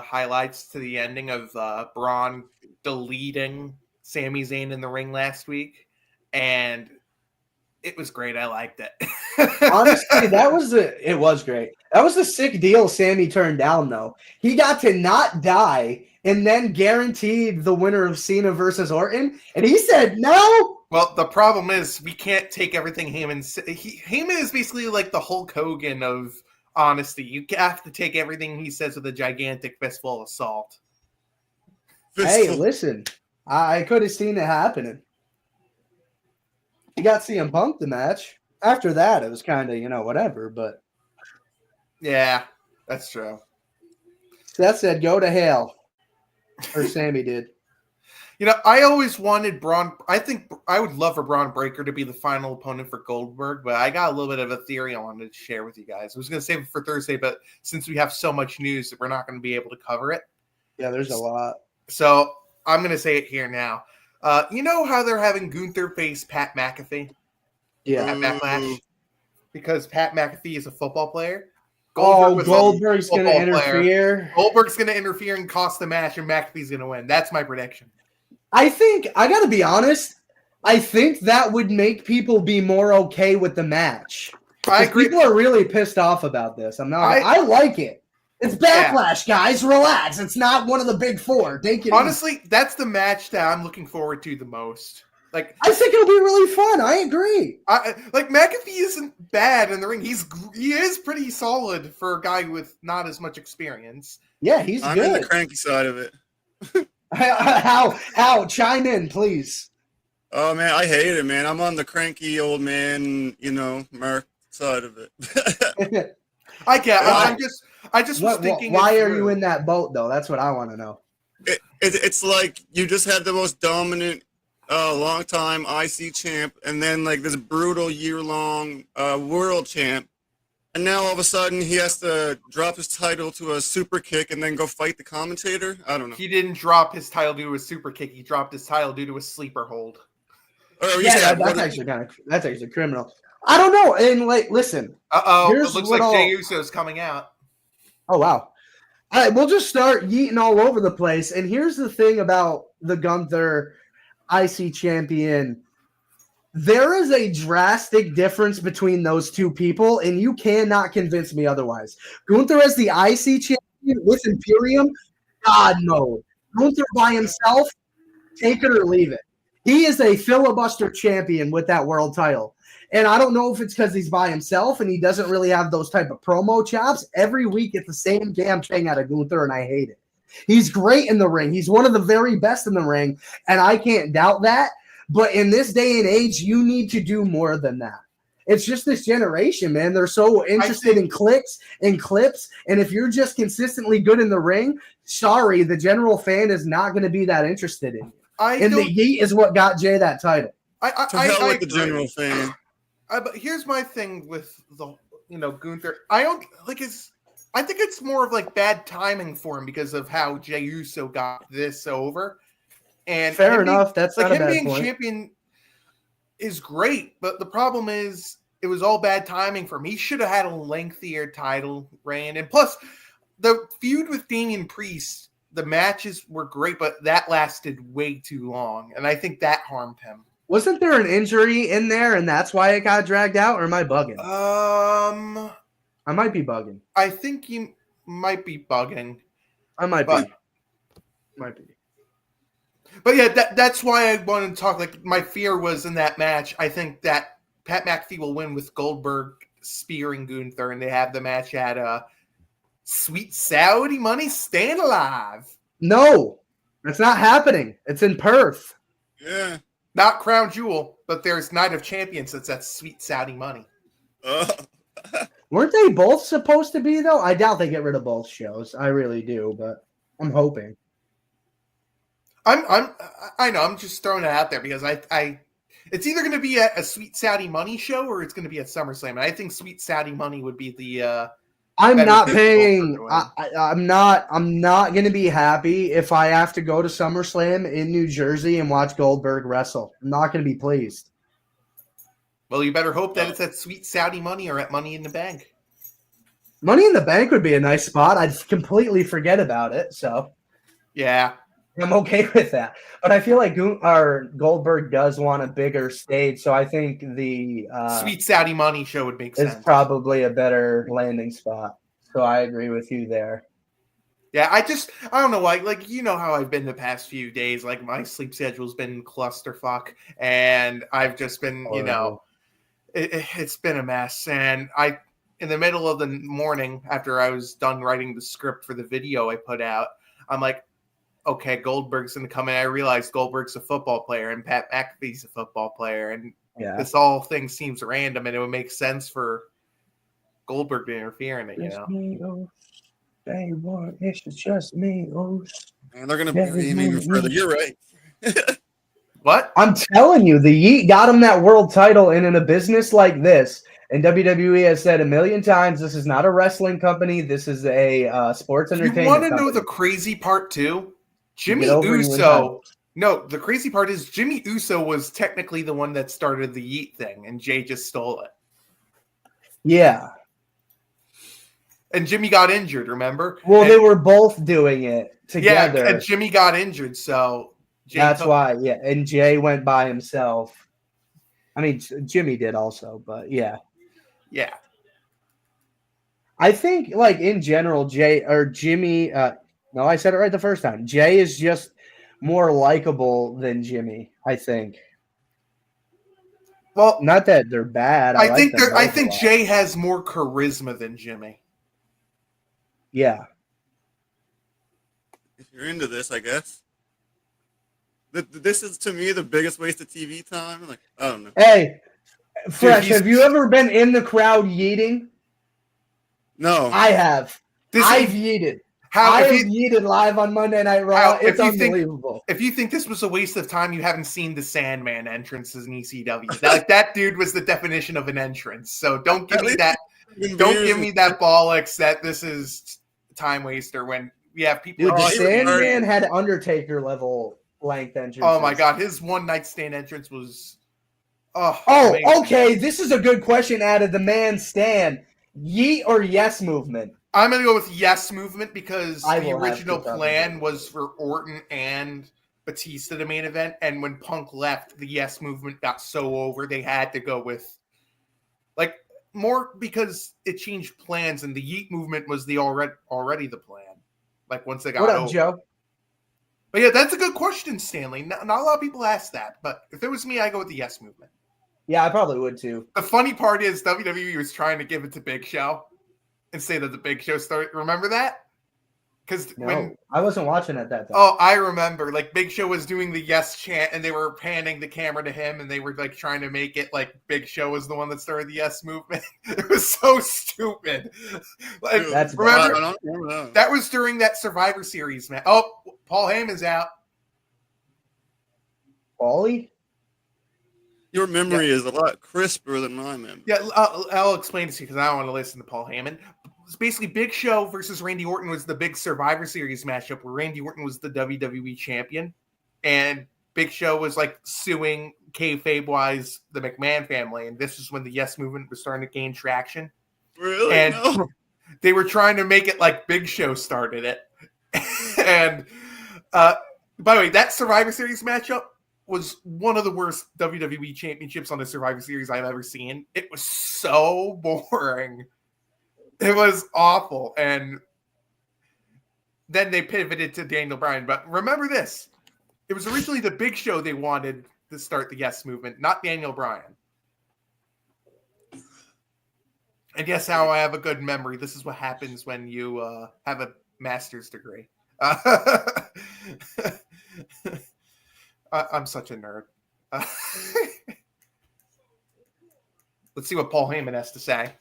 the highlights to the ending of Braun deleting Sami Zayn in the ring last week, and it was great. I liked it. Honestly, it was great. That was a sick deal Sammy turned down, though. He got to not die and then guaranteed the winner of Cena versus Orton, and he said no. Well, the problem is we can't take everything Heyman is basically like the Hulk Hogan of honesty. You have to take everything he says with a gigantic fistful of salt. Hey, listen, I could have seen it happening. You got CM Punk the match. After that, it was kind of, whatever, but. Yeah, that's true. That said, go to hell. Or Sammy did. I always wanted Braun. I think I would love for Braun Breaker to be the final opponent for Goldberg, but I got a little bit of a theory I wanted to share with you guys. I was going to save it for Thursday, but since we have so much news, we're not going to be able to cover it. Yeah, there's a lot. So I'm going to say it here now. You know how they're having Gunther face Pat McAfee? Yeah. At Backlash? Because Pat McAfee is a football player. Goldberg's going to interfere. Goldberg's going to interfere and cost the match, and McAfee's going to win. That's my prediction. I got to be honest, I think that would make people be more okay with the match. I agree. People are really pissed off about this. I like it. It's Backlash, guys. Relax. It's not one of the big four. Honestly, that's the match that I'm looking forward to the most. I think it'll be really fun. I agree. McAfee isn't bad in the ring. He is pretty solid for a guy with not as much experience. Yeah, he's good. I'm in the cranky side of it. How? Chime in, please. Oh man, I hate it, man. I'm on the cranky old man, Mark side of it. I get. I just was thinking. Why are you in that boat, though? That's what I want to know. It's like you just had the most dominant, long-time IC champ, and then like this brutal year-long world champ. And now all of a sudden he has to drop his title to a super kick and then go fight the commentator? I don't know. He didn't drop his title due to a super kick. He dropped his title due to a sleeper hold. That's actually criminal. I don't know. And listen. It looks like Jey Uso's coming out. Oh, wow. All right, we'll just start yeeting all over the place. And here's the thing about the Gunther IC champion. There is a drastic difference between those two people, and you cannot convince me otherwise. Gunther as the IC champion with Imperium, God no. Gunther by himself, take it or leave it. He is a filibuster champion with that world title. And I don't know if it's because he's by himself and he doesn't really have those type of promo chops. Every week it's the same damn thing out of Gunther, and I hate it. He's great in the ring. He's one of the very best in the ring, and I can't doubt that. But in this day and age, you need to do more than that. It's just this generation, man. They're so interested in clicks and clips. And if you're just consistently good in the ring, sorry, the general fan is not going to be that interested in you. And the yeet is what got Jay that title. To hell with the general fan. But here's my thing with the Gunther. I think it's more of like bad timing for him because of how Jey Uso got this over. And fair enough. That's not a bad being point. Champion is great, but the problem is it was all bad timing for him. He should have had a lengthier title reign, and plus the feud with Damian Priest, the matches were great, but that lasted way too long, and I think that harmed him. Wasn't there an injury in there, and that's why it got dragged out, or am I bugging? I might be bugging. I think you might be bugging. I might be. Might be. But yeah, that's why I wanted to talk. Like, my fear was in that match. I think that Pat McAfee will win with Goldberg spearing Gunther, and they have the match at Sweet Saudi Money Staying Alive. No, that's not happening. It's in Perth. Yeah. Not Crown Jewel, but there's Night of Champions that's at Sweet Saudi Money. Weren't they both supposed to be, though? I doubt they get rid of both shows. I really do, but I'm hoping. I know. I'm just throwing it out there because it's either going to be a Sweet Saudi Money show or it's going to be at SummerSlam. And I think Sweet Saudi Money would be the. I'm not paying. I'm not going to be happy if I have to go to SummerSlam in New Jersey and watch Goldberg wrestle. I'm not going to be pleased. Well, you better hope that it's at Sweet Saudi Money or at Money in the Bank. Money in the Bank would be a nice spot. I'd completely forget about it, so Yeah. I'm okay with that. But I feel like Goldberg does want a bigger stage, so I think the Sweet Saudi Money show would make is sense. probably a better landing spot. So I agree with you there. Yeah, I don't know why. Like, you know how I've been the past few days. Like, my sleep schedule's been clusterfuck, and I've just been, it's been a mess. And in the middle of the morning, after I was done writing the script for the video I put out, I'm like, okay, Goldberg's going to come in. I realized Goldberg's a football player, and Pat McAfee's a football player, and this all thing seems random, and it would make sense for Goldberg to interfere in it, Day one, it's just me. And they're gonna bury him even further. You're right. What? I'm telling you, the Yeet got him that world title, and in a business like this, and WWE has said a million times, this is not a wrestling company. This is a sports entertainment. You want to company. know the crazy part too? Jimmy Uso. No, the crazy part is Jimmy Uso was technically the one that started the Yeet thing, and Jay just stole it. Yeah. And Jimmy got injured, remember? Well, they were both doing it together. Yeah, and Jimmy got injured, so that's why. Yeah, and Jay went by himself. I mean, Jimmy did also, but yeah. Yeah. I think, like, in general, Jimmy, no, I said it right the first time. Jay is just more likable than Jimmy, I think. Well, not that they're bad. I think Jay has more charisma than Jimmy. Yeah. If you're into this, I guess. This is, to me, the biggest waste of TV time. Like, I don't know. Hey, Fresh, have you ever been in the crowd yeeting? No. I have. I've yeeted. I've yeeted live on Monday Night Raw. It's unbelievable. If you think this was a waste of time, you haven't seen the Sandman entrances in ECW. That dude was the definition of an entrance. So don't give me that. Don't give me that bollocks that this is time waster when we have people. Dude, the Sandman had Undertaker level length entrance. Oh my god, his one night stand entrance was. Okay. This is a good question. Out of the man stand, yeet or yes movement? I'm gonna go with yes movement because the original plan was for Orton and Batista the main event, and when Punk left, the yes movement got so over they had to go with more because it changed plans, and the yeet movement was the already the plan. Like once they got over. What up, over. Joe? But yeah, that's a good question, Stanley. Not a lot of people ask that, but if it was me, I go with the yes movement. Yeah, I probably would too. The funny part is WWE was trying to give it to Big Show and say that the Big Show started. Remember that? Because when I wasn't watching at that time. Oh, I remember. Like Big Show was doing the yes chant, and they were panning the camera to him, and they were like trying to make it like Big Show was the one that started the yes movement. It was so stupid. Like, that's remember that was during that Survivor Series, man. Oh, Paul Heyman's out. Paulie? Your memory is a lot crisper than my memory. Yeah, I'll explain this to you because I don't want to listen to Paul Heyman. It's basically Big Show versus Randy Orton was the big Survivor Series matchup where Randy Orton was the WWE champion, and Big Show was like suing kayfabe-wise the McMahon family, and this is when the Yes Movement was starting to gain traction. Really? And they were trying to make it like Big Show started it. And by the way, that Survivor Series matchup was one of the worst WWE championships on the Survivor Series I've ever seen. It was so boring. It was awful. And then they pivoted to Daniel Bryan. But remember this. It was originally the Big Show they wanted to start the Yes Movement, not Daniel Bryan. And guess how I have a good memory. This is what happens when you have a master's degree. I'm such a nerd. Let's see what Paul Heyman has to say.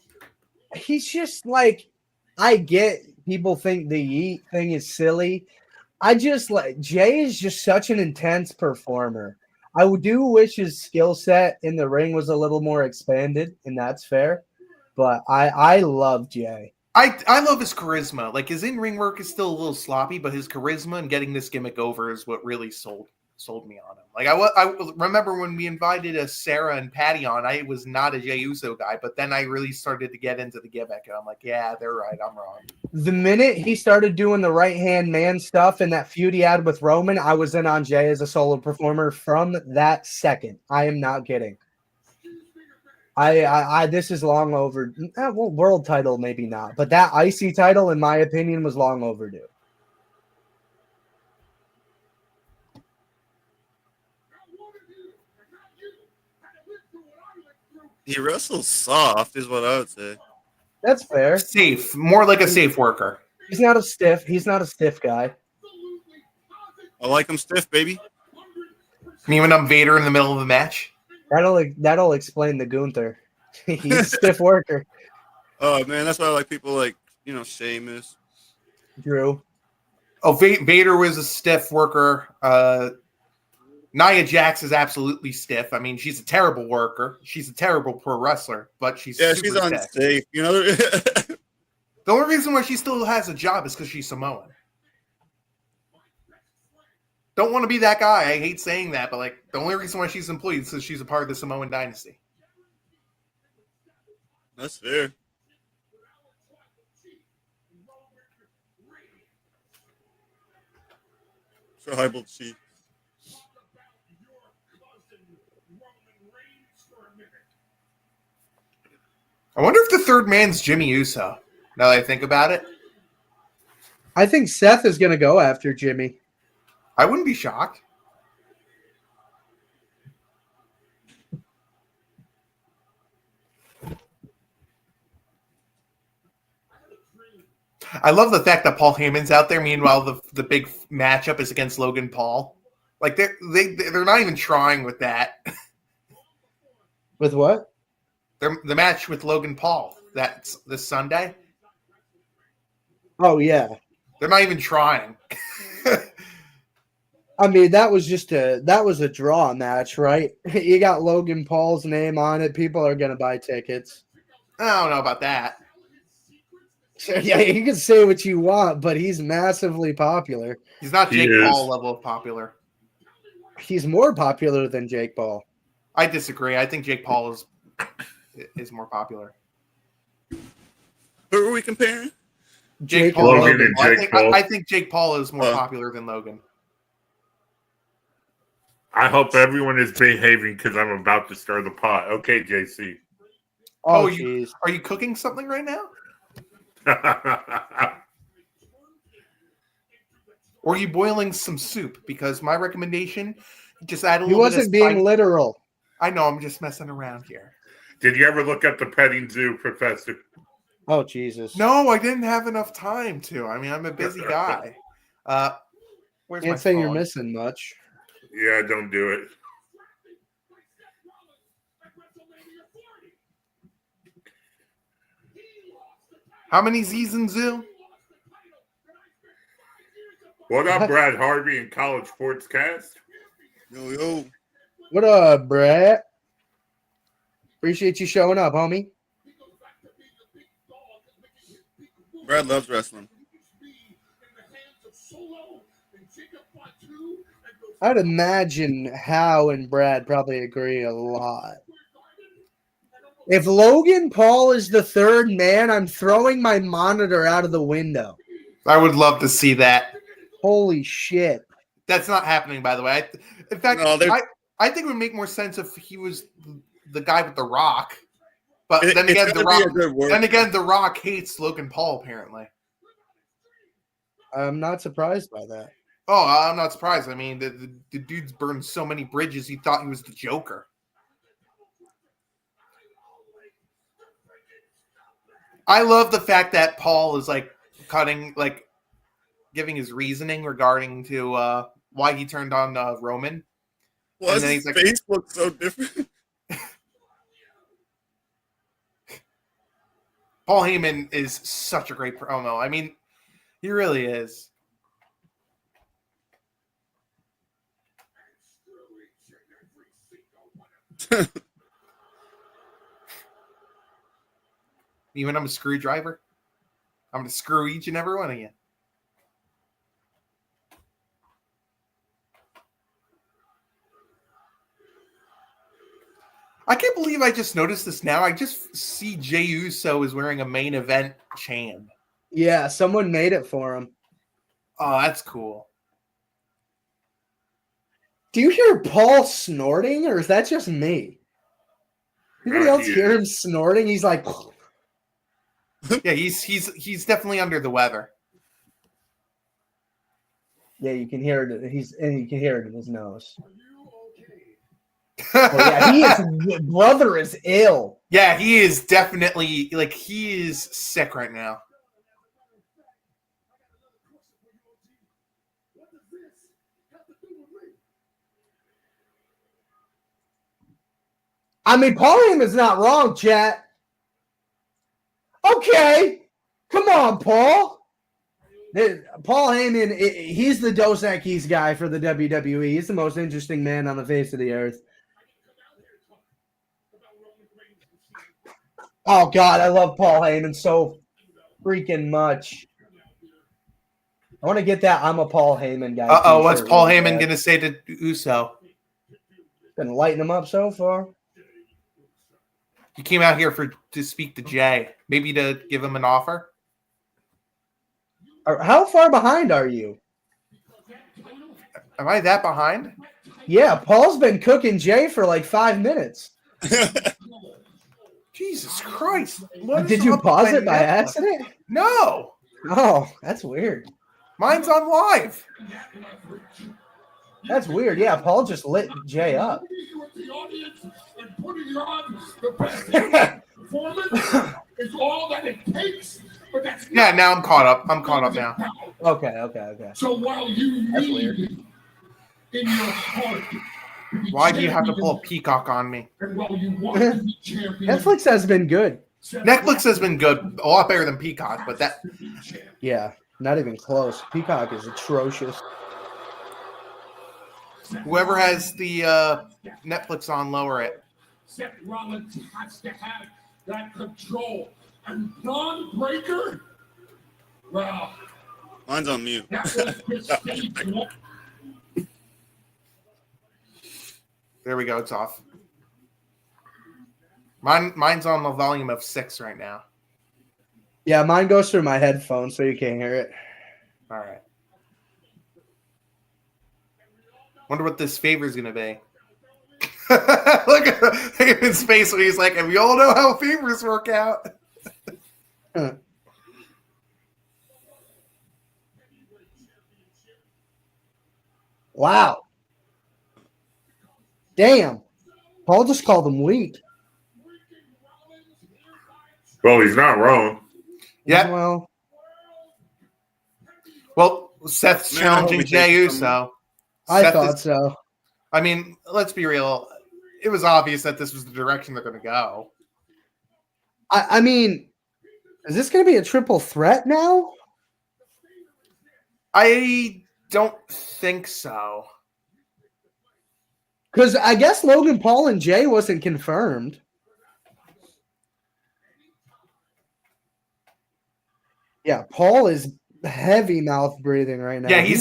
He's just like, I get people think the yeet thing is silly. I just like Jay is just such an intense performer. I do wish his skill set in the ring was a little more expanded, and that's fair. But I love Jay. I love his charisma. Like his in-ring work is still a little sloppy, but his charisma and getting this gimmick over is what really sold sold me on him. Like I remember when we invited Sarah and Patty on, I was not a Jey Uso guy, but then I really started to get into the gimmick, and I'm like, yeah, they're right, I'm wrong. The minute he started doing the right-hand man stuff and that feud he had with Roman, I was in on Jey as a solo performer from that second. I am not kidding. This is long over. Well, world title maybe not, but that IC title, in my opinion, was long overdue. He wrestles soft, is what I would say. That's fair. Safe, more like a safe worker. He's not a stiff. He's not a stiff guy. I like him stiff, baby. Even I'm Vader in the middle of a match. That'll explain the Gunther. He's a stiff worker. Oh man, that's why I like people like Sheamus. Drew. Oh, Vader was a stiff worker. Nia Jax is absolutely stiff. I mean, she's a terrible worker. She's a terrible pro wrestler, but she's she's stiff. unsafe. The only reason why she still has a job is because she's Samoan. Don't want to be that guy. I hate saying that, but like the only reason why she's employed is because she's a part of the Samoan dynasty. That's fair. Tribal chief. I wonder if the third man's Jimmy Uso. Now that I think about it, I think Seth is going to go after Jimmy. I wouldn't be shocked. I love the fact that Paul Heyman's out there. Meanwhile, the big matchup is against Logan Paul. Like they're not even trying with that. With what? The match with Logan Paul. That's this Sunday. Oh yeah. They're not even trying. I mean, that was a draw match, right? You got Logan Paul's name on it. People are gonna buy tickets. I don't know about that. Yeah, you can say what you want, but he's massively popular. He's not Jake Paul level of popular. He's more popular than Jake Paul. I disagree. I think Jake Paul is more popular. Who are we comparing? Jake Paul. Logan and Jake Paul. I think Jake Paul is more popular than Logan. I hope everyone is behaving because I'm about to stir the pot. Okay, JC. Oh, are you cooking something right now? Or are you boiling some soup? Because my recommendation, just add a little bit of spice. He wasn't being literal. I know, I'm just messing around here. Did you ever look up the petting zoo, Professor? Oh, Jesus. No, I didn't have enough time to. I mean, I'm a busy guy. Where's Can't my say phone? you're missing much. Yeah, don't do it. How many seasons, Zoo? What up, Brad Harvey and College Sportscast? Yo. What up, Brett? Appreciate you showing up, homie. Brad loves wrestling. I'd imagine Hal and Brad probably agree a lot. If Logan Paul is the third man, I'm throwing my monitor out of the window. I would love to see that. Holy shit. That's not happening, by the way. In fact, I think it would make more sense if he was the guy with the Rock. But then again, the Rock hates Logan Paul, apparently. I'm not surprised by that. Oh, I'm not surprised. I mean, the dude's burned so many bridges, he thought he was the Joker. I love the fact that Paul is giving his reasoning regarding to why he turned on Roman. Well, and then his face looks so different. Paul Heyman is such a great promo. I mean, he really is. Even I'm a screwdriver. I'm going to screw each and every one of you. I can't believe I just noticed this now. I just see Jey Uso is wearing a main event chain. Yeah, someone made it for him. Oh, that's cool. Do you hear Paul snorting, or is that just me? Anybody else he hear is. him snorting? He's like, Yeah, he's definitely under the weather. yeah, you can hear it. You can hear it in his nose. Oh, yeah, brother is ill. Yeah, he is definitely he is sick right now. I mean, Paul Heyman's not wrong, chat. Okay, come on, Paul. Paul Heyman, he's the Dos Equis guy for the WWE. He's the most interesting man on the face of the earth. Oh, God, I love Paul Heyman so freaking much. I want to get that I'm a Paul Heyman guy. Uh-oh, what's t-shirt Paul really Heyman bad. going to say to Uso? Been lighting him up so far. You came out here to speak to Jay. Maybe to give him an offer? How far behind are you? Am I that behind? Yeah, Paul's been cooking Jay for like 5 minutes. Jesus Christ. Did you pause it by accident? No. Oh, that's weird. Mine's on live. That's weird. Yeah, Paul just lit Jay up. Yeah, now I'm caught up. I'm caught up now. Okay. So while you That's weird. in your heart, Why do you have to pull a peacock on me? and while you want to be champion, Netflix has been good. Netflix has been good, a lot better than Peacock, but that Yeah, not even close. Peacock is atrocious. whoever has the Netflix on, lower it. Seth Rollins has to have that control. And Braun Breaker, well, Mine's on mute. that was his stage one. There we go. It's off. Mine's on the volume of 6 right now. Yeah, mine goes through my headphones, so you can't hear it. All right. Wonder what this favor is going to be. Look at his face when he's like, and we all know how favors work out. Wow. Damn. Paul just called him weak. Well, he's not wrong. Yeah. Well, Seth's Man, challenging I hope he Jey takes Uso. I Seth thought is- so. I mean, let's be real. It was obvious that this was the direction they're going to go. I mean, is this going to be a triple threat now? I don't think so. Because I guess Logan Paul and Jay wasn't confirmed. Yeah, Paul is heavy mouth breathing right now. Yeah, he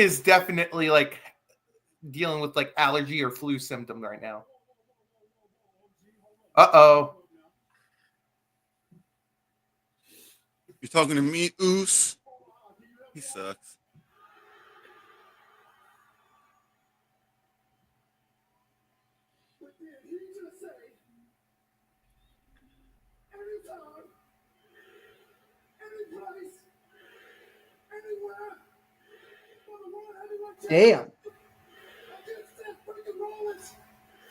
is definitely like dealing with like allergy or flu symptom right now. Uh-oh. You talking to me, Oos? He sucks. Damn.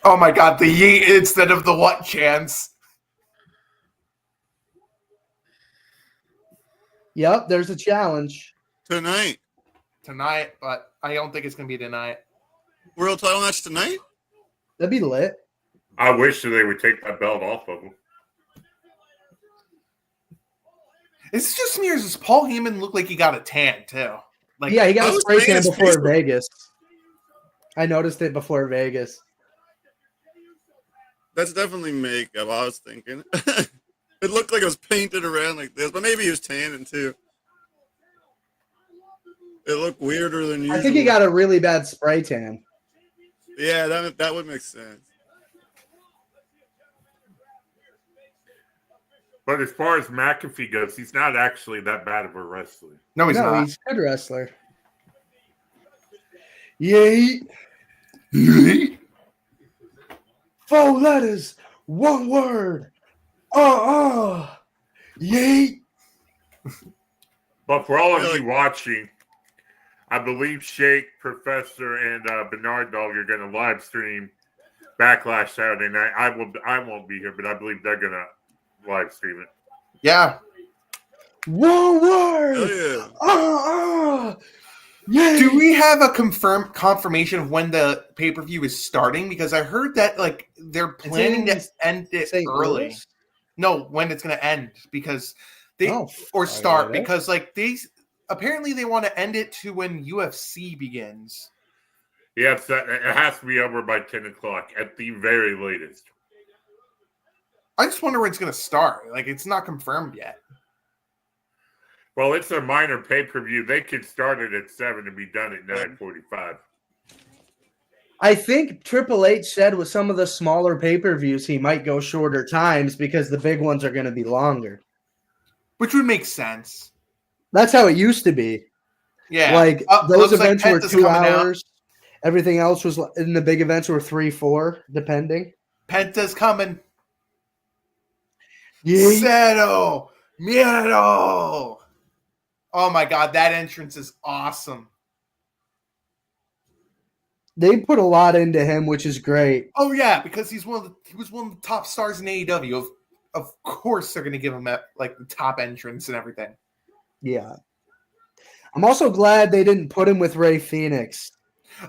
Oh my god, the yeet instead of the what chance. Yep, there's a challenge. Tonight. Tonight, but I don't think it's going to be tonight. World title match tonight? That'd be lit. I wish that they would take that belt off of him. Is this just me or does Paul Heyman look like he got a tan too? Like, Yeah, he got I a was spray saying tan his before face- Vegas. I noticed it before Vegas. That's definitely makeup, I was thinking. It looked like it was painted around like this, but maybe he was tanning too. It looked weirder than usual. I think he got a really bad spray tan. Yeah, that would make sense. But as far as McAfee goes, he's not actually that bad of a wrestler. No, he's not. He's a good wrestler. Yeet. Four letters, one word. Yeet. But for all of you watching, I believe Shake, Professor, and Bernard Dog are going to live stream Backlash Saturday night. I won't be here, but I believe they're going to live stream it. Yeah. One word. Oh, Yeah. Do we have a confirmation of when the pay-per-view is starting? Because I heard that like they're planning to end it St. early. Louis? No, when it's going to end because they Oh, or start yeah. because like apparently they want to end it to when UFC begins. Yes, it has to be over by 10 o'clock at the very latest. I just wonder when it's going to start. Like it's not confirmed yet. Well, it's a minor pay-per-view. They could start it at 7 and be done at 9:45. I think Triple H said with some of the smaller pay-per-views he might go shorter times because the big ones are going to be longer. Which would make sense. That's how it used to be. Yeah. Like those looks like events were Penta's 2 coming out. hours. Everything else was in the big events were 3, 4, depending. Penta's coming. Yeah. Cero Miedo. Oh my god, that entrance is awesome. They put a lot into him, which is great. Oh yeah, because he was one of the top stars in AEW. Of course they're gonna give him that like the top entrance and everything. Yeah. I'm also glad they didn't put him with Ray Phoenix.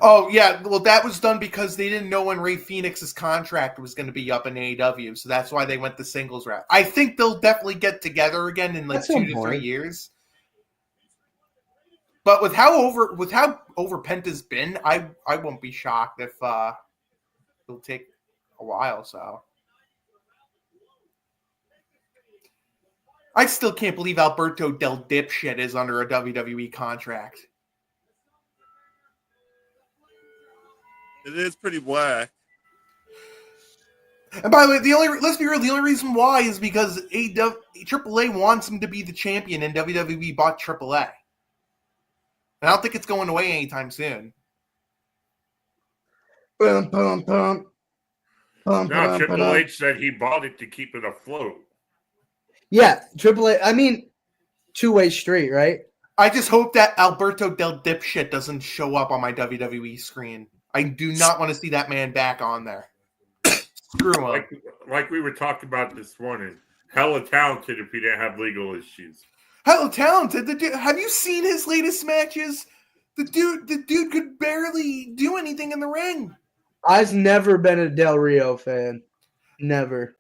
Oh yeah, well that was done because they didn't know when Ray Phoenix's contract was going to be up in AEW, so that's why they went the singles route. I think they'll definitely get together again in like At some 2 to 3 point. years. But with how over Penta's been, I won't be shocked if it'll take a while. So I still can't believe Alberto Del Dipshit is under a WWE contract. it is pretty whack. And by the way, let's be real, the only reason why is because AAA wants him to be the champion, and WWE bought AAA. And I don't think it's going away anytime soon. Bum, bum, bum. Bum, Now, bum, Triple bum. H said he bought it to keep it afloat. Yeah, Triple H. I mean, two-way street, right? I just hope that Alberto Del Dipshit doesn't show up on my WWE screen. I do not want to see that man back on there. Screw him. Like we were talking about this morning. Hella talented if he didn't have legal issues. Hella talented. Have you seen his latest matches? The dude could barely do anything in the ring. I've never been a Del Rio fan. Never.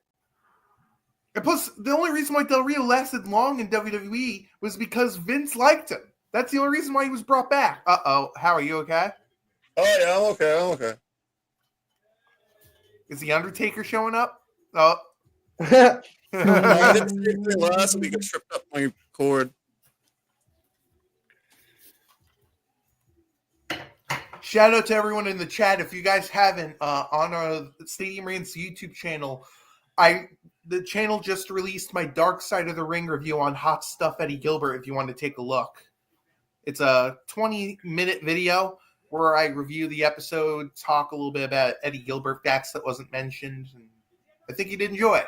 And plus, the only reason why Del Rio lasted long in WWE was because Vince liked him. That's the only reason why he was brought back. Uh-oh. How are you okay? Oh yeah, I'm okay. Is the Undertaker showing up? Oh. I did the same thing last week. I tripped up my cord. Shout out to everyone in the chat. If you guys haven't, on our Stadium Rants YouTube channel, the channel just released my Dark Side of the Ring review on Hot Stuff Eddie Gilbert if you want to take a look. It's a 20-minute video where I review the episode, talk a little bit about Eddie Gilbert facts that wasn't mentioned, and I think you'd enjoy it.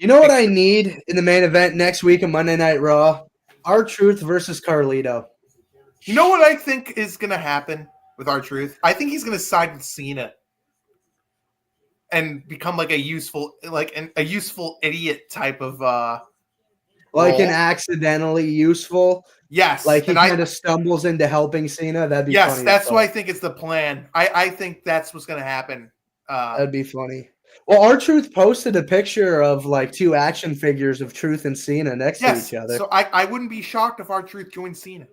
You know what I need in the main event next week on Monday Night Raw? R-Truth versus Carlito. You know what I think is going to happen with R-Truth? I think he's going to side with Cena and become like a useful idiot type of Like role. an accidentally useful. Yes. Like he and kind of stumbles into helping Cena. That'd be yes, funny. that's what I think is the plan. I think that's what's going to happen. That'd be funny. Well, R-Truth posted a picture of like 2 action figures of Truth and Cena next to each other. So I wouldn't be shocked if R-Truth joined Cena.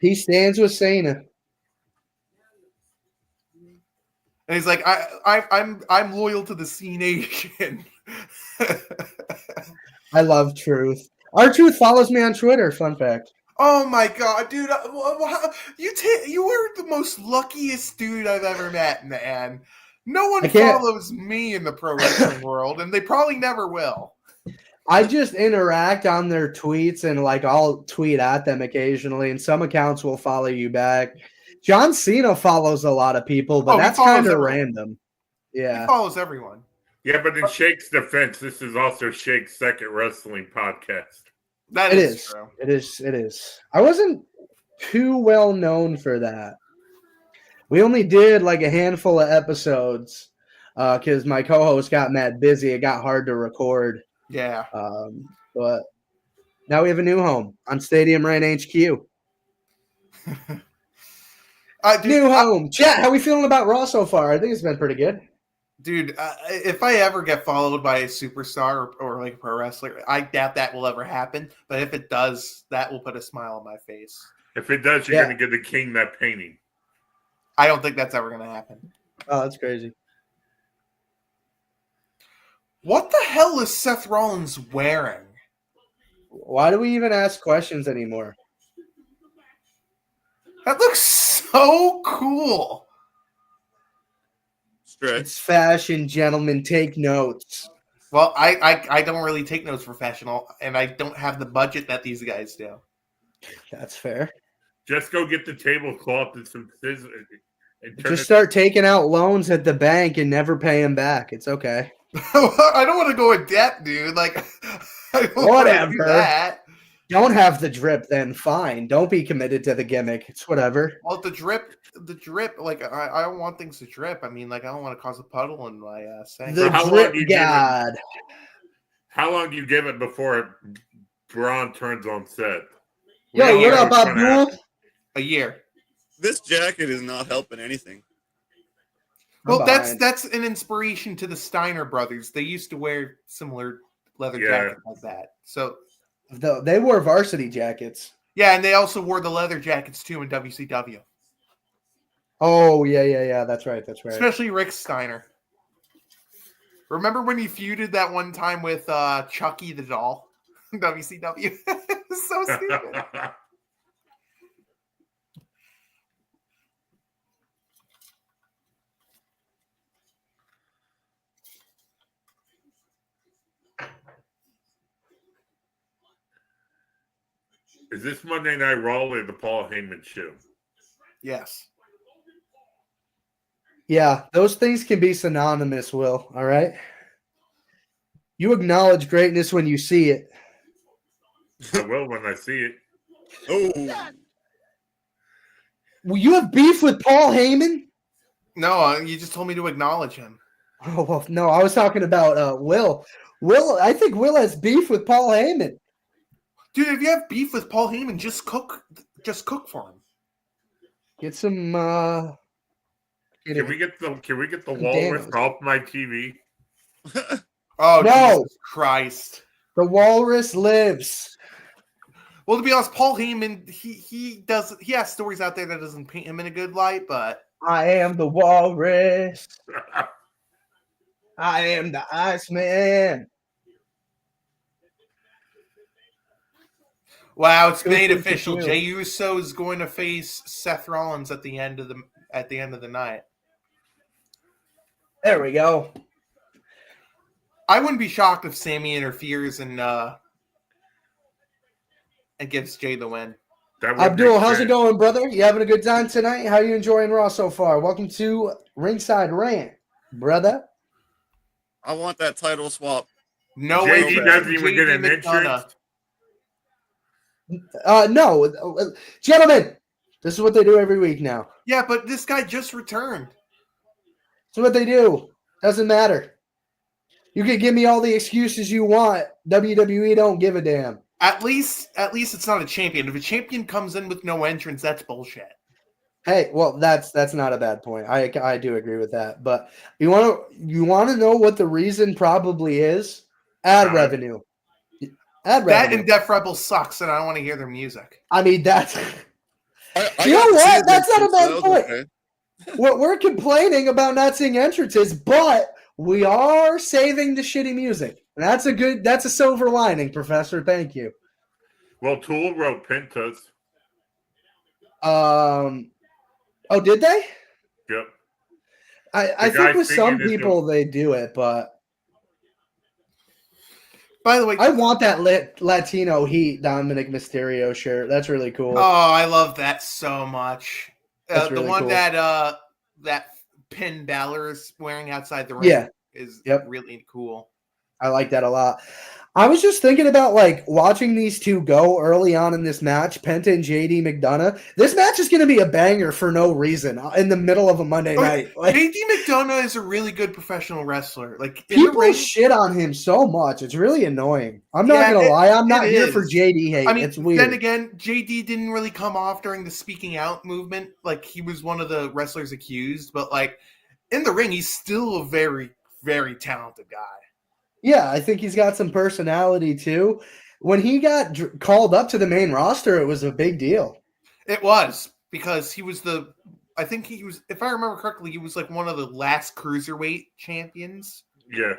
He stands with Cena. And he's like, I'm loyal to the C Nation. I love Truth. R-Truth follows me on Twitter. Fun fact. Oh my god, dude! You were the most luckiest dude I've ever met, man. No one follows me in the pro wrestling world, and they probably never will. I just interact on their tweets and like I'll tweet at them occasionally, and some accounts will follow you back. John Cena follows a lot of people, but Oh, he that's follows kind of everyone. random. He Yeah, follows everyone. Yeah, but in Shake's defense, this is also Shake's second wrestling podcast. That it is is. true. It is. It is. I wasn't too well known for that. We only did like a handful of episodes because my co-host got mad busy. It got hard to record. Yeah. But now we have a new home on Stadium Rant HQ. Dude, New home. Chat, how we feeling about Raw so far? I think it's been pretty good. Dude, if I ever get followed by a superstar or like a pro wrestler, I doubt that will ever happen. But if it does, that will put a smile on my face. If it does, you're Yeah. going to get the king that painting. I don't think that's ever going to happen. Oh, that's crazy. What the hell is Seth Rollins wearing? Why do we even ask questions anymore? That looks so cool. Stretch. It's fashion, gentlemen. Take notes. Well, I don't really take notes professional, and I don't have the budget that these guys do. That's fair. Just go get the tablecloth and some scissors. And turn Just start taking out loans at the bank and never pay them back. It's okay. I don't want to go in debt, dude. Like, I don't want to do Whatever. that. Don't have the drip, then fine. Don't be committed to the gimmick. It's whatever. Well, the drip, like, I don't want things to drip. I mean, like, I don't want to cause a puddle in my sink. The how long drip do you give it? god. How long do you give it before Braun turns on set? We Yo, all what know up, what's gonna Abdul? happen. A year. This jacket is not helping anything. Well, I'm that's behind. that's an inspiration to the Steiner brothers. They used to wear similar leather Yeah. jackets like that. So They wore varsity jackets. yeah, and they also wore the leather jackets too in WCW, Oh, yeah. That's right. especially Rick Steiner. Remember when he feuded that one time with Chucky the doll in WCW? It's so stupid. Is this Monday Night Raw or the Paul Heyman show? Yes. Yeah, those things can be synonymous, Will. All right? You acknowledge greatness when you see it. I will when I see it. Oh, Well, you have beef with Paul Heyman? No, you just told me to acknowledge him. Oh, well, no, I was talking about Will. I think Will has beef with Paul Heyman. Dude, if you have beef with Paul Heyman, just cook for him. Get some Can we get the Some walrus Danos. off my TV? Oh, No. Jesus Christ. The Walrus lives. Well, to be honest, Paul Heyman, he has stories out there that doesn't paint him in a good light, but I am the Walrus. I am the Iceman. wow, it's made Good for official. you. Jey Uso is going to face Seth Rollins at the end of the night. There we go. I wouldn't be shocked if Sammy interferes and gives Jay the win. That would Abdul, make how's it sense. going, brother? You having a good time tonight? How you enjoying Raw so far? Welcome to Ringside Rant, brother. I want that title swap. No JD way. doesn't even get an McDonough. entrance. No, gentlemen, this is what they do every week now. Yeah, but this guy just returned. It's what they do. Doesn't matter. You can give me all the excuses you want. WWE don't give a damn. At least it's not a champion. If a champion comes in with no entrance, that's bullshit. Hey, well, that's not a bad point. I do agree with that. But you want to know what the reason probably is? Ad revenue. Ad That revenue. and Def Rebel sucks, and I don't want to hear their music. I mean, that's I You know got to what? see the That's not a entrance, bad so that was point. okay. we're complaining about not seeing entrances, but we are saving the shitty music. That's a silver lining, Professor. Thank you. Well, Tool wrote Pentas. Oh, did they? Yep. I The think guy with some singing is people they do it, but By the way, I want that Latino Heat Dominic Mysterio shirt. That's really cool. oh, I love that so much. That's The really one cool. that Finn Balor is wearing outside the ring Yeah. is Yep. really cool. I like that a lot. I was just thinking about like watching these two go early on in this match, Penta and JD McDonough. This match is going to be a banger for no reason in the middle of a Monday night. Like, JD McDonough is a really good professional wrestler. Like in the people ring, shit on him so much. It's really annoying. I'm not Yeah, going to lie. I'm not it here for is. JD hate. I mean, It's weird. then again, JD didn't really come off during the speaking out movement. Like he was one of the wrestlers accused, but like in the ring, he's still a very, very talented guy. Yeah, I think he's got some personality too. When he got called up to the main roster, it was a big deal. It was because he was I think he was, if I remember correctly, he was like one of the last cruiserweight champions. Yeah.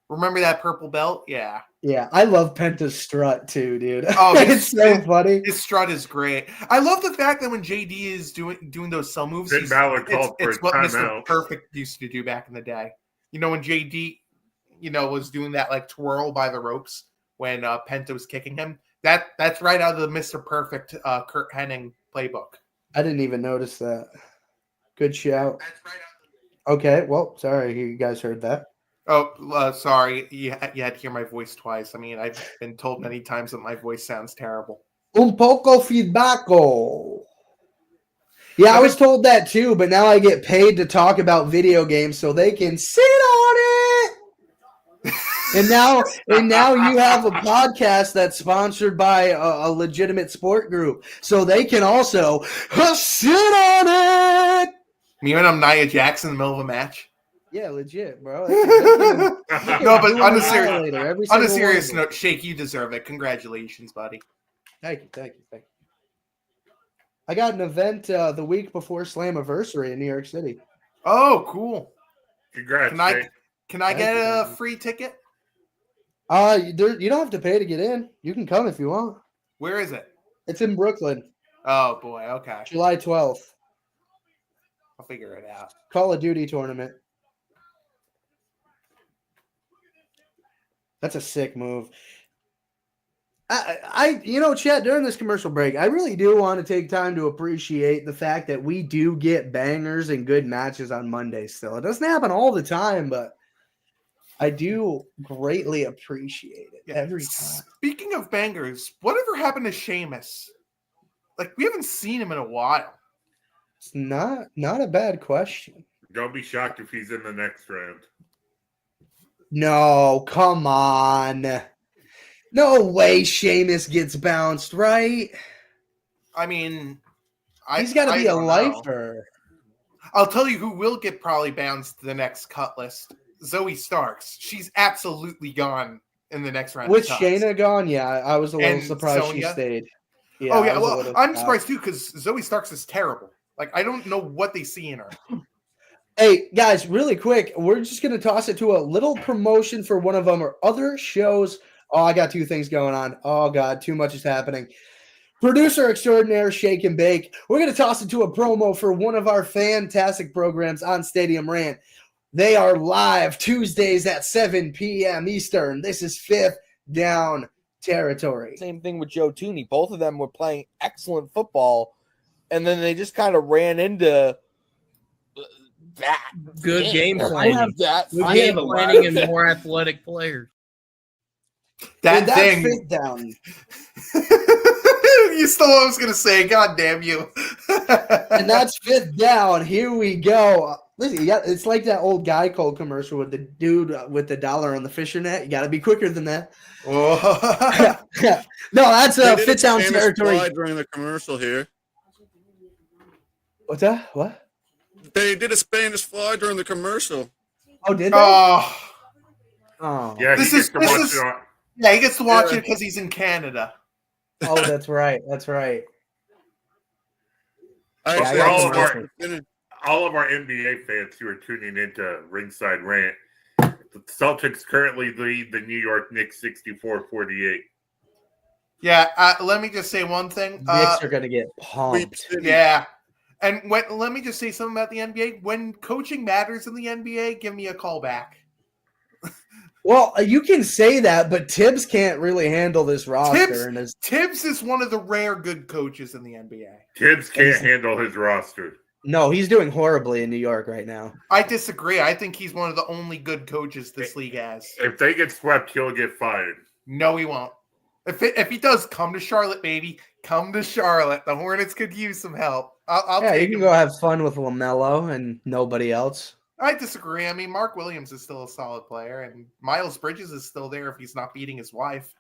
Remember that purple belt? Yeah. Yeah, I love Penta's strut too, dude. Oh, it's so funny. His strut is great. I love the fact that when JD is doing those cell moves, Finn Balor called for it's a what Mr. timeout. Perfect used to do back in the day. You know, when JD, was doing that like twirl by the ropes when Penta was kicking him. That's right out of the Mr. Perfect Kurt Hennig playbook. I didn't even notice that. Good shout. That's right out. Okay, well, sorry you guys heard that. Oh, sorry. You had to hear my voice twice. I mean, I've been told many times that my voice sounds terrible. Un poco feedbacko. Yeah, I was told that too, but now I get paid to talk about video games so they can sit on it. And now you have a podcast that's sponsored by a legitimate sport group, so they can also sit on it. You and I'm Nia Jackson in the middle of a match. Yeah, legit, bro. No, but on a serious serious note, Shake, you deserve it. Congratulations, buddy. Thank you. I got an event the week before Slammiversary in New York City. Oh, cool. Congrats. Can I get a free ticket? You don't have to pay to get in. You can come if you want. Where is it? It's in Brooklyn, Oh boy, okay. July 12th. I'll figure it out. Call of Duty tournament. That's a sick move. Chat, during this commercial break, I really do want to take time to appreciate the fact that we do get bangers and good matches on Monday still. It doesn't happen all the time, but I do greatly appreciate it every time. Speaking of bangers, whatever happened to Sheamus? Like, we haven't seen him in a while. It's not a bad question. Don't be shocked if he's in the next round. No, come on. No way Sheamus gets bounced, right? I mean, he's got to be a don't know. lifer. I'll tell you who will get probably bounced to the next cut list. Zoe Starks. She's absolutely gone in the next round. With Shayna gone, yeah, I was a little And surprised Sonya? she stayed. Yeah, Oh, yeah. I was a Well, little I'm shocked. surprised too because Zoe Starks is terrible. Like, I don't know what they see in her. Hey, guys, really quick, we're just going to toss it to a little promotion for one of our other shows. Oh, I got two things going on. Oh, God, too much is happening. Producer extraordinaire, Shake and Bake. We're going to toss it to a promo for one of our fantastic programs on Stadium Rant. They are live Tuesdays at 7 p.m. Eastern. This is Fifth Down Territory. Same thing with Joe Tooney. Both of them were playing excellent football, and then they just kind of ran into that. Good game planning. That. Good game planning and more athletic players. That's thing. Fifth Down. You stole what I was going to say. God damn you. And that's Fifth Down. Here we go. Listen, it's like that old Guy Code commercial with the dude with the dollar on the fisher net. You got to be quicker than that. No, that's Fifth Down Territory. During the commercial here. What's that? What? They did a Spanish fly during the commercial. Oh, did they? Oh. Yeah, This he is- gets to this watch is- it on. Yeah, he gets to watch Yeah. it because he's in Canada. Oh, that's right. That's right. I But Yeah, I for got all of our NBA fans who are tuning into Ringside Rant, the Celtics currently lead the New York Knicks 64-48. Yeah, let me just say one thing. Knicks are going to get pumped. Yeah. And let me just say something about the NBA. When coaching matters in the NBA, give me a call back. Well, you can say that, but Tibbs can't really handle this roster. Tibbs is one of the rare good coaches in the NBA. Tibbs can't handle his roster. No, he's doing horribly in New York right now. I disagree. I think he's one of the only good coaches this league has. If they get swept, he'll get fired. No, he won't. If he does, come to Charlotte, baby. Come to Charlotte. The Hornets could use some help. I'll Yeah, take you can him. go have fun with LaMelo and nobody else. I disagree. I mean, Mark Williams is still a solid player, and Miles Bridges is still there if he's not beating his wife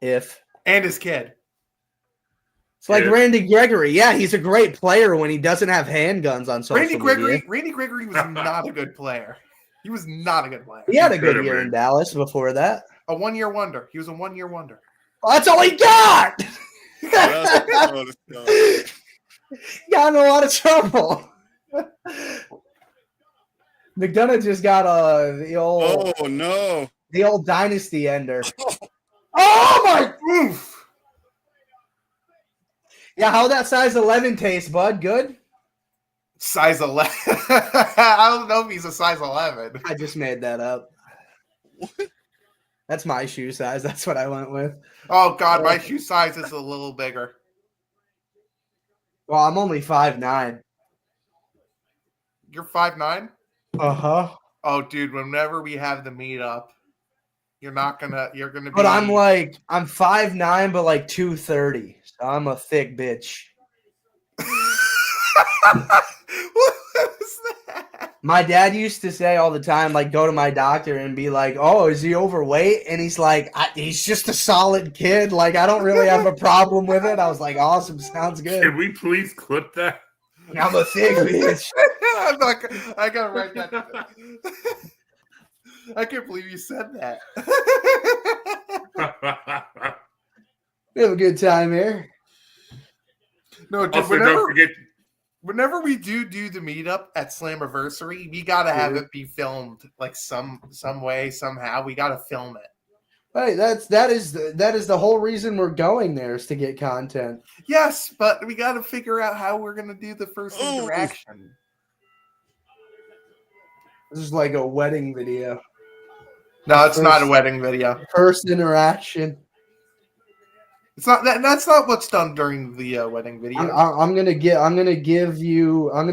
and his kid. It's like Yeah. Randy Gregory. Yeah, he's a great player when he doesn't have handguns on social media. Randy Gregory was not a good player. He was not a good player. He had a He good could've year been. in Dallas before that. A 1 year wonder. He was a 1 year wonder. Well, that's all he got. Got in a lot of trouble. McDonough just got the old dynasty ender. Oh my! Oof. Yeah, how that size 11 taste, bud? Good. Size 11. I don't know if he's a size 11. I just made that up. That's my shoe size. That's what I went with. Oh God, my shoe size is a little bigger. Well, I'm only 5'9". You're 5'9"? Uh-huh. Oh, dude, whenever we have the meetup, you're gonna be. But I'm 5'9", but like 230. So I'm a thick bitch. What was that? My dad used to say all the time, like, go to my doctor and be like, oh, is he overweight? And he's like, he's just a solid kid. Like, I don't really have a problem with it. I was like, awesome. Sounds good. Can we please clip that? I'm a thick bitch. I gotta write that down. I can't believe you said that. We have a good time here. No, dude, Also, don't forget. whenever we do the meetup at Slammiversary, we gotta have it be filmed like some way, somehow. We gotta film it. Right, that is the whole reason we're going there is to get content. Yes, but we gotta figure out how we're gonna do the first interaction. This is like a wedding video. No, it's not a wedding video. First interaction. It's not that. That's not what's done during the wedding video. I'm gonna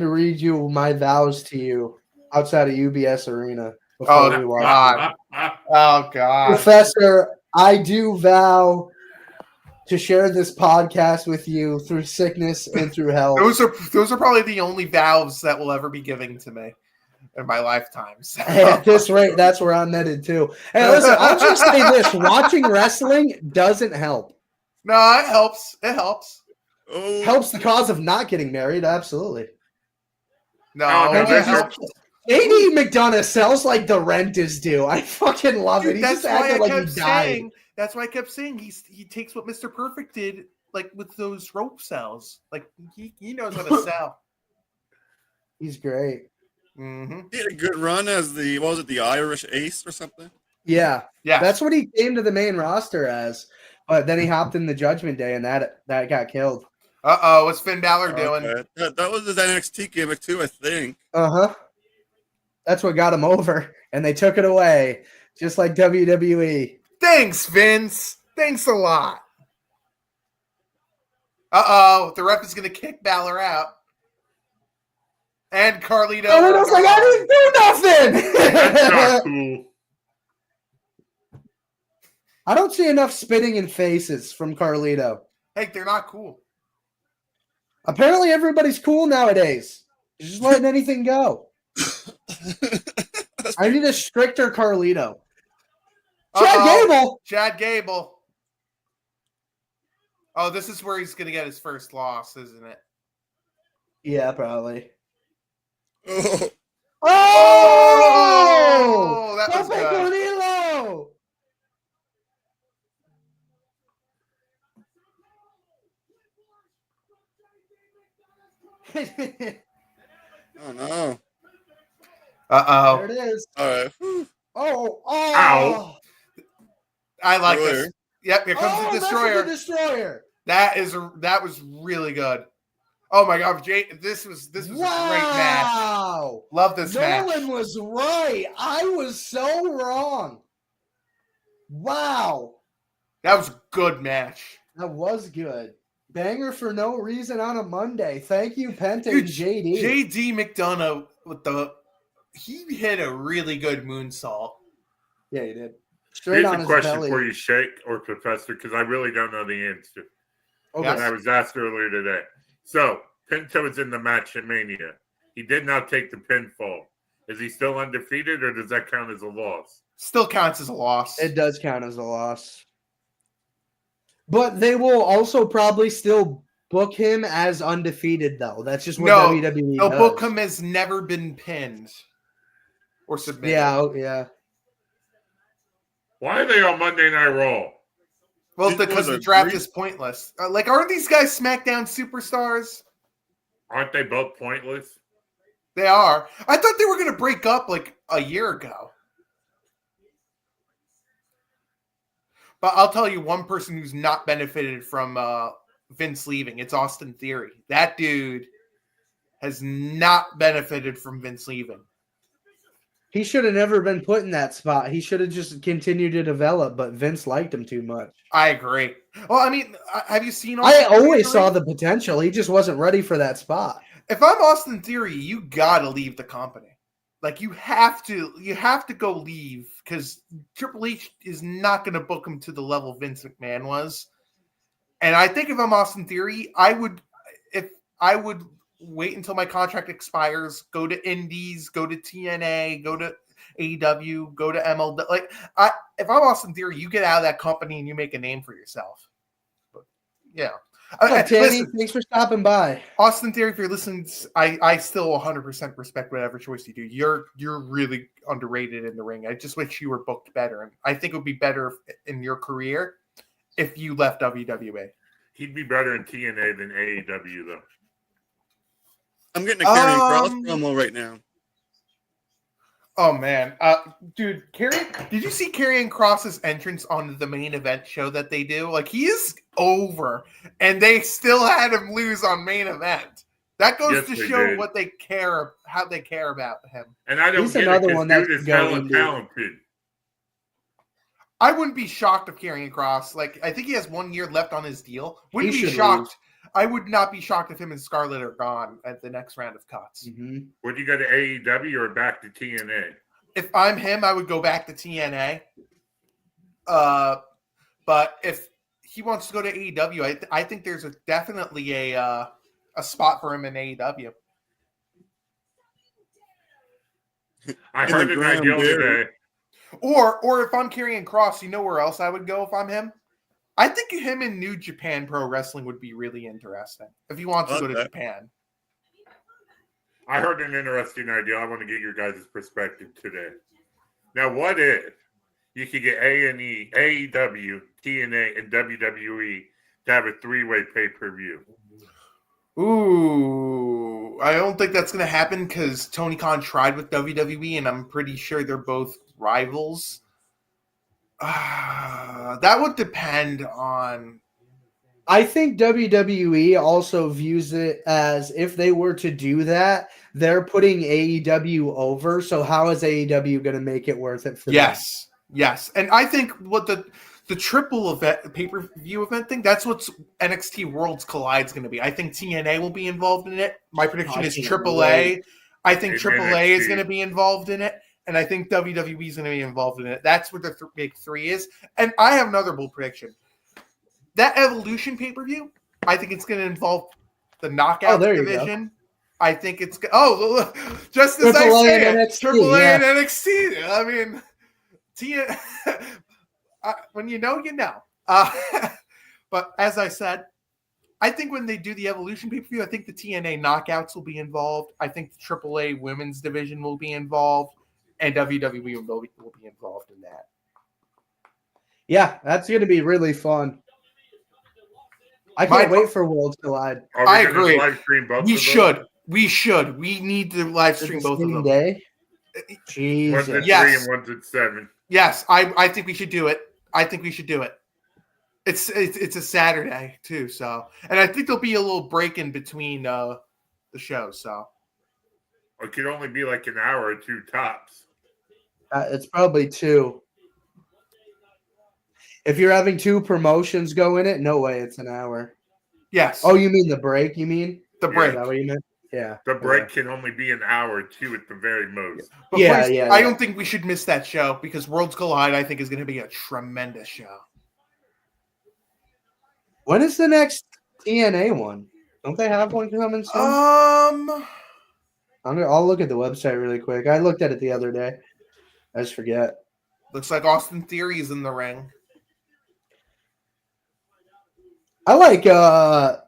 read you my vows to you outside of UBS Arena before we walk. God. Oh God, Professor, I do vow to share this podcast with you through sickness and through health. Those are probably the only vows that will ever be given to me in my lifetime. So. Hey, at this rate, that's where I'm headed too. Hey, listen, I'll just say this: watching wrestling doesn't help. No, it helps. It helps. Oh, Helps the cause of not getting married, absolutely. No, Oh, no, it that helps. AD McDonough sells like the rent is due. I fucking love it. Dude, He that's just why I acted like kept he died. saying. That's why I kept saying he takes what Mr. Perfect did, like with those rope sells. Like he knows how to sell. He's great. Mm-hmm. he had a good run as the Irish Ace or something. Yeah, Yeah, that's what he came to the main roster as. But then he hopped in the Judgment Day, and that got killed. What's Finn Balor doing? Okay. That was his NXT gimmick too, I think. That's what got him over, and they took it away, just like WWE. Thanks, Vince. Thanks a lot. The ref is gonna kick Balor out. And Carlito. And I was like, I didn't do That's not nothing. cool. I don't see enough spitting in faces from Carlito. Hey, they're not cool. Apparently, everybody's cool nowadays. Just letting anything go. I need a stricter Carlito. Chad Gable. Oh, this is where he's going to get his first loss, isn't it? Yeah, probably. Oh, Oh! That was Tope good. Carlito! oh no. Uh-oh. There it is. All right. Whew. Oh! Ow. I like Destroyer. this. Yep, here comes the That's Destroyer. the Destroyer. That was really good. Oh my God, Jay! This was a great match. Wow. Love this match. Nolan was right. I was so wrong. Wow. That was a good match. That was good. Banger for no reason on a Monday. Thank you, Penta Dude, and JD. JD McDonough he hit a really good moonsault. Yeah, he did. Straight Here's on a his question belly. for you, Shake or Professor, because I really don't know the answer. Okay. And I was asked earlier today. So, Pinto is in the match at Mania. He did not take the pinfall. Is he still undefeated, or does that count as a loss? Still counts as a loss. It does count as a loss. But they will also probably still book him as undefeated, though. That's just what WWE they'll does. book him as never been pinned or submitted. Yeah. Why are they on Monday Night Raw? Well, These because boys the are draft great. is pointless. Aren't these guys SmackDown superstars? Aren't they both pointless? They are. I thought they were going to break up like a year ago. But I'll tell you one person who's not benefited from Vince leaving. It's Austin Theory. That dude has not benefited from Vince leaving. He should have never been put in that spot. He should have just continued to develop, but Vince liked him too much. I agree. Well, I mean, have you seen I Austin always Theory? saw the potential. He just wasn't ready for that spot. If I'm Austin Theory, you got to leave the company. Like you have to go leave because Triple H is not going to book him to the level Vince McMahon was. And I think if I'm Austin Theory, I would wait until my contract expires, go to Indies, go to TNA, go to AEW, go to MLW. If I'm Austin Theory, you get out of that company and you make a name for yourself. But, yeah. Tammy, Listen, thanks for stopping by. Austin Theory, if you're listening, I still 100% respect whatever choice you do. You're really underrated in the ring. I just wish you were booked better. And I think it would be better in your career if you left WWE. He'd be better in TNA than AEW, though. I'm getting a Karrion Cross promo right now. Oh man, dude, did you see Karrion Kross's entrance on the main event show that they do? Like he is over, and they still had him lose on main event. That goes to show did. how they care about him. And I don't He's get another it one because that dude is could go hella into- talented. I wouldn't be shocked if Karrion Kross, like I think he has 1 year left on his deal. Wouldn't He be should shocked. lose. I would not be shocked if him and Scarlett are gone at the next round of cuts. Mm-hmm. Would you go to AEW or back to TNA? If I'm him, I would go back to TNA. But if he wants to go to AEW, I think there's definitely a spot for him in AEW. I In heard the an ground idea there. today. Or if I'm Karrion Kross, you know where else I would go if I'm him? I think him in New Japan Pro Wrestling would be really interesting if he wants to go to Okay. Japan. I heard an interesting idea. I want to get your guys' perspective today. Now, what if you could get A&E, AEW, TNA, and WWE to have a three-way pay-per-view? Ooh, I don't think that's going to happen because Tony Khan tried with WWE, and I'm pretty sure they're both rivals. That would depend on. I think WWE also views it as if they were to do that, they're putting AEW over. So how is AEW going to make it worth it for them? Yes, and I think what the triple event pay-per-view event thing, that's what NXT Worlds Collide is going to be. I think TNA will be involved in it. My prediction is can't AAA. wait. I think And AAA is NXT. going to be involved in it, and I think WWE is going to be involved in it. That's what the big three is. And I have another bold prediction. That Evolution pay-per-view, I think it's going to involve the Knockout there you go. division. I think it's just as AAA I say and it, NXT, AAA yeah. and NXT. I mean, when you know, you know. But as I said, I think when they do the Evolution pay-per-view, I think the TNA Knockouts will be involved. I think the AAA Women's Division will be involved, and WWE will be involved in that. Yeah, that's going to be really fun. I can't wait for Worlds Collide. Are we I gonna agree. live stream both We of should. We need to live The stream both of same them. day? those? Jesus. One's at Yes. 3 and one's at 7. Yes, I think we should do it. I think we should do it. It's a Saturday too, so and I think there'll be a little break in between the shows. So It could only be like an hour or two tops. It's probably 2. If you're having 2 promotions go in it, no way it's an hour. yes, Oh, you mean the break? You mean the Yeah. break. Is that what you meant? Yeah. The break can only be an hour or two at the very most. But Yeah, please, yeah, I yeah. don't think we should miss that show because Worlds Collide, I think, is going to be a tremendous show. When is the next TNA one? Don't they have one coming soon? I'll look at the website really quick. I looked at it the other day. I just forget. Looks like Austin Theory is in the ring. I like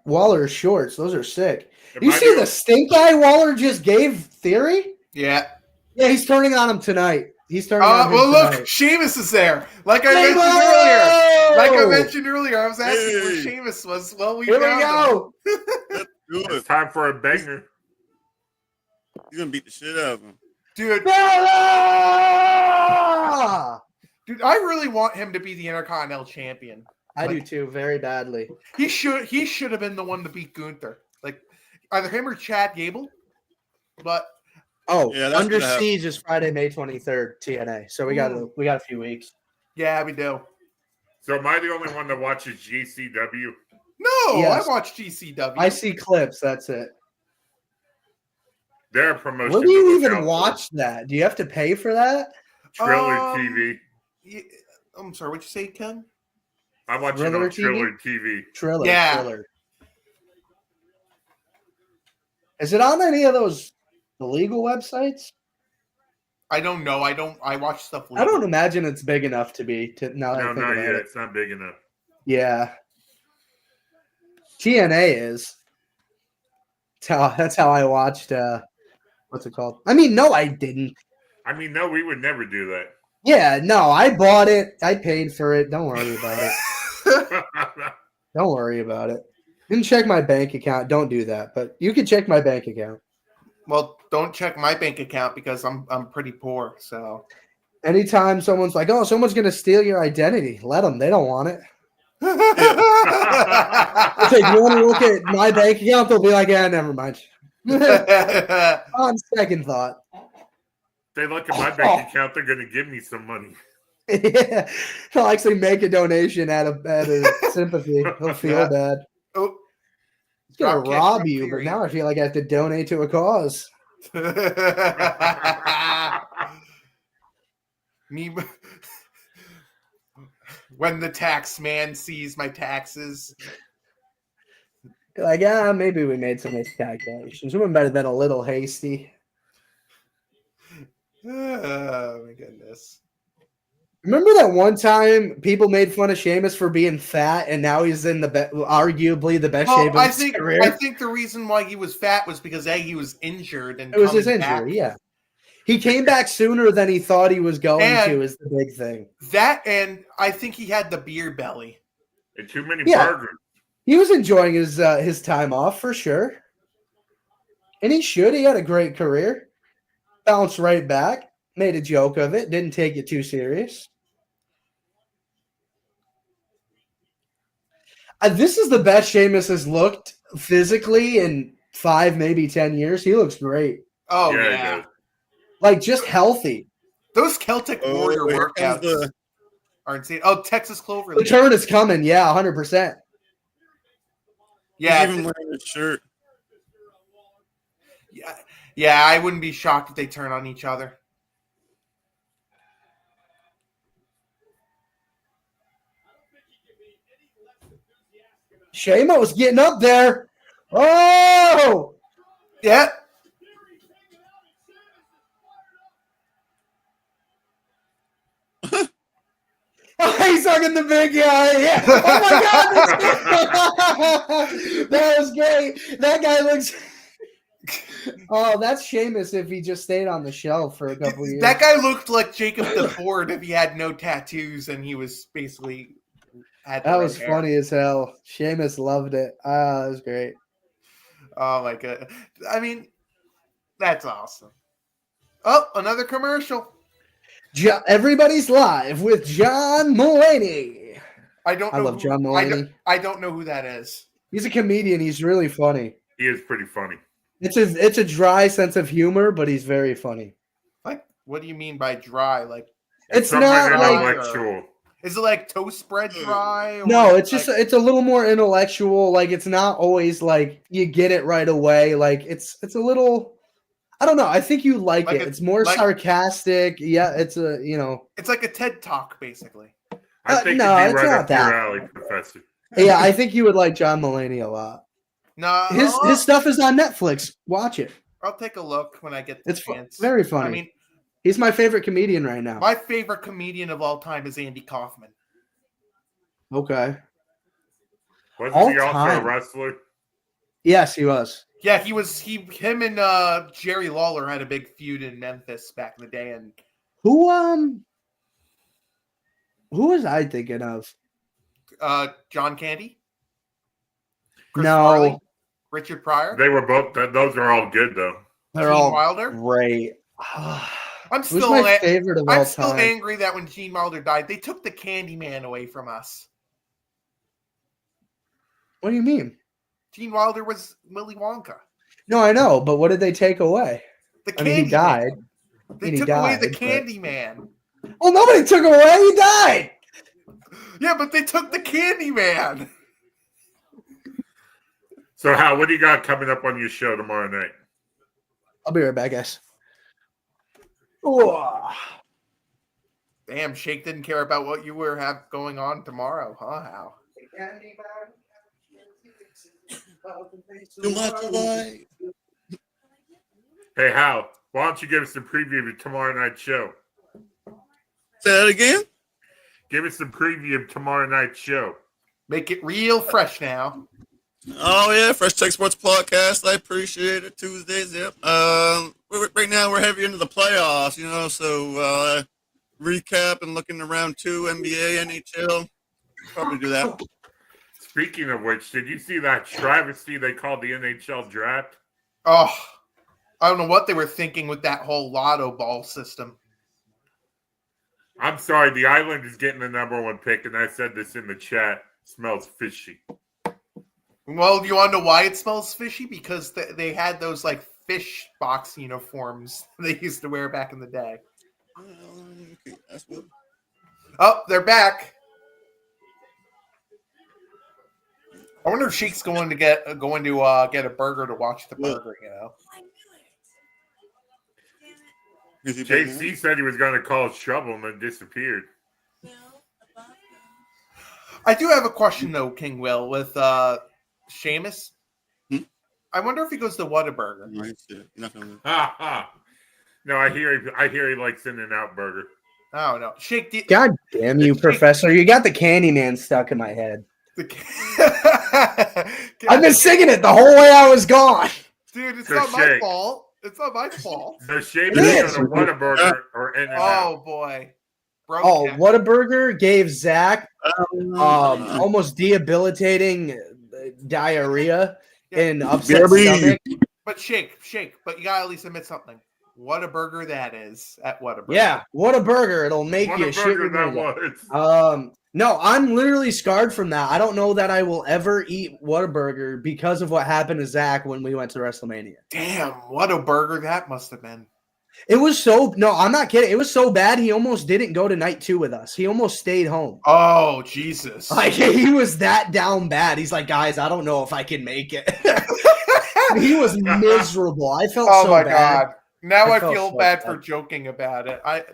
Waller's shorts. Those are sick. Am You I see the the stink eye Waller just gave Theory? Yeah. Yeah, he's turning on him tonight. He's turning on him Well, look, tonight. Sheamus is there. Like I Sheamus! mentioned earlier, I was asking where Hey. Sheamus was. Well, Here we found him. go. Do It's it. time for a banger. You're gonna beat the shit out of him. Dude, Bella! dude, I really want him to be the Intercontinental Champion. I do too, very badly. He should have been the one to beat Gunther. Like either him or Chad Gable. But Oh, Yeah, that's Under gonna happen. Siege is Friday, May 23rd, TNA. So we got a few weeks. yeah, we do. So am I the only one that watches GCW? No, Yes. I watch GCW. I see clips. That's it. Their promotion. Where do you to look even out for. watch that? Do you have to pay for that? Triller Um, TV? Yeah, I'm sorry, what'd you say, Ken? I watch it Triller on TV? Triller TV. Triller. Yeah. Triller. Is it on any of those illegal websites? I don't know. I watch stuff. I don't imagine it's big enough to be. Now that I No, think not about yet. it. It's not big enough. Yeah. TNA is. That's how I watched. What's it called? I mean, no, I didn't. I mean, no, we would never do that. Yeah, no, I bought it. I paid for it. Don't worry about it. Don't worry about it. Didn't check my bank account. Don't do that. But you can check my bank account. Well, don't check my bank account because I'm pretty poor. So Anytime someone's like, "Oh, someone's gonna steal your identity," let them. They don't want it. It's like, you want to look at my bank account? They'll be like, "Yeah, never mind." On second thought, They look at my bank account, they're going to give me some money. yeah, they'll actually make a donation out of sympathy. They'll feel bad. Oh, It's gonna Dropkick rob from you, but Fury. now I feel like I have to donate to a cause. Me when the tax man sees my taxes. Like, maybe we made some miscalculations. We might have been a little hasty. Oh my goodness. Remember that one time people made fun of Sheamus for being fat, and now he's in the arguably the best shape of his career? I think the reason why he was fat was because he was injured and It was his coming injury, back. yeah. He came back sooner than he thought he was going to is the big thing. That and I think he had the beer belly. And too many Yeah. burgers. He was enjoying his time off for sure. And he should. He had a great career. Bounced right back. Made a joke of it. Didn't take it too serious. This is the best Sheamus has looked physically in 5, maybe 10 years. He looks great. Oh Yeah, he yeah. does. Like, just healthy. Those Celtic Warrior here comes workouts are insane. Oh, Texas Clover. The turn is coming. Yeah, 100%. Yeah, He's even wearing his shirt. yeah. I wouldn't be shocked if they turn on each other. Sheamus was getting up there. Oh! Yeah. Oh, he's hugging the big guy. Yeah. Oh my God. That was great. That guy looks. Oh, that's Sheamus if he just stayed on the shelf for a couple years. That guy looked like Jacob DeFord if he had no tattoos and he was basically had the That red was hair. funny as hell. Sheamus loved it. Ah, that was great. Oh my god. I mean, that's awesome. Oh, another commercial. Everybody's live with John Mulaney. I don't I know. love John Mulaney. I don't know who that is. He's a comedian. He's really funny. He is pretty funny. It's a dry sense of humor, but he's very funny. Like, what do you mean by dry? Like, It's Something not like intellectual. is it like toast bread dry? Or no, it's just like, it's a little more intellectual. Like it's not always like you get it right away. Like it's a little. I don't know. I think you like it. It's more sarcastic. Yeah, it's a it's like a TED Talk, basically. I think no, it'd be it's right not up your that. alley, Professor. Yeah, I think you would like John Mulaney a lot. No, His stuff is on Netflix. Watch it. I'll take a look when I get the It's chance. very funny. I mean, he's my favorite comedian right now. my favorite comedian of all time is Andy Kaufman. Okay. Wasn't All he also time. a wrestler? Yes, he was. Yeah, him and Jerry Lawler had a big feud in Memphis back in the day, and Who was I thinking of? John Candy, Chris No, Farley, Richard Pryor, They were both. Those are all good though. they're Gene all Wilder. great. I'm Who's still my favorite of all I'm still time? angry that when Gene Wilder died, they took the Candyman away from us. What do you mean? Gene Wilder was Willy Wonka. No, I know, but what did they take away? The I mean, he Candyman. died. They He took away the died, but- Candyman. Well, nobody took him away. He died. Yeah, but they took the Candyman. So, Hal, what do you got coming up on your show tomorrow night? I'll be right back, guys. Oh. Damn, Shake didn't care about what you have going on tomorrow, huh? How? Too much light. Hey, Hal, why don't you give us a preview of tomorrow night's show? Say that again? Give us a preview of tomorrow night's show. Make it real fresh now. Oh yeah, Fresh Tech Sports Podcast. I appreciate it. Tuesdays, yep. Right now we're heavy into the playoffs, so recap and looking around 2 NBA, NHL. Probably do that. Speaking of which, did you see that travesty they called the NHL draft? Oh, I don't know what they were thinking with that whole lotto ball system. I'm sorry, the Island is getting the number 1 pick, and I said this in the chat. Smells fishy. Well, you want to know why it smells fishy? Because they had those like fish box uniforms they used to wear back in the day. Okay, that's good. Oh, they're back. I wonder if Sheik's going to get a burger to watch the burger. JC said he was going to call trouble and then disappeared. I do have a question though, King Will, with Seamus. I wonder if he goes to Whataburger. Ha ha. No, I hear he likes In-N-Out Burger. Oh no, Shake. God damn you, Professor! You got the Candyman stuck in my head. I've been singing it the whole way I was gone. Dude, it's So not my Shake. fault. It's not my fault. So Shane It is is. going to Whataburger or In-N-Out. Oh boy. Bro, Oh, Whataburger gave Zach almost debilitating diarrhea and upset stomach. But Shake. But you gotta at least admit something. What a burger that is at Whataburger. Yeah, Whataburger. It'll make What you a shit burger your that pants. was. No, I'm literally scarred from that. I don't know that I will ever eat Whataburger because of what happened to Zach when we went to WrestleMania. Damn, what a burger that must have been. It was so no, I'm not kidding. It was so bad he almost didn't go to night 2 with us. He almost stayed home. Oh, Jesus. Like he was that down bad. He's like, guys, I don't know if I can make it. He was miserable. I felt Oh so my bad. God. Now I I felt feel so bad bad. for joking about it. I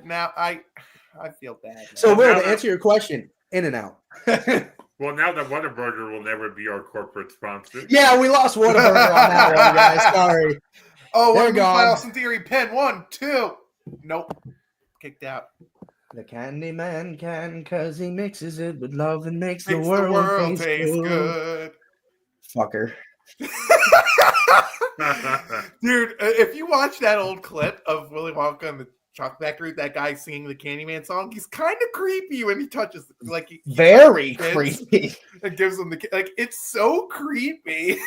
feel bad. Now. So Will, Now to answer your question, In-N-Out. Well, now that Whataburger will never be our corporate sponsor. Yeah, we lost Whataburger on that one, guys. Sorry. Oh, They're what gone. my Austin Theory pen? 1, 2. Nope. Kicked out. The Candyman can, cause he mixes it with love and makes Makes the world, taste good. Fucker. Dude, if you watch that old clip of Willy Wonka and the Chocolate Factory, that guy singing the Candyman song, he's kind of creepy when he touches, like, he Very kids creepy. and gives them it's so creepy.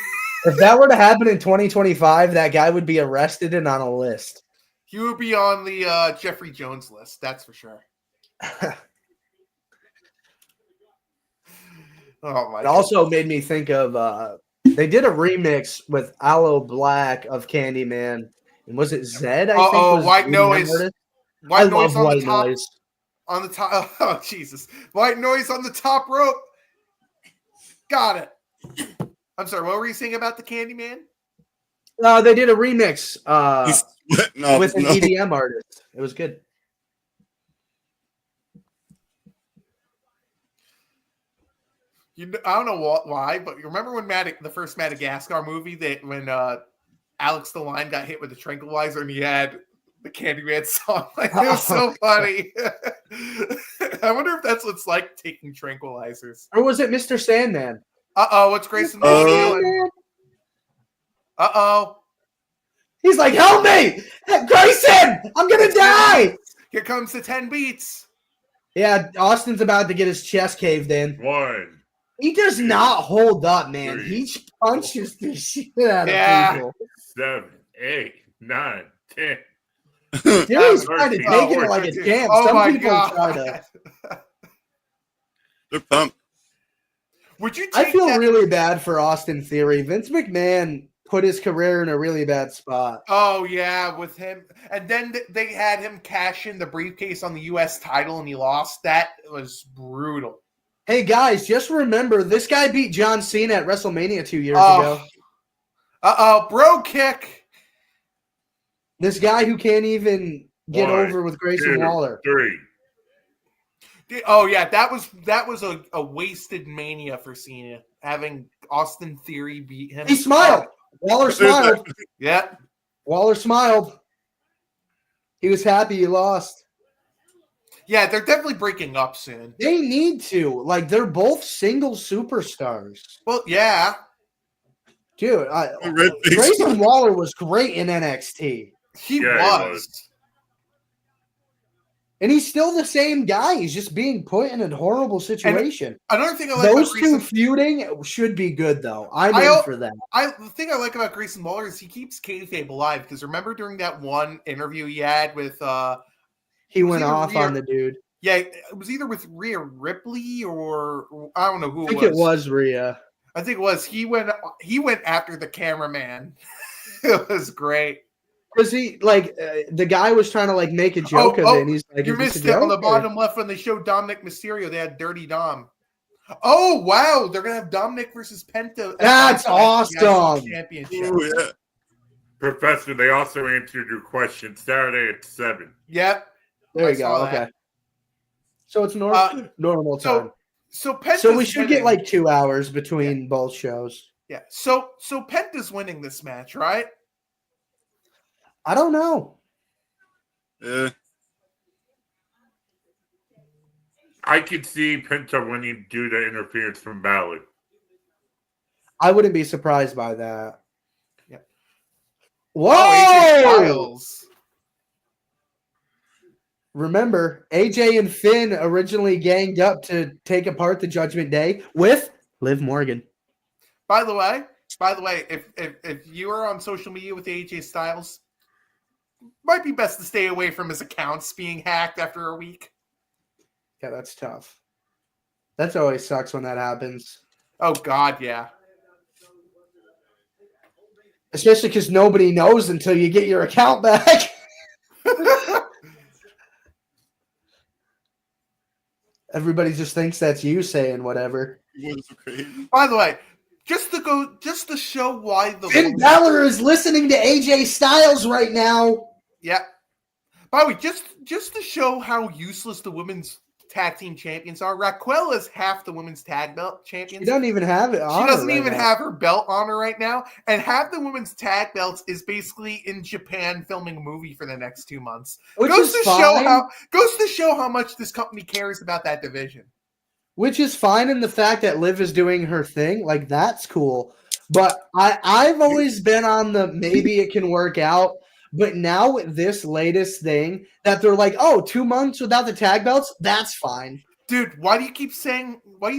If that were to happen in 2025, that guy would be arrested and on a list. He would be on the Jeffrey Jones list, that's for sure. Oh my It also made me think of they did a remix with Aloe Black of Candyman. And was it Zed? I think was White the EDM Noise. artist? White I Noise love on White the top. Noise. On the top. Oh, Jesus. White Noise on the top rope. Got it. I'm sorry. What were you saying about the Candyman? They did a remix He's sweating up. with an No. EDM artist. It was good. I don't know why, but you remember when the first Madagascar movie that when Alex the Lion got hit with a tranquilizer and he had the Candyman song? Like, it was so funny. I wonder if that's what it's like taking tranquilizers. Or was it Mr. Sandman? What's Grayson Waller doing? He's like, help me! Grayson! I'm gonna die! Here comes the 10 beats. Yeah, Austin's about to get his chest caved in. 1, He does not hold up, man. 3, He punches the shit out Yeah. of people. 7, 8, 9, 10. Theory's trying to 13, take it like a 14. champ. Oh Some my people God. try to. They're pumped. Would you I take feel that? really bad for Austin Theory. Vince McMahon put his career in a really bad spot. Oh, yeah, with him. And then they had him cash in the briefcase on the U.S. title and he lost. That was brutal. Hey, guys, just remember, this guy beat John Cena at WrestleMania 2 years ago. Bro kick. This guy who can't even get 1, over with Grayson 2, Waller. 3. Oh, yeah, that was a wasted mania for Cena, having Austin Theory beat him. He smiled. Waller smiled. Yeah. Waller smiled. He was happy he lost. Yeah, they're definitely breaking up soon. They need to. Like, they're both single superstars. Well, yeah. Dude, Red face. Grayson Waller was great in NXT. He Yeah, he was. was. And he's still the same guy. He's just being put in a horrible situation. Another thing I like Those about two Grayson, feuding should be good, though. I'm I- in for that. the thing I like about Grayson Waller is he keeps kayfabe alive. Because remember during that one interview he had with, He went either off Rhea- on the dude. yeah, it was either with Rhea Ripley or I don't know who I think it was Rhea. I think it was. He went after the cameraman. It was great. Because the guy was trying to like make a joke of it, and he's like, You "Is this missed a it on the joke, or-" bottom left when they showed Dominic Mysterio. They had Dirty Dom. Oh wow, they're gonna have Dominic versus Penta. at That's Backlash, the awesome. Championship. Oh, yeah. Professor, they also answered your question Saturday at 7. Yep. There I you go. saw that. Okay. So it's normal time. So Penta's So we should get winning. like 2 hours between both shows. Yeah. So Penta's winning this match, right? I don't know. Yeah. I could see Penta winning due to interference from Balor. I wouldn't be surprised by that. Yeah. Whoa! AJ Styles. Remember, AJ and Finn originally ganged up to take apart the Judgment Day with Liv Morgan. By the way, if you are on social media with AJ Styles, might be best to stay away from his accounts being hacked after a week. Yeah, that's tough. That always sucks when that happens. Oh God, yeah. Especially because nobody knows until you get your account back. Everybody just thinks that's you saying whatever. It was crazy. By the way, just to show why the Finn Balor is listening to AJ Styles right now. yeah. By the way, just to show how useless the women's tag team champions are, Raquel is half the women's tag belt She champions. doesn't even have it on She her doesn't right even now. have her belt on her right now, and half the women's tag belts is basically in Japan filming a movie for the next 2 months. Which Goes is to fine. show how much this company cares about that division. Which is fine in the fact that Liv is doing her thing. Like, that's cool. But I've always been on the maybe it can work out. But now with this latest thing that they're like, oh, 2 months without the tag belts, that's fine. Dude, why do you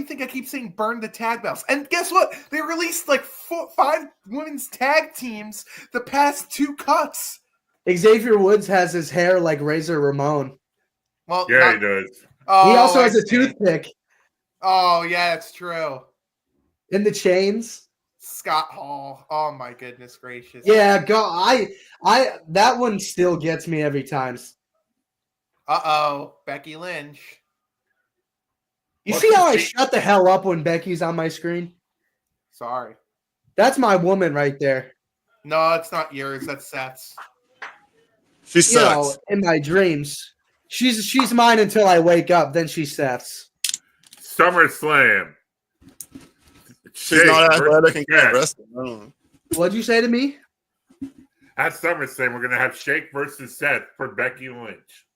think I keep saying burn the tag belts? And guess what? They released like 5 women's tag teams the past 2 cuts. Xavier Woods has his hair like Razor Ramon. Well, Yeah, he does. Oh, He also has I a see. toothpick. Oh, yeah, that's true. in the chains. Scott Hall. Oh my goodness gracious. Yeah, go. I that one still gets me every time. Becky Lynch. You Well, see how I she- shut the hell up when Becky's on my screen? Sorry. That's my woman right there. No, it's not yours. That's Seth's. She You sucks. know, in my dreams. She's mine until I wake up, then she's Seth's. SummerSlam. She's Shake not versus athletic and can't Seth. wrestle. I don't know. What'd you say to me? At SummerSlam, we're gonna have Shake versus Seth for Becky Lynch.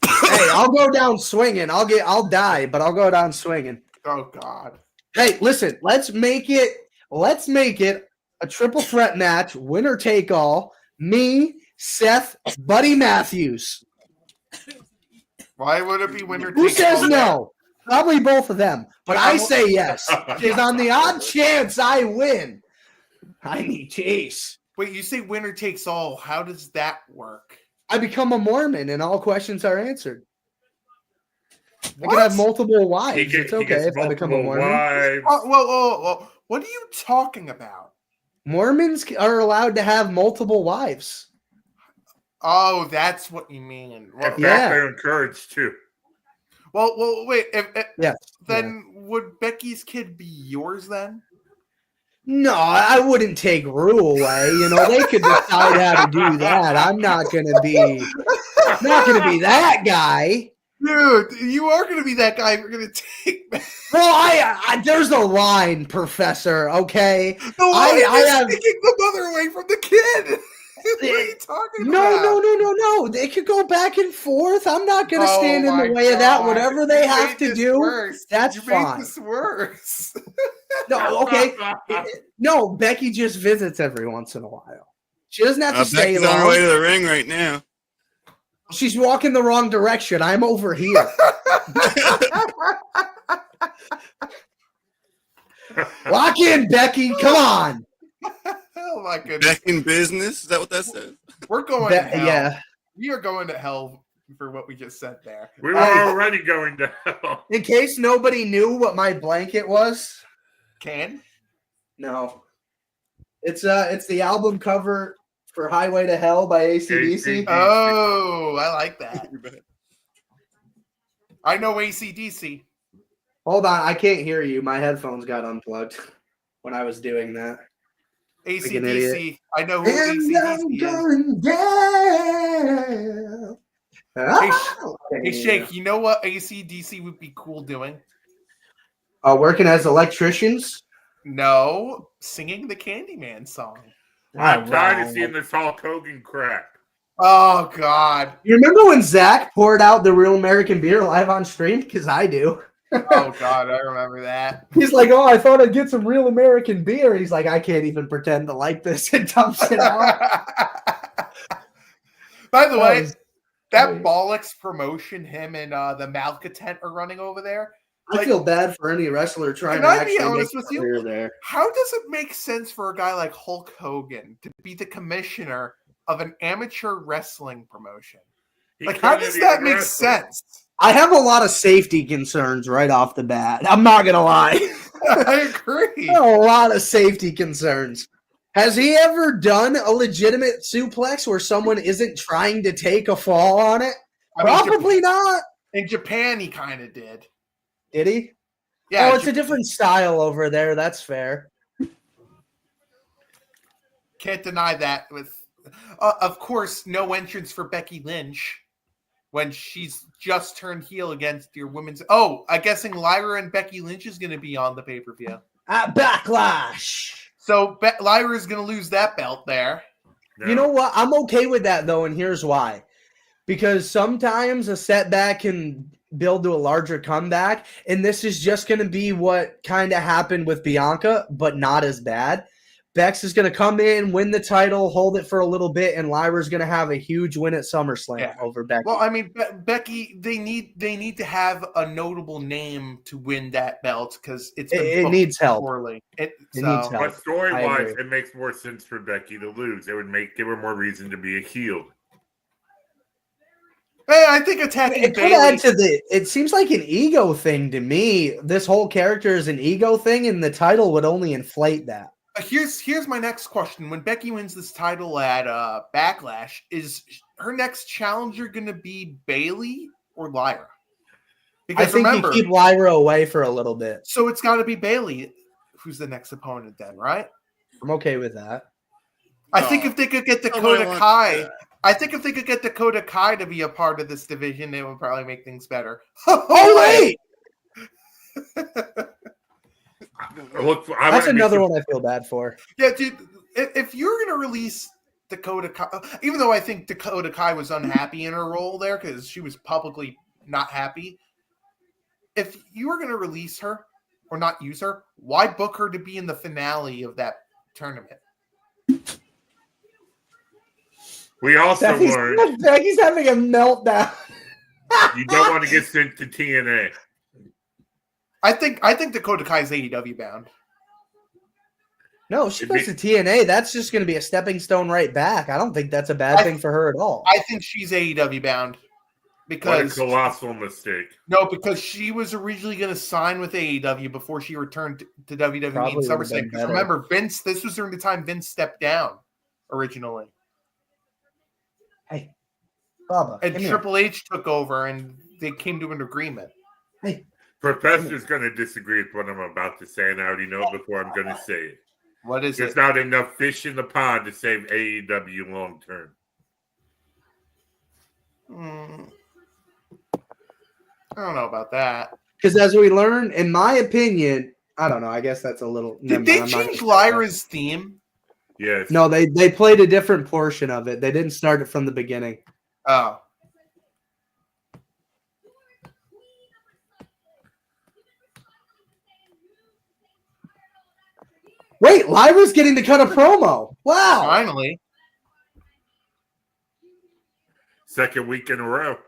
Hey, I'll go down swinging. I'll die, but I'll go down swinging. Oh God. Hey, listen, let's make it a triple threat match, winner take all. Me, Seth, Buddy Matthews. Why would it be winner? Who take says all? no? Probably both of them, but I say yes. Because on the odd chance I win, I need Chase. Wait, you say winner takes all. How does that work? I become a Mormon and all questions are answered. I What? can have multiple wives. He gets It's okay if I become a multiple Mormon. wives. Whoa. What are you talking about? Mormons are allowed to have multiple wives. Oh, that's what you mean. In Well, fact, Yeah. they're encouraged to. well wait. Yes. Then would Becky's kid be yours then? No, I wouldn't take Rue away. You know, they could decide how to do that. I'm not gonna be that guy. Dude, you are going to be that guy. You're going to take. Well, I there's a line, Professor. Okay. No, I I have- taking the mother away from the kid. What are you talking about? No. They could go back and forth. I'm not gonna stand in the my way of that. God. Whatever they You have made to this do, worse. that's you fine. made this worse. No, okay. No, Becky just visits every once in a while. She doesn't have to stay Becky's on her long. way to the ring right now. She's walking the wrong direction. I'm over here. Lock in, Becky. Come on. Oh my goodness. Back in business? Is that what that says? We're going to hell. Yeah. We are going to hell for what we just said there. We were already going to hell. In case nobody knew what my blanket was. Can? No. It's the album cover for Highway to Hell by AC/DC. Oh, I like that. I know ACDC. Hold on, I can't hear you. My headphones got unplugged when I was doing that. an idiot. ACDC. I know who And I'm ACDC is. going down. Hey, Shake, you know what ACDC would be cool doing? Working as electricians. No, singing the Candyman song. I'm tired of seeing this Hulk Hogan crap. Oh, God. You remember when Zach poured out the real American beer live on stream? Because I do. Oh, God, I remember that. He's like, oh, I thought I'd get some real American beer. He's like, I can't even pretend to like this and dumps it out. By the way, that great. bollocks promotion him and the Malcontent are running over there. I feel bad for any wrestler trying Can to I actually be honest make with a you? career there. How does it make sense for a guy like Hulk Hogan to be the commissioner of an amateur wrestling promotion? Like, how does that make sense? I have a lot of safety concerns right off the bat. I'm not gonna lie. I agree. A lot of safety concerns. Has he ever done a legitimate suplex where someone isn't trying to take a fall on it? I mean, Probably not. In Japan, he kind of did. Did he? Yeah, Oh, it's a different style over there. That's fair. Can't deny that. With, of course, no entrance for Becky Lynch when she's just turned heel against your women's. Oh, I'm guessing Lyra and Becky Lynch is going to be on the pay-per-view. At Backlash. So Lyra is going to lose that belt there. You know what? I'm okay with that, though, and here's why. Because sometimes a setback can build to a larger comeback, and this is just going to be what kind of happened with Bianca, but not as bad. Bex is going to come in, win the title, hold it for a little bit, and Lyra's going to have a huge win at SummerSlam over Becky. Well, I mean, Becky, they need to have a notable name to win that belt because it needs help. Poorly. It needs help. But I story-wise, agree. it makes more sense for Becky to lose. It would give her more reason to be a heel. Hey, I think attacking It could Bailey. add to the. It seems like an ego thing to me. This whole character is an ego thing, and the title would only inflate that. Here's my next question. When Becky wins this title at Backlash, is her next challenger going to be Bailey or Lyra? I think remember, you keep Lyra away for a little bit. so it's got to be Bailey who's the next opponent then, right? I'm okay with that. I think if they could get Dakota Kai, I think if they could get Dakota Kai to be a part of this division, it would probably make things better. Oh wait, Look, that's another one I feel bad for. Yeah, dude. If you're gonna release Dakota Kai, even though I think Dakota Kai was unhappy in her role there because she was publicly not happy, if you were gonna release her or not use her, why book her to be in the finale of that tournament? We also learned Becky's having a meltdown. you don't want to get sent to TNA. I think Dakota Kai is AEW bound. No, she goes to TNA. That's just going to be a stepping stone right back. I don't think that's a bad thing for her at all. I think she's AEW bound because what a colossal mistake. No, because she was originally going to sign with AEW before she returned to WWE Probably in SummerSlam. Because remember, Vince. This was during the time Vince stepped down originally. Hey, Bubba, and Triple H took over, and they came to an agreement. Hey, Professor's going to disagree with what I'm about to say, and I already know it before I'm going to say it. What is There's it? not enough fish in the pond to save AEW long term. I don't know about that. Because as we learn, in my opinion, I don't know. I guess that's a little. Did they change Lyra's theme? Yes. No, they played a different portion of it. They didn't start it from the beginning. Oh. Wait, Lyra's getting to cut a promo. Wow. Finally. Second week in a row.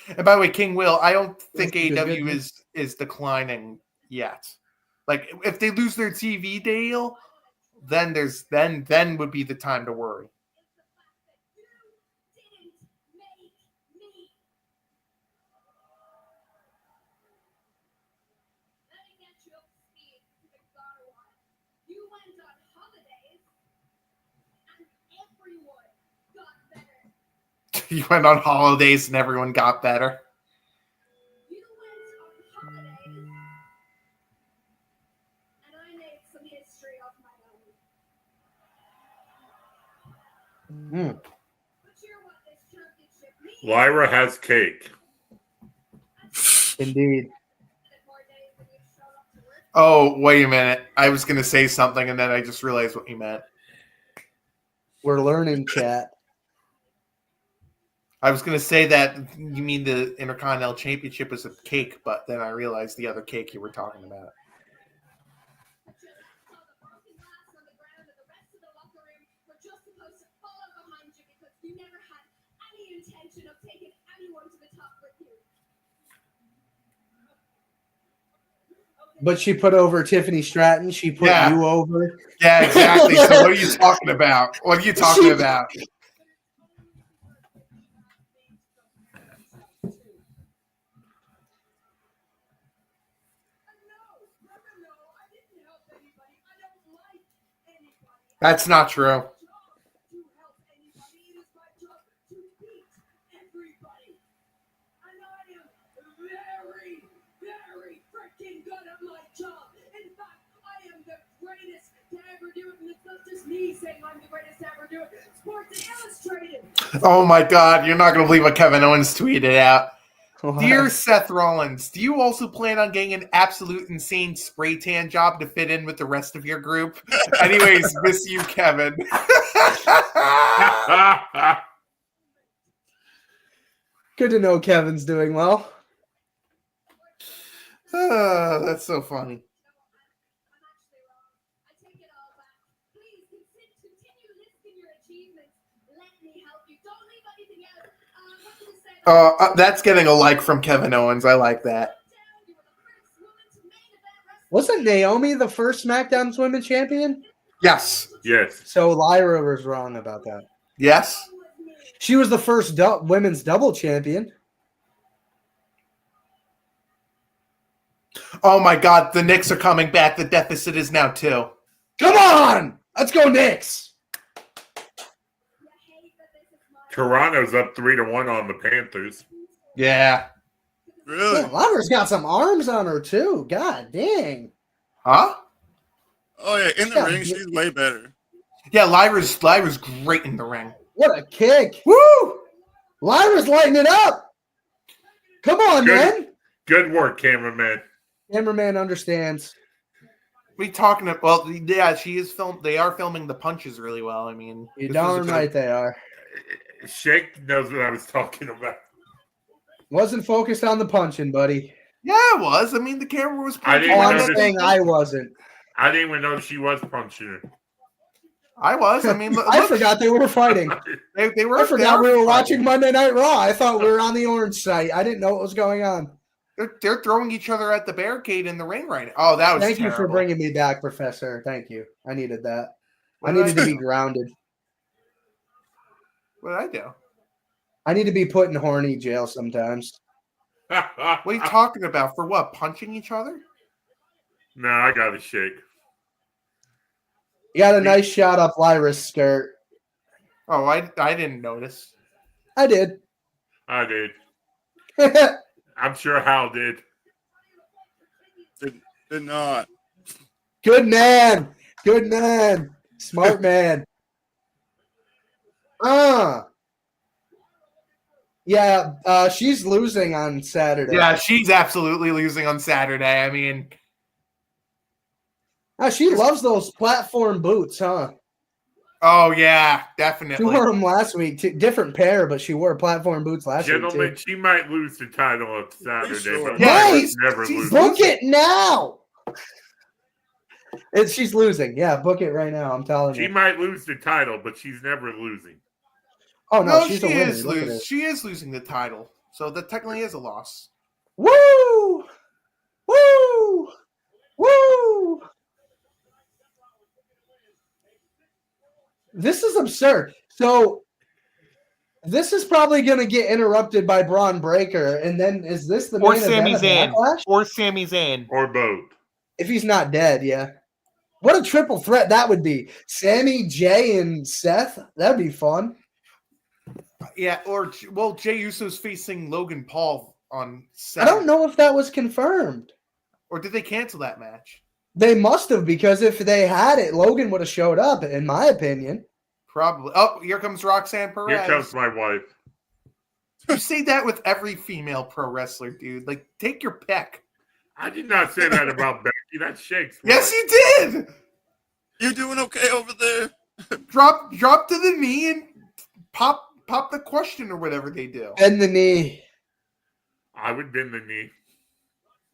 And by the way, King Will, I don't think Good, AEW good. is declining yet. Like if they lose their TV deal, then then would be the time to worry. You went on holidays and everyone got better. Lyra has cake. Indeed. Oh, wait a minute. I was going to say something and then I just realized what you meant. We're learning, chat. I was going to say that you mean the Intercontinental Championship was a cake, but then I realized the other cake you were talking about. But she put over Tiffany Stratton. She put you over. Yeah, exactly. So what are you talking about? What are you talking about? That's not true. Oh my God, you're not going to believe what Kevin Owens tweeted out. What? Dear Seth Rollins, do you also plan on getting an absolute insane spray tan job to fit in with the rest of your group? Anyways, miss you, Kevin. Good to know Kevin's doing well. That's so funny. That's getting a like from Kevin Owens. I like that. Wasn't Naomi the first SmackDown Women's Champion? Yes. Yes. So Lyra was wrong about that. Yes. She was the first women's double champion. Oh my God, the Knicks are coming back. The deficit is now 2. Come on, let's go Knicks. Toronto's up 3-1 on the Panthers. Yeah. Really? Yeah, Lover's got some arms on her too. God dang. Huh? Oh yeah, in the Yeah, ring, she's way better. Yeah, Lyra's great in the ring. What a kick. Woo! Lyra's lighting it up. Come on, man. Good work, cameraman. Cameraman understands. What are you talking about? Well, yeah, she is They are filming the punches really well. I mean, You're this was a darn good- right they are. Shake knows what I was talking about. Wasn't focused on the punching, buddy. Yeah, it was. I mean, the camera was. I didn't Oh, even I'm notice. saying I wasn't. I didn't even know she was punching her. I was. I mean, look, I forgot they were fighting. They were. I forgot we they were are watching fighting. Monday Night Raw. I thought we were on the orange site. I didn't know what was going on. They're throwing each other at the barricade in the ring right now. Oh, that was. Thank you for terrible. bringing me back, Professor. Thank you. I needed that. What I did needed to be grounded. What did I do? I need to be put in horny jail sometimes. What are you talking about? For what? Punching each other? No, I got a shake. You got a nice shot up Lyra's skirt. Oh, I didn't notice. I did. I did. I'm sure Hal did. Did not. Good man. Good man. Smart man. Yeah, she's losing on Saturday. Yeah, she's absolutely losing on Saturday. I mean, She loves those platform boots, huh? oh yeah, She definitely. wore them last week. Different pair, but she wore platform boots last week Gentlemen, too. she might lose the title on Saturday, Sure. but Yeah, Lyra she's- never she's loses. Book it now. She's losing. Yeah, book it right now. I'm telling She you. might lose the title, but she's never losing. Oh no, No, she's she a winner. is Look at her. losing. She is losing the title, so that technically is a loss. Woo! Woo! Woo! This is absurd. So this is probably going to get interrupted by Braun Breaker, and then is this the Or main Sami event of Zayn. Backlash? Or Sami Zayn. Or both. If he's not dead, yeah. What a triple threat that would be. Sammy, Jay, and Seth. That'd be fun. Yeah, or well, Jey Uso's facing Logan Paul on I Saturday. don't know if that was confirmed. Or did they cancel that match? They must have, because if they had it, Logan would have showed up, in my opinion. Probably. Oh, here comes Roxanne Here Perez. comes my wife. You say that with every female pro wrestler, dude. Like, take your pick. I did not say that about Becky. That's Shake's wife. Yes, you did. You doing okay over there? Drop to the knee and pop the question or whatever they do. Bend the knee. I would bend the knee.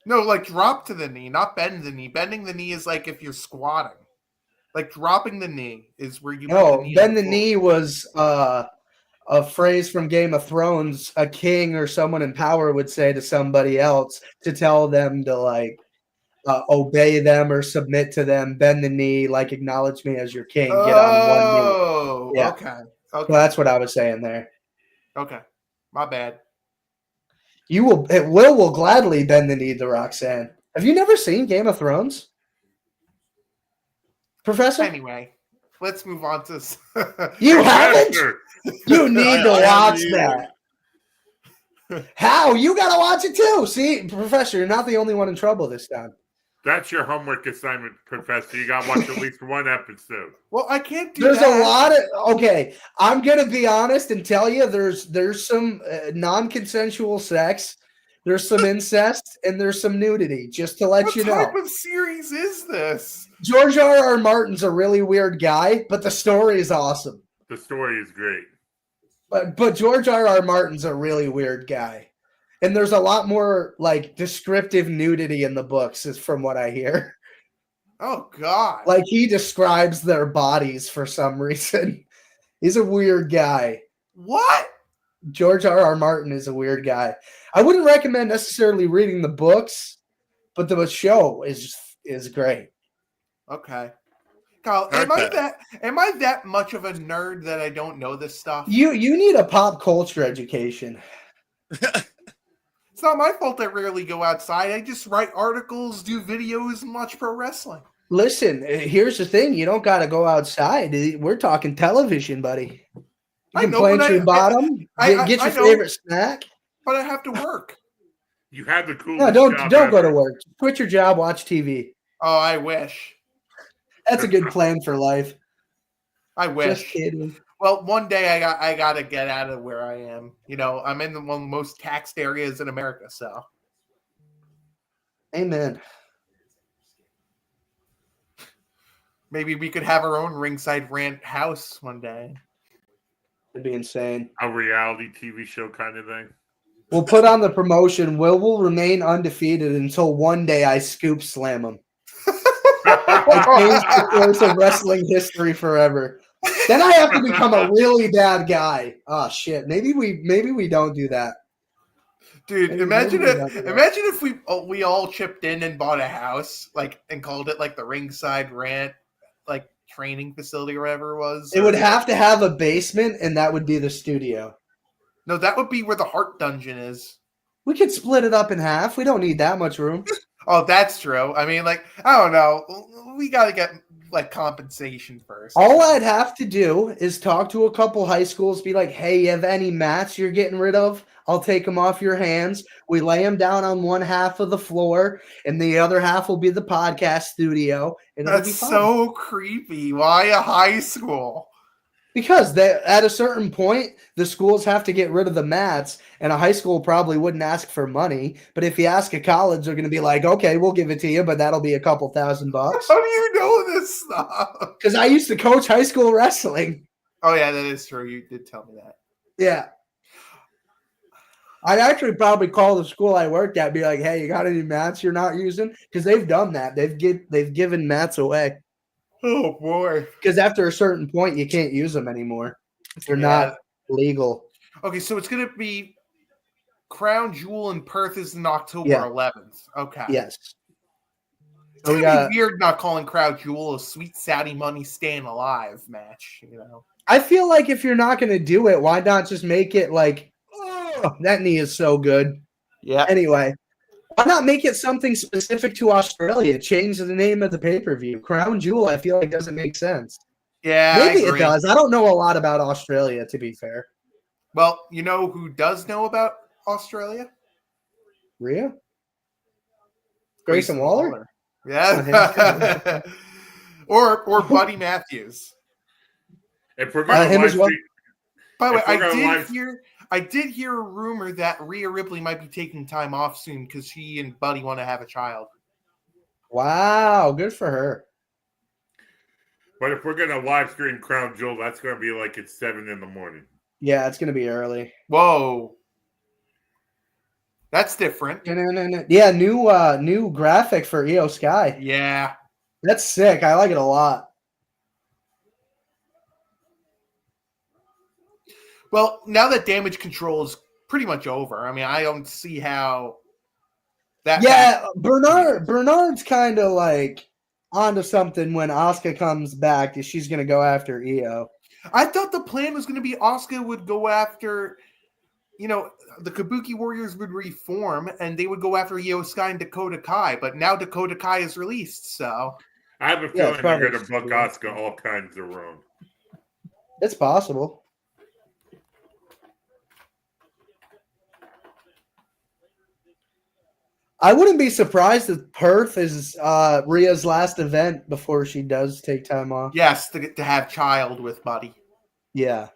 No, like drop to the knee, not bend the knee. Bending the knee is like if you're squatting. Like dropping the knee is where you No, knee bend on the floor. knee was a phrase from Game of Thrones a king or someone in power would say to somebody else to tell them to like obey them or submit to them. Bend the knee, like acknowledge me as your king. Get on one knee. Oh, Yeah. okay. So that's what I was saying there. Okay. My bad. Will gladly bend the knee to Roxanne. Have you never seen Game of Thrones, Professor? Anyway, let's move on to You haven't? Professor, You need to I watch haven't that. How? You got to watch it too. See, Professor, you're not the only one in trouble this time. that's your homework assignment, Professor. You got to watch at least one episode. Well, I can't do There's that. a lot of okay. I'm gonna be honest and tell you there's some non-consensual sex, there's some incest, and there's some nudity. Just to let What you know, type of series is this? George R.R. Martin's a really weird guy, but the story is awesome. The story is great. But George R.R. Martin's a really weird guy, and there's a lot more like descriptive nudity in the books, is from what I hear. Oh God! Like he describes their bodies for some reason. He's a weird guy. What? George R.R. Martin is a weird guy. I wouldn't recommend necessarily reading the books, but the show is great. Okay. Kyle, Hard pass. am I that much of a nerd that I don't know this stuff? You need a pop culture education. It's not my fault I rarely go outside. I just write articles, do videos, and watch pro wrestling. Listen, here's the thing: you don't got to go outside. We're talking television, buddy. You I can know, plant but your bottom, get your I know. favorite snack. But I have to work. You had the coolest No, don't job go ever. to work. Quit your job, watch TV. Oh, I wish. That's a good plan for life. I Just wish. kidding. Well, one day I got to get out of where I am. You know, I'm in one of the most taxed areas in America, so. Amen. Maybe we could have our own ringside rant house one day. It'd be insane. A reality TV show kind of thing. We'll put on the promotion. Will remain undefeated until one day I scoop slam him. I changed the course of wrestling history forever. Then I have to become a really bad guy. Oh shit! Maybe we don't do that. Dude, Maybe imagine we it. don't do that. Imagine if we all chipped in and bought a house, like, and called it like the ringside rant, like training facility or whatever it was. It would have to have a basement, and that would be the studio. No, that would be where the Heart Dungeon is. We could split it up in half. We don't need that much room. Oh, that's true. I mean, like, I don't know. We got to get like compensation first. All I'd have to do is talk to a couple high schools, be like, hey, you have any mats you're getting rid of? I'll take them off your hands. We lay them down on one half of the floor, and the other half will be the podcast studio. And it'll be That's fun. so creepy. Why a high school? Because at a certain point, the schools have to get rid of the mats, and a high school probably wouldn't ask for money. But if you ask a college, they're going to be like, okay, we'll give it to you, but that'll be a couple $1,000. How do you know this stuff? Because I used to coach high school wrestling. Oh, yeah, that is true. You did tell me that. Yeah. I'd actually probably call the school I worked at, be like, hey, you got any mats you're not using? Because they've done that. They've given mats away. Oh, boy. Because after a certain point, you can't use them anymore. They're not legal. Okay, so it's going to be Crown Jewel in Perth is in October Yeah. 11th. Okay. Yes. It's So we going to got. be weird not calling Crown Jewel a sweet Saudi money staying alive match, you know? I feel like if you're not going to do it, why not just make it like, oh, that knee is so good. Yeah. Anyway, why not make it something specific to Australia? Change the name of the pay-per-view. Crown Jewel, I feel like doesn't make sense. Yeah, Maybe I it agree. does. I don't know a lot about Australia, to be fair. Well, you know who does know about Australia? Rhea? Grayson Waller? Yeah. or Buddy Matthews. If we're going to him live as well. stream, By the way, If we're I did hear a rumor that Rhea Ripley might be taking time off soon because she and Buddy want to have a child. Wow, good for her. but if we're going to live stream Crown Jewel, that's going to be like at 7 in the morning. Yeah, it's going to be early. Whoa. That's different. Yeah, new graphic for EO Sky. Yeah. That's sick. I like it a lot. Well, now that Damage Control is pretty much over, I mean, I don't see how that. Yeah, Bernard's kind of like onto something when Asuka comes back. She's going to go after EO. I thought the plan was going to be Asuka would go after, you know, the Kabuki Warriors would reform and they would go after Io Sky and Dakota Kai, but now Dakota Kai is released, so. I have a Yeah, feeling they're probably going to book Asuka all kinds of wrong. It's possible. I wouldn't be surprised if Perth is Rhea's last event before she does take time off. Yes, to have child with Buddy. Yeah.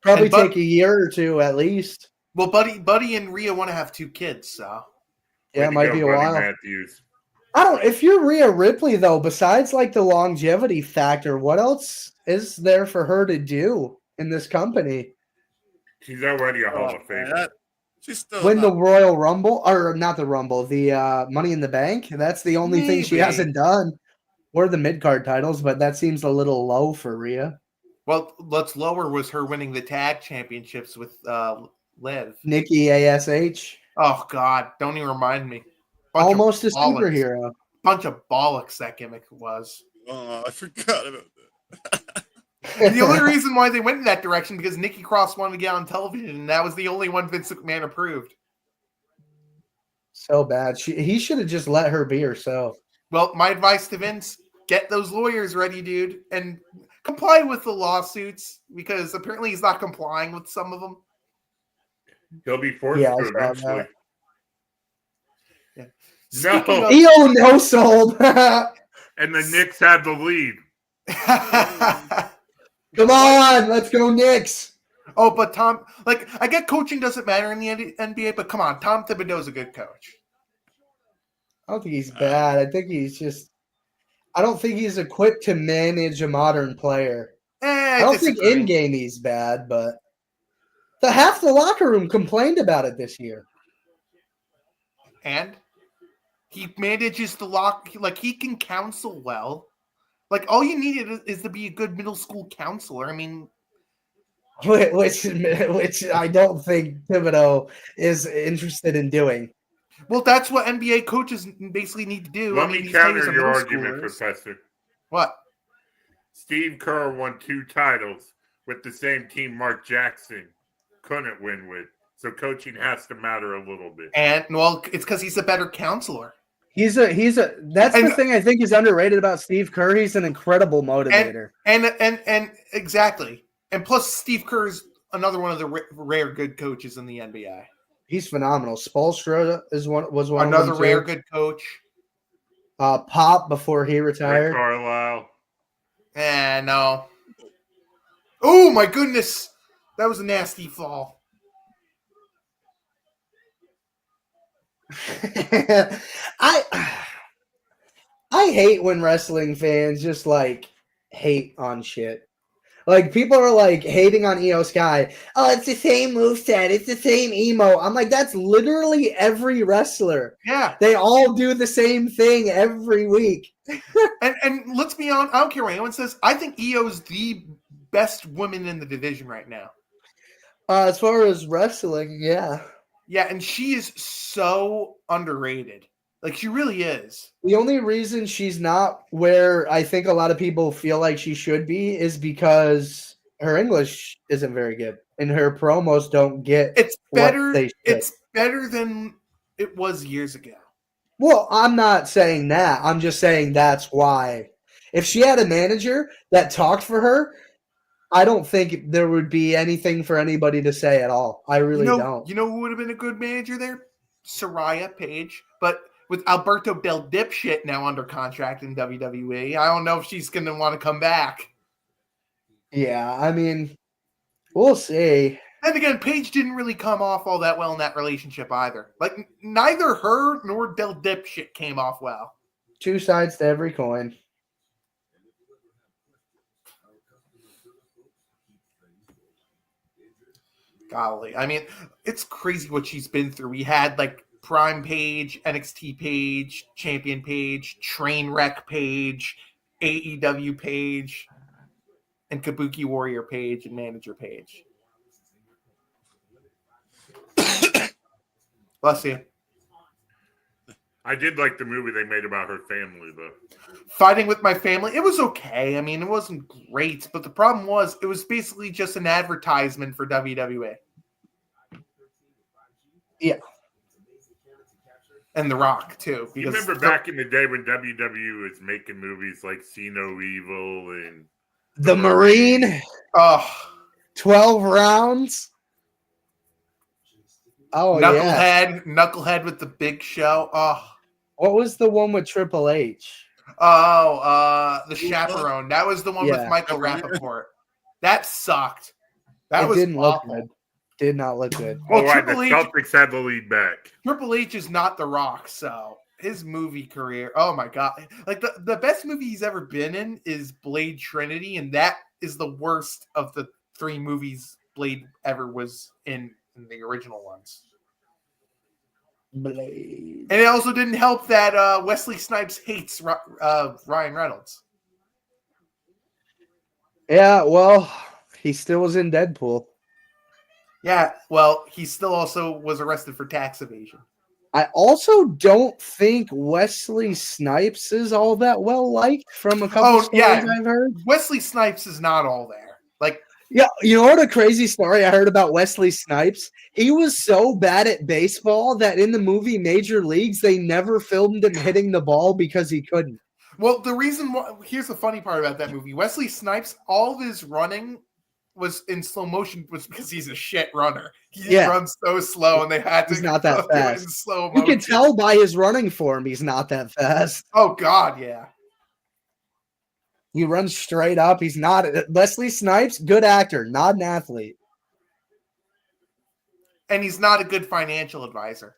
Probably And take a year or two at least. Well, Buddy and Rhea want to have 2 kids, so. Yeah, Way it to might go, be a Buddy while. Matthews. I don't. If you're Rhea Ripley, though, besides like the longevity factor, what else is there for her to do in this company? She's already a Hall of Famer. She's still Win the not- Royal Rumble, or not the Rumble, the Money in the Bank. That's the only thing she Maybe. hasn't done. Or the mid card titles, but that seems a little low for Rhea. Well, what's lower was her winning the tag championships with Liv. Nikki ASH, Oh, God. Don't even remind me. Bunch almost a of bollocks. superhero. Bunch of bollocks that gimmick was. Oh, I forgot about that. And the only reason why they went in that direction because Nikki Cross wanted to get on television, and that was the only one Vince McMahon approved. So bad. He should have just let her be herself. Well, my advice to Vince: get those lawyers ready, dude, and comply with the lawsuits because apparently he's not complying with some of them. He'll be forced Yeah, I to saw eventually. Yeah. No. Speaking of- EO no sold. And the Knicks have the lead. Come on, let's go Knicks. Oh, but Tom, like, I get coaching doesn't matter in the NBA, but come on, Tom Thibodeau's a good coach. I don't think he's bad. I think he's just. I don't think he's equipped to manage a modern player. I don't think in game he's bad, but half the locker room complained about it this year. And he manages the lock, like, he can counsel well. Like, all you need is to be a good middle school counselor. I mean, Which I don't think Thibodeau is interested in doing. well, that's what NBA coaches basically need to do. Let me these players counter are your middle argument, schoolers. Professor. What? Steve Kerr won 2 titles with the same team Mark Jackson couldn't win with. So coaching has to matter a little bit. And, well, it's because he's a better counselor. That's the thing I think is underrated about Steve Kerr. He's an incredible motivator. And exactly. And plus, Steve Kerr's another one of the rare good coaches in the NBA. He's phenomenal. Spoelstra was one Another of them rare too. good coach. Pop before he Rick retired. Carlisle. No. Oh my goodness, that was a nasty fall. I hate when wrestling fans just like hate on shit. Like people are like hating on Io Sky. Oh, it's the same moveset. It's the same emo. I'm like, that's literally every wrestler. Yeah. They all do the same thing every week. and let's be honest, I don't care what anyone says. I think Io's the best woman in the division right now. As far as wrestling, yeah. Yeah, and she is so underrated. Like, she really is. The only reason she's not where I think a lot of people feel like she should be is because her English isn't very good and her promos don't get It's better. what they should. It's better than it was years ago. Well, I'm not saying that. I'm just saying that's why. If she had a manager that talked for her, I don't think there would be anything for anybody to say at all. I really don't. You know who would have been a good manager there? Soraya Page. But with Alberto Del Dipshit now under contract in WWE, I don't know if she's going to want to come back. Yeah, I mean, we'll see. And again, Paige didn't really come off all that well in that relationship either. Like, neither her nor Del Dipshit came off well. Two sides to every coin. Golly. I mean, it's crazy what she's been through. We had, like, Prime Page, NXT Page, Champion Page, Trainwreck Page, AEW Page, and Kabuki Warrior Page and Manager Page. Bless you. I did like the movie they made about her family, though. Fighting with My Family, it was okay. I mean, it wasn't great, but the problem was it was basically just an advertisement for WWE. Yeah. And The Rock, too. You remember back in the day when WWE was making movies like See No Evil and The Marine. Oh, 12 rounds. Oh, yeah. Knucklehead with the Big Show. Oh. What was the one with Triple H? The Chaperone. That was the one with Michael Rappaport. That sucked. That was didn't awful. look good. Did not look good. Well, the Celtics had the lead back. Triple H is not The Rock, so his movie career, oh my God. Like, the best movie he's ever been in is Blade Trinity, and that is the worst of the 3 movies Blade ever was in the original ones. Blade. And it also didn't help that Wesley Snipes hates Ryan Reynolds. Yeah, well, he still was in Deadpool. Yeah, well, he still also was arrested for tax evasion. I also don't think Wesley Snipes is all that well liked from a couple stories I've heard. Wesley Snipes is not all there. Like, yeah, you know what a crazy story I heard about Wesley Snipes? He was so bad at baseball that in the movie Major Leagues, they never filmed him hitting the ball because he couldn't. well, the reason why, here's the funny part about that movie. Wesley Snipes, all of his running was in slow motion was because he's a shit runner. He runs so slow, and they had to he's not that fast. in slow You motion. can tell by his running form he's not that fast. Oh God, yeah. He runs straight up. He's not Wesley Snipes, good actor, not an athlete. And he's not a good financial advisor.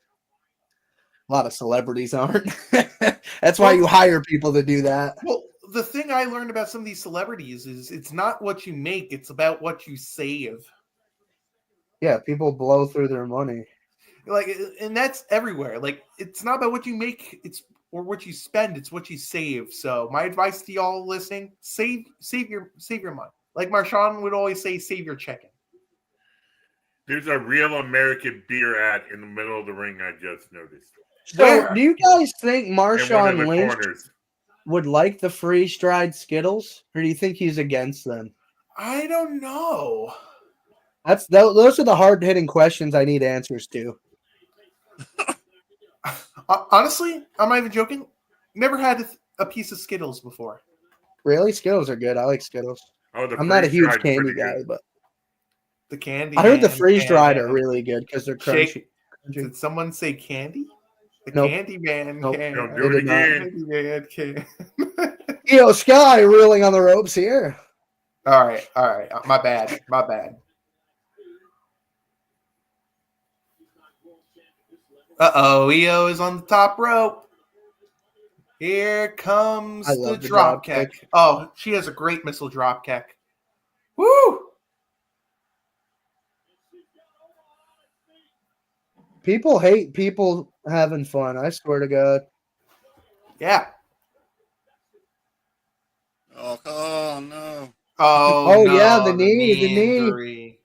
A lot of celebrities aren't. That's why you hire people to do that. Well, the thing I learned about some of these celebrities is it's not what you make, it's about what you save. Yeah, people blow through their money. Like, and that's everywhere. Like, it's not about what you make, or what you spend, it's what you save. So my advice to y'all listening, save your money. Like Marshawn would always say, save your chicken. There's a real American beer ad in the middle of the ring I just noticed. So do you guys think Marshawn Lynch corners. would like the freeze-dried Skittles, or do you think he's against them? I don't know. Those are the hard-hitting questions I need answers to. Honestly, I'm not even joking. Never had a piece of Skittles before. Really? Skittles are good. I like Skittles. Oh, I'm not a huge candy guy, but the candy. I heard the freeze-dried are really good because they're crunchy. Did someone say candy? The Nope. Candy Man Nope. can. Don't do it again. Candy Man can. Yo, Sky reeling on the ropes here. All right. My bad. Uh-oh, EO is on the top rope. Here comes the drop kick. Oh, she has a great missile drop kick. Woo! People hate people having fun. I swear to God. Yeah. Oh no. Oh no, yeah, the knee. injury.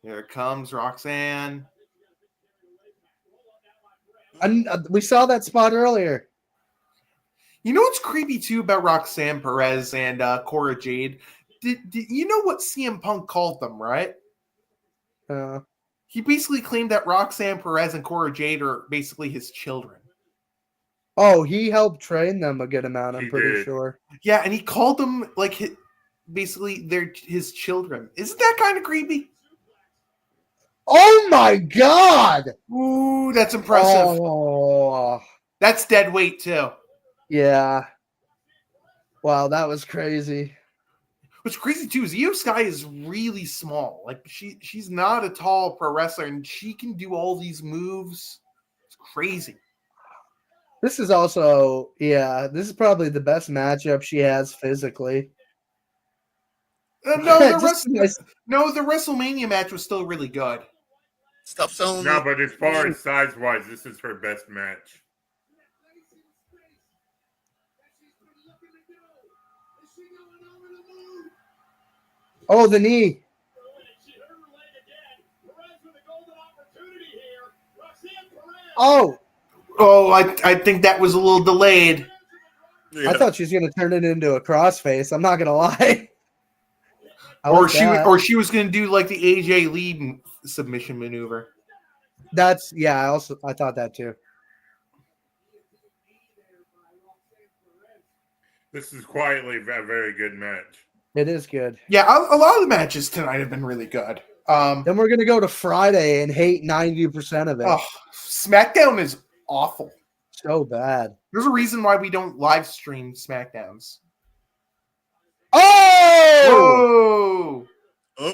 Here comes Roxanne. We saw that spot earlier. You know what's creepy too about Roxanne Perez and Cora Jade? Did you know what CM Punk called them, right? He basically claimed that Roxanne Perez and Cora Jade are basically his children. Oh, he helped train them a good amount, I'm He pretty did. sure. Yeah, and he called them like basically they're his children. Isn't that kind of creepy? Oh my God! Ooh, that's impressive. Oh, That's dead weight too. yeah. Wow, that was crazy. What's crazy too is Io Sky is really small. Like she's not a tall pro wrestler, and she can do all these moves. It's crazy. This is also, this is probably the best matchup she has physically. No, the WrestleMania match was still really good. Stop selling No, it. but as far as size-wise, this is her best match. Oh, the knee. Oh, I think that was a little delayed. Yeah. I thought she was going to turn it into a crossface. I'm not going to lie. Or she was going to do like the AJ Lee submission maneuver. I thought that too. This is quietly a very good match. It is good. Yeah, a lot of the matches tonight have been really good. Then we're going to go to Friday and hate 90% of it. Oh, SmackDown is awful. So bad. There's a reason why we don't live stream SmackDowns. Oh! Whoa!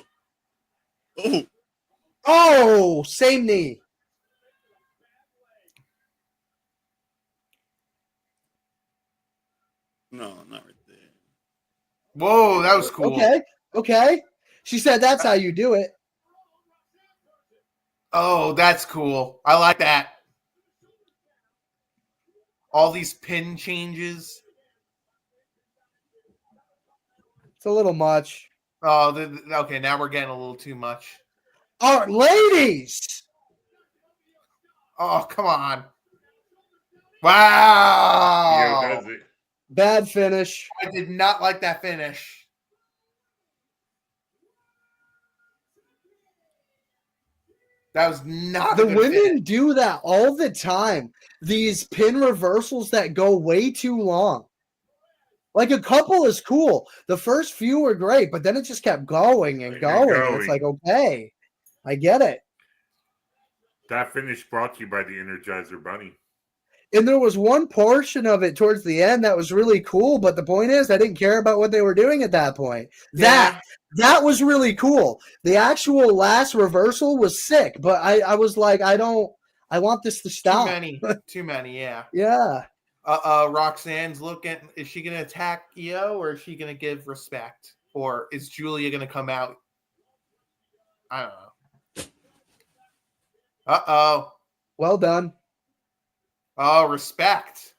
Oh, same knee. No, not right there. Whoa, that was cool. Okay. She said that's how you do it. Oh, that's cool. I like that. All these pin changes. It's a little much. Oh, okay. Now we're getting a little too much. All right, ladies. Oh, come on. Wow. Io does it. Bad finish. I did not like that finish. That was not The a good women finish. do that all the time. These pin reversals that go way too long. Like a couple is cool. The first few were great, but then it just kept going and going. And it's like, okay, I get it. That finish brought to you by the Energizer Bunny. And there was one portion of it towards the end that was really cool, but the point is I didn't care about what they were doing at that point. Yeah. That was really cool. The actual last reversal was sick, but I was like, I want this to stop. Too many, yeah. Yeah. Roxanne's looking. Is she going to attack Io or is she going to give respect? Or is Julia going to come out? I don't know. Uh-oh. Well done. Oh, respect.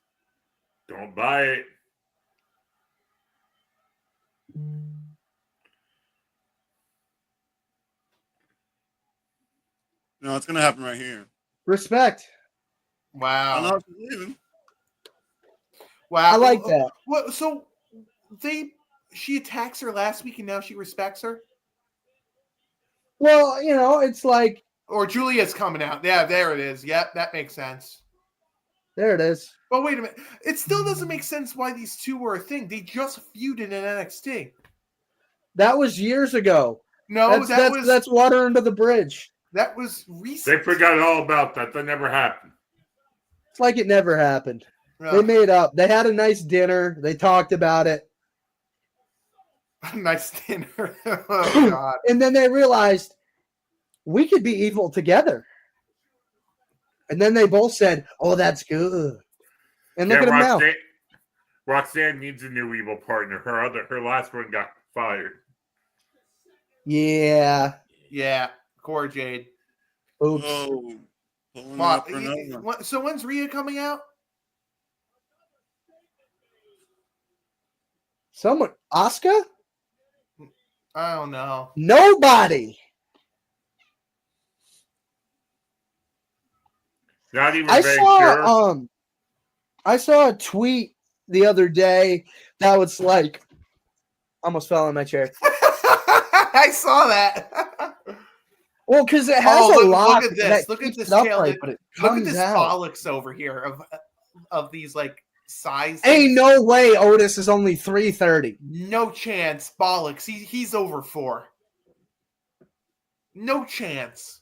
Don't buy it. No, it's gonna happen right here. Respect. I know Wow. she's leaving. Wow. I like that. What? So she attacks her last week and now she respects her? Well, it's like, Or Julia's coming out. Yeah, there it is. Yep, that makes sense. there it is. But wait a minute. It still doesn't make sense why these two were a thing. They just feuded in NXT. That was years ago. No, That's water under the bridge. that was recent. They forgot all about that. That never happened. It's like it never happened. Yeah. They made up. They had a nice dinner. They talked about it. Nice dinner. Oh God. And then they realized we could be evil together. And then they both said, "Oh, that's good." And look at him now. Roxanne needs a new evil partner. Her last one got fired. Yeah. Yeah. Core Jade. Oops. Oh, pulling Wow. up for another one. So when's Rhea coming out? Someone, Asuka? I don't know. Nobody. Not even I very saw sure. I saw a tweet the other day that was like, almost fell on my chair. I saw that. Well, because it has a lot. Look at this. that Look at keeps this it tail. upright, but it Look at comes this out. bollocks over here of these like sizes. Ain't no way Otis is only 330. No chance. Bollocks. He's over 4. No chance.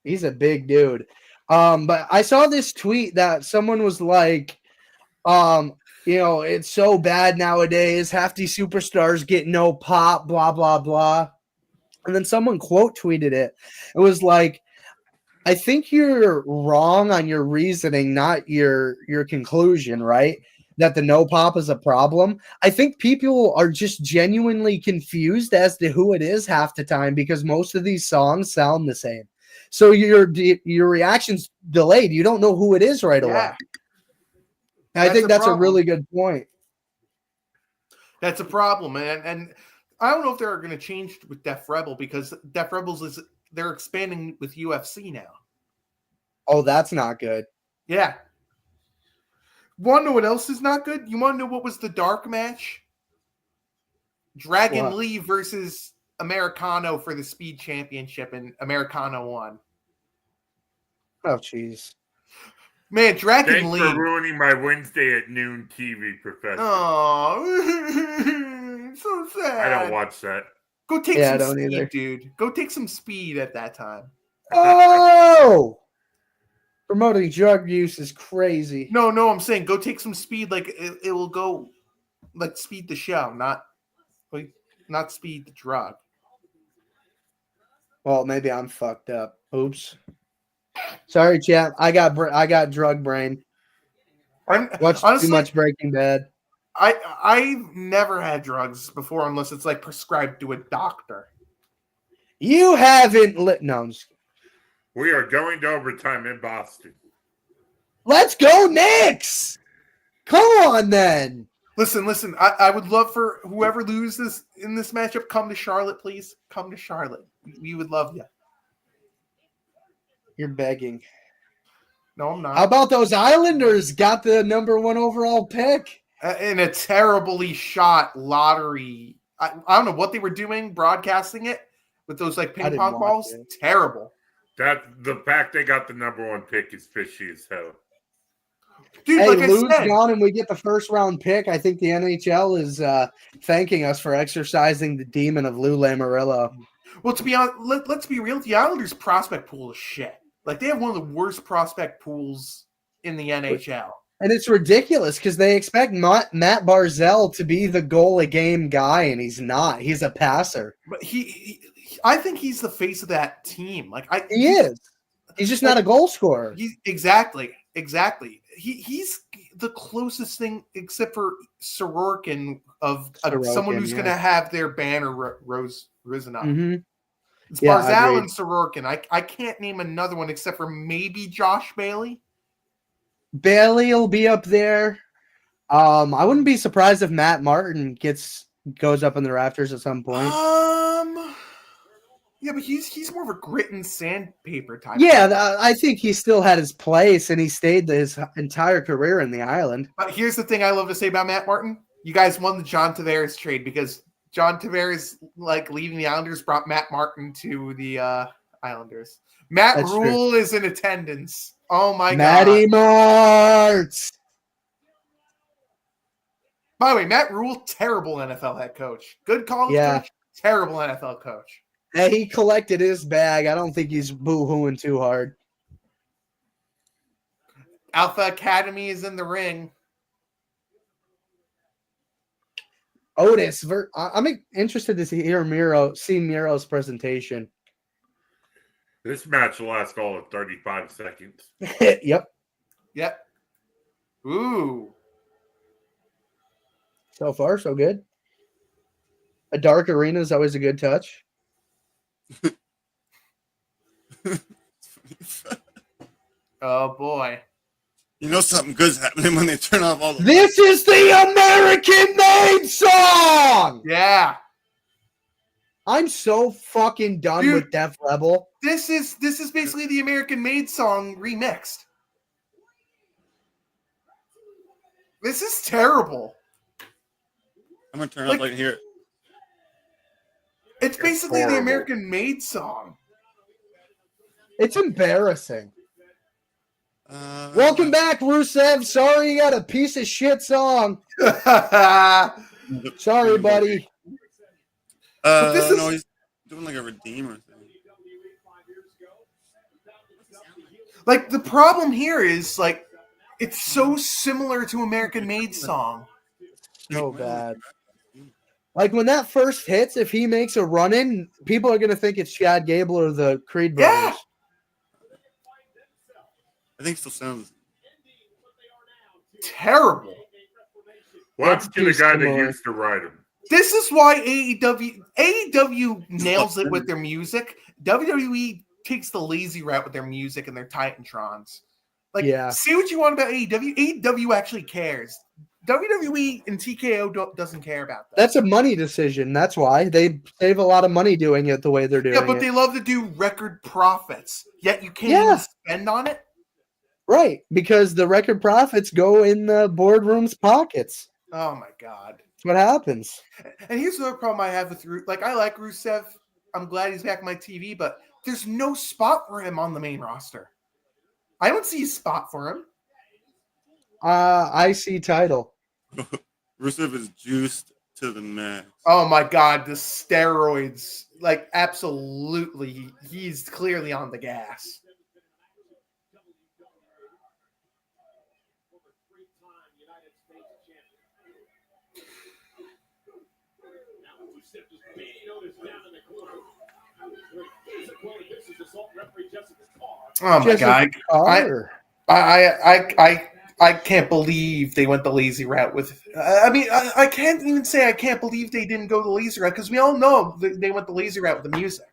He's a big dude. But I saw this tweet that someone was like, it's so bad nowadays. Half these superstars get no pop, blah, blah, blah. And then someone quote tweeted it. It was like, I think you're wrong on your reasoning, not your conclusion, right? That the no pop is a problem. I think people are just genuinely confused as to who it is half the time because most of these songs sound the same. So your reaction's delayed. You don't know who it is right away. I think that's a really good point. That's a problem, man. And I don't know if they're going to change with Def Rebel because Def Rebels they're expanding with UFC now. Oh, that's not good. Yeah. Want to know what else is not good? You want to know what was the dark match? Dragon Lee versus Americano for the Speed Championship, and Americano won. Oh, jeez. Man, Dragon Thanks Lee. for ruining my Wednesday at noon TV, Professor. Oh, so sad. I don't watch that. Go take some speed, either. Dude. Go take some speed at that time. Oh! Promoting drug use is crazy. No, I'm saying go take some speed. Like it will go, like speed the show, not speed the drug. Well, maybe I'm fucked up. Oops. Sorry, chap. I got drug brain. Watched too much Breaking Bad. I've never had drugs before unless it's like prescribed to a doctor. You haven't no. We are going to overtime in Boston. Let's go, Knicks! Come on, then. Listen. I would love for whoever loses in this matchup, come to Charlotte, please. Come to Charlotte. We would love you. You're begging. No, I'm not. How about those Islanders got the #1 overall pick? In a terribly shot lottery. I don't know what they were doing broadcasting it with those like I ping didn't pong watch balls. it. Terrible. That the fact they got the #1 pick is fishy as hell. Dude, Hey, like I Lou's said, gone and we get the first round pick. I think the NHL is thanking us for exercising the demon of Lou Lamoriello. well, to be honest, let's be real. The Islanders' prospect pool is shit. Like they have one of the worst prospect pools in the NHL. And it's ridiculous because they expect Matt Barzell to be the goal a game guy, and he's not. He's a passer. But I think he's the face of that team. Like He is. He's just not a goal scorer. He's exactly. He's the closest thing, except for Sorokin, of someone who's going to have their banner risen up. Mm-hmm. It's Yeah, Barzal agreed. and Sorokin. I can't name another one except for maybe Josh Bailey. Bailey will be up there. I wouldn't be surprised if Matt Martin goes up in the rafters at some point. Yeah, but he's more of a grit and sandpaper type. Yeah, I think he still had his place, and he stayed his entire career in the island. But here's the thing I love to say about Matt Martin. You guys won the John Tavares trade because John Tavares, like leaving the Islanders, brought Matt Martin to the Islanders. Matt Rule is in attendance. Oh my Matty God. Martz. By the way, Matt Rule, terrible NFL head coach. Good college coach, terrible NFL coach. Hey, he collected his bag. I don't think he's boo-hooing too hard. Alpha Academy is in the ring. Otis, I'm interested to see Miro's presentation. This match will last all of 35 seconds. Yep. Ooh. So far, so good. A dark arena is always a good touch. Oh boy. You know something good's happening when they turn off all the This is the American Made song! Yeah. I'm so fucking done Dude, with Def Level. This is basically the American Made song remixed. This is terrible. I'm gonna turn up like here. It's basically the American Made song. It's embarrassing. Welcome back, Rusev. Sorry you got a piece of shit song. Sorry, buddy. No, he's doing like a Redeemer thing. Like the problem here is like it's so similar to American Made song. So bad. Like when that first hits, if he makes a run in, people are gonna think it's Chad Gable or the Creed brothers. Yeah. I think it still sounds terrible. Watch to the guy that used to write him. This is why AEW nails it with their music. WWE takes the lazy route with their music and their Titantrons. Like, see what you want about AEW. AEW actually cares. WWE and TKO doesn't care about that. That's a money decision. That's why they save a lot of money doing it the way they're doing it. Yeah, but they love to do record profits. Yet you can't even spend on it. Right, because the record profits go in the boardroom's pockets. Oh my God. That's what happens. And here's another problem I have with Rusev. Like, I like Rusev. I'm glad he's back on my TV, but there's no spot for him on the main roster. I don't see a spot for him. IC title. Rusev is juiced to the max. Oh my God, the steroids. Like, absolutely. He's clearly on the gas. Oh my God! I can't believe they went the lazy route with. I mean, I can't even say I can't believe they didn't go the lazy route because we all know they went the lazy route with the music.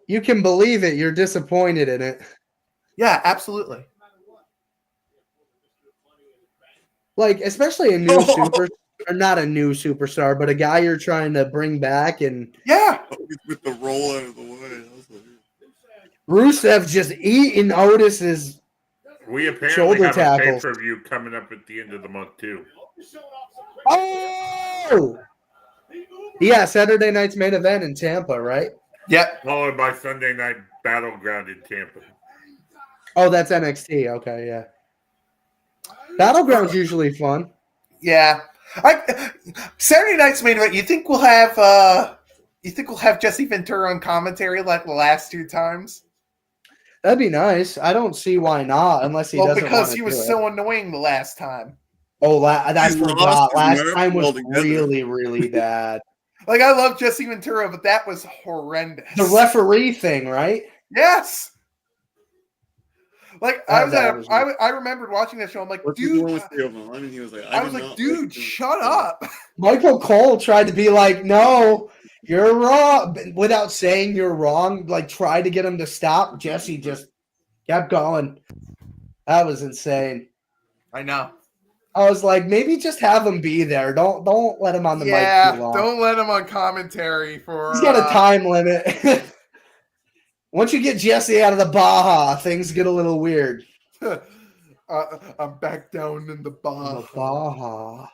You can believe it. You're disappointed in it. Yeah, absolutely. Like, especially a new super, or not a new superstar, but a guy you're trying to bring back, and with the roll out of the way. Rusev just eating Otis's We apparently Shoulder have tackles. a pay-per-view coming up at the end of the month, too. Oh! Yeah, Saturday night's main event in Tampa, right? Yep. Followed by Sunday Night Battleground in Tampa. Oh, that's NXT. Okay, yeah. Battleground's usually fun. Yeah. Saturday night's main event. You think we'll have Jesse Ventura on commentary like the last two times? That'd be nice. I don't see why not, unless he doesn't because want to he was so annoying the last time. Oh, I He forgot. lost his Last nerve time was altogether. really, really bad. Like, I love Jesse Ventura, but that was horrendous. The referee thing, right? Yes. Like, That I remembered watching that show. I'm like, What's he dude. doing with Steelman? I mean, he was like, I was like, dude, shut up. Michael Cole tried to be like, no, you're wrong, without saying you're wrong. Like, tried to get him to stop. Jesse just kept going. That was insane. I know. I was like, maybe just have him be there. Don't let him on the mic too long. Don't let him on commentary for. He's got a time limit. Once you get Jesse out of the Baja, things get a little weird. I'm back down in the Baja. The Baja.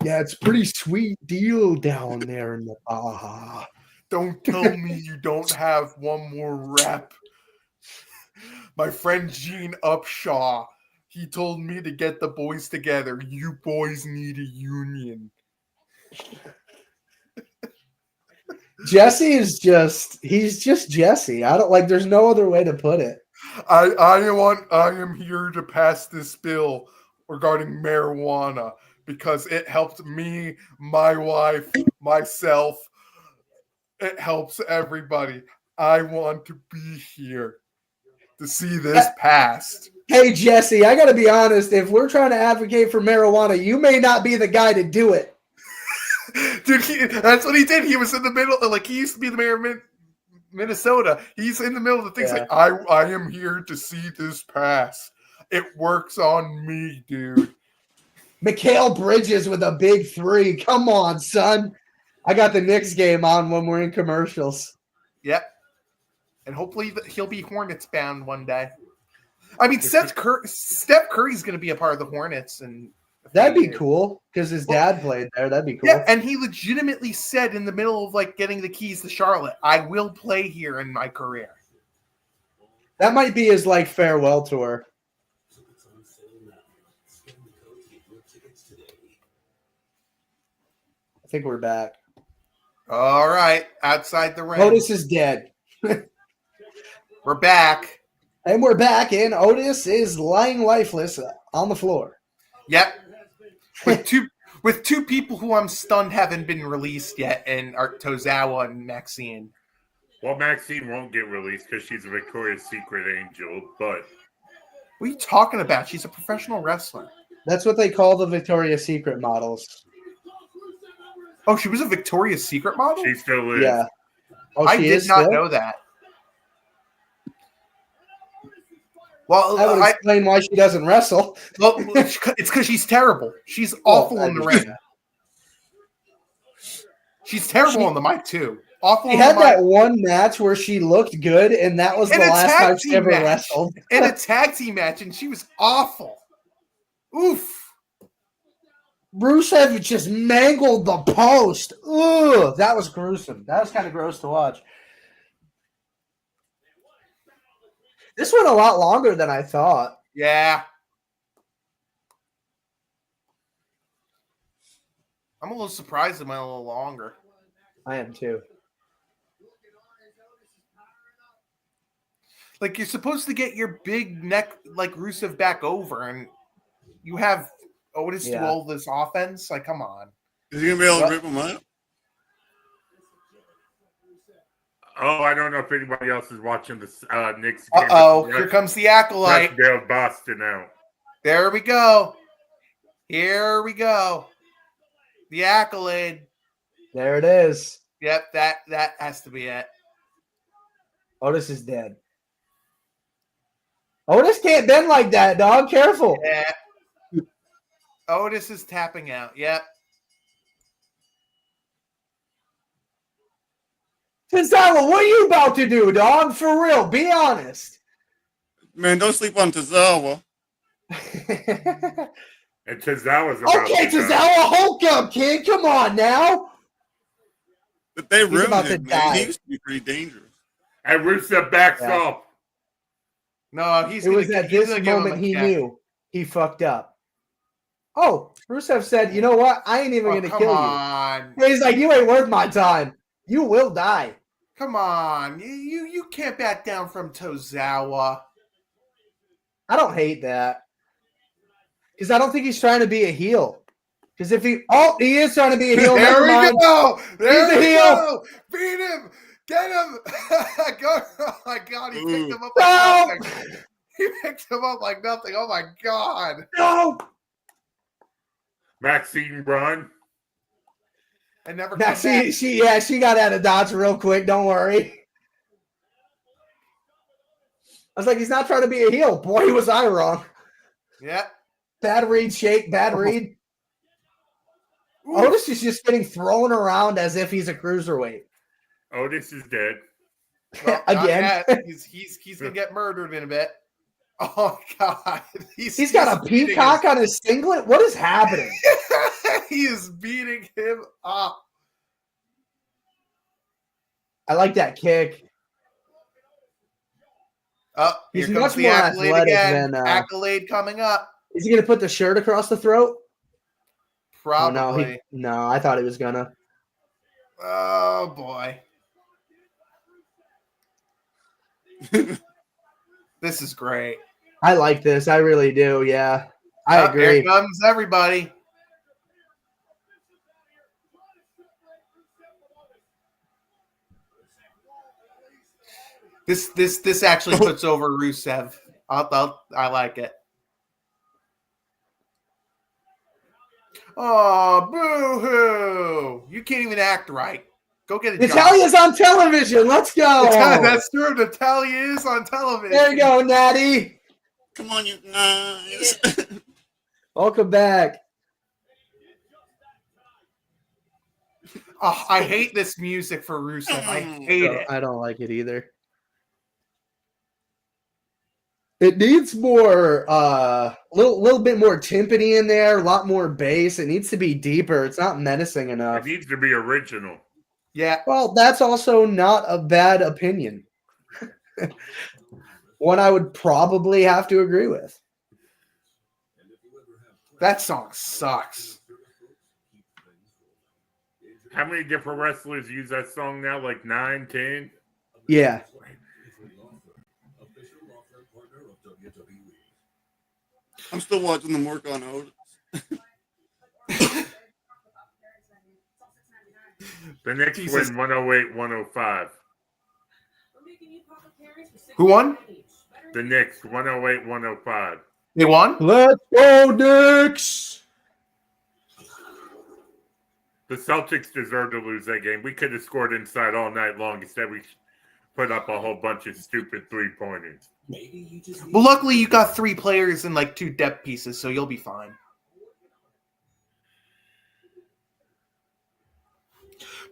Yeah, it's a pretty sweet deal down there in the Baja. Don't tell me you don't have one more rep. My friend Gene Upshaw, he told me to get the boys together. You boys need a union. Jesse is he's just Jesse. I don't there's no other way to put it. I am here to pass this bill regarding marijuana because it helped me, my wife, myself. It helps everybody. I want to be here to see this passed. Hey, Jesse, I got to be honest. If we're trying to advocate for marijuana, you may not be the guy to do it. Dude, that's what he did. He was in the middle. Like, he used to be the mayor of Minnesota. He's in the middle of the things. Yeah. Like, I am here to see this pass. It works on me, dude. Mikal Bridges with a big 3. Come on, son. I got the Knicks game on when we're in commercials. Yep. And hopefully he'll be Hornets bound one day. I mean, Steph Curry's going to be a part of the Hornets, and that'd be cool because his dad played there. That'd be cool. Yeah, and he legitimately said in the middle of like getting the keys to Charlotte, "I will play here in my career." That might be his like farewell tour. I think we're back. All right, outside the ring. Otis is dead. We're back. And we're back, and Otis is lying lifeless on the floor. Yep. With two people who I'm stunned haven't been released yet, and are Tozawa and Maxine. Well, Maxine won't get released because she's a Victoria's Secret angel, but... What are you talking about? She's a professional wrestler. That's what they call the Victoria's Secret models. Oh, she was a Victoria's Secret model? She still is. Yeah. Oh, I did not know that. Well, that would explain why she doesn't wrestle. Well, it's because she's terrible. She's awful in the ring. She's terrible on the mic, too. Awful. She had that one match where she looked good, and that was the last time she ever wrestled. In a tag team match, and she was awful. Oof. Rusev just mangled the post. Ugh, that was gruesome. That was kind of gross to watch. This went a lot longer than I thought. Yeah. I'm a little surprised it went a little longer. I am too. Like, you're supposed to get your big neck, like Rusev, back over, and you have Otis do all this offense. Like, come on. Is he going to be able to rip him up? Oh, I don't know if anybody else is watching this Knicks game. Uh-oh, here comes the Acolyte. They're busting out. There we go. Here we go. The Accolade. There it is. Yep, that has to be it. Otis is dead. Otis can't bend like that, dog. Careful. Yeah. Otis is tapping out. Yep. Tozawa, what are you about to do, dog? For real, be honest. Man, don't sleep on Tozawa. And Tozawa's about Okay, to die. Tozawa, Hulk up, kid. Come on now. But they He's ruined about to him, man. die. He used to be pretty dangerous. And Rusev backs Yeah. off. No, he's It gonna, was at he's this gonna give him moment a he check. knew he fucked up. Oh, Rusev said, you know what? I ain't even Oh, going to come kill on. you. He's like, you ain't worth my time. You will die. Come on. You can't back down from Tozawa. I don't hate that. Because I don't think he's trying to be a heel. Because if he is trying to be a heel. There Never we mind. go. There He's a we heel. go. Beat him. Get him. Go. Oh my God. He picked him up like No. nothing. He picked him up like nothing. Oh my God. No. Maxine run. And never Now, come back. she got out of Dodge real quick. Don't worry. I was like, he's not trying to be a heel. Boy, was I wrong. Yeah. Bad read, Shake. Bad read. Otis is just getting thrown around as if he's a cruiserweight. Otis is dead. Well, not Again. yet. He's gonna get murdered in a bit. Oh God. He's got a peacock on his singlet. What is happening? He is beating him up. I like that kick. Oh, He's here comes much the more accolade athletic again. than, Accolade coming up. Is he going to put the shirt across the throat? Probably. Oh, no, I thought he was going to. Oh boy. This is great. I like this. I really do. Yeah. I agree. Here comes everybody. This actually puts over Rusev. I like it. Oh, boo-hoo. You can't even act right. Go get a job. Natalia's on television. Let's go. That's true. Natalia is on television. There you go, Natty. Come on, you guys. Welcome back. Oh, I hate this music for Rusev. I hate it. I don't like it either. It needs more, little bit more timpani in there, a lot more bass. It needs to be deeper. It's not menacing It enough. needs to be original. Yeah. Well, that's also not a bad opinion. One I would probably have to agree with. That song sucks. How many different wrestlers use that song now? Like 9, 10? Yeah. I'm still watching them work on Otis. The next Jesus. win, 108, 105. Who won? The Knicks, 108, 105. They won? Let's go, Knicks! The Celtics deserve to lose that game. We could have scored inside all night long. Instead, we put up a whole bunch of stupid three-pointers. Well, luckily you got 3 players and like 2 depth pieces, so you'll be fine.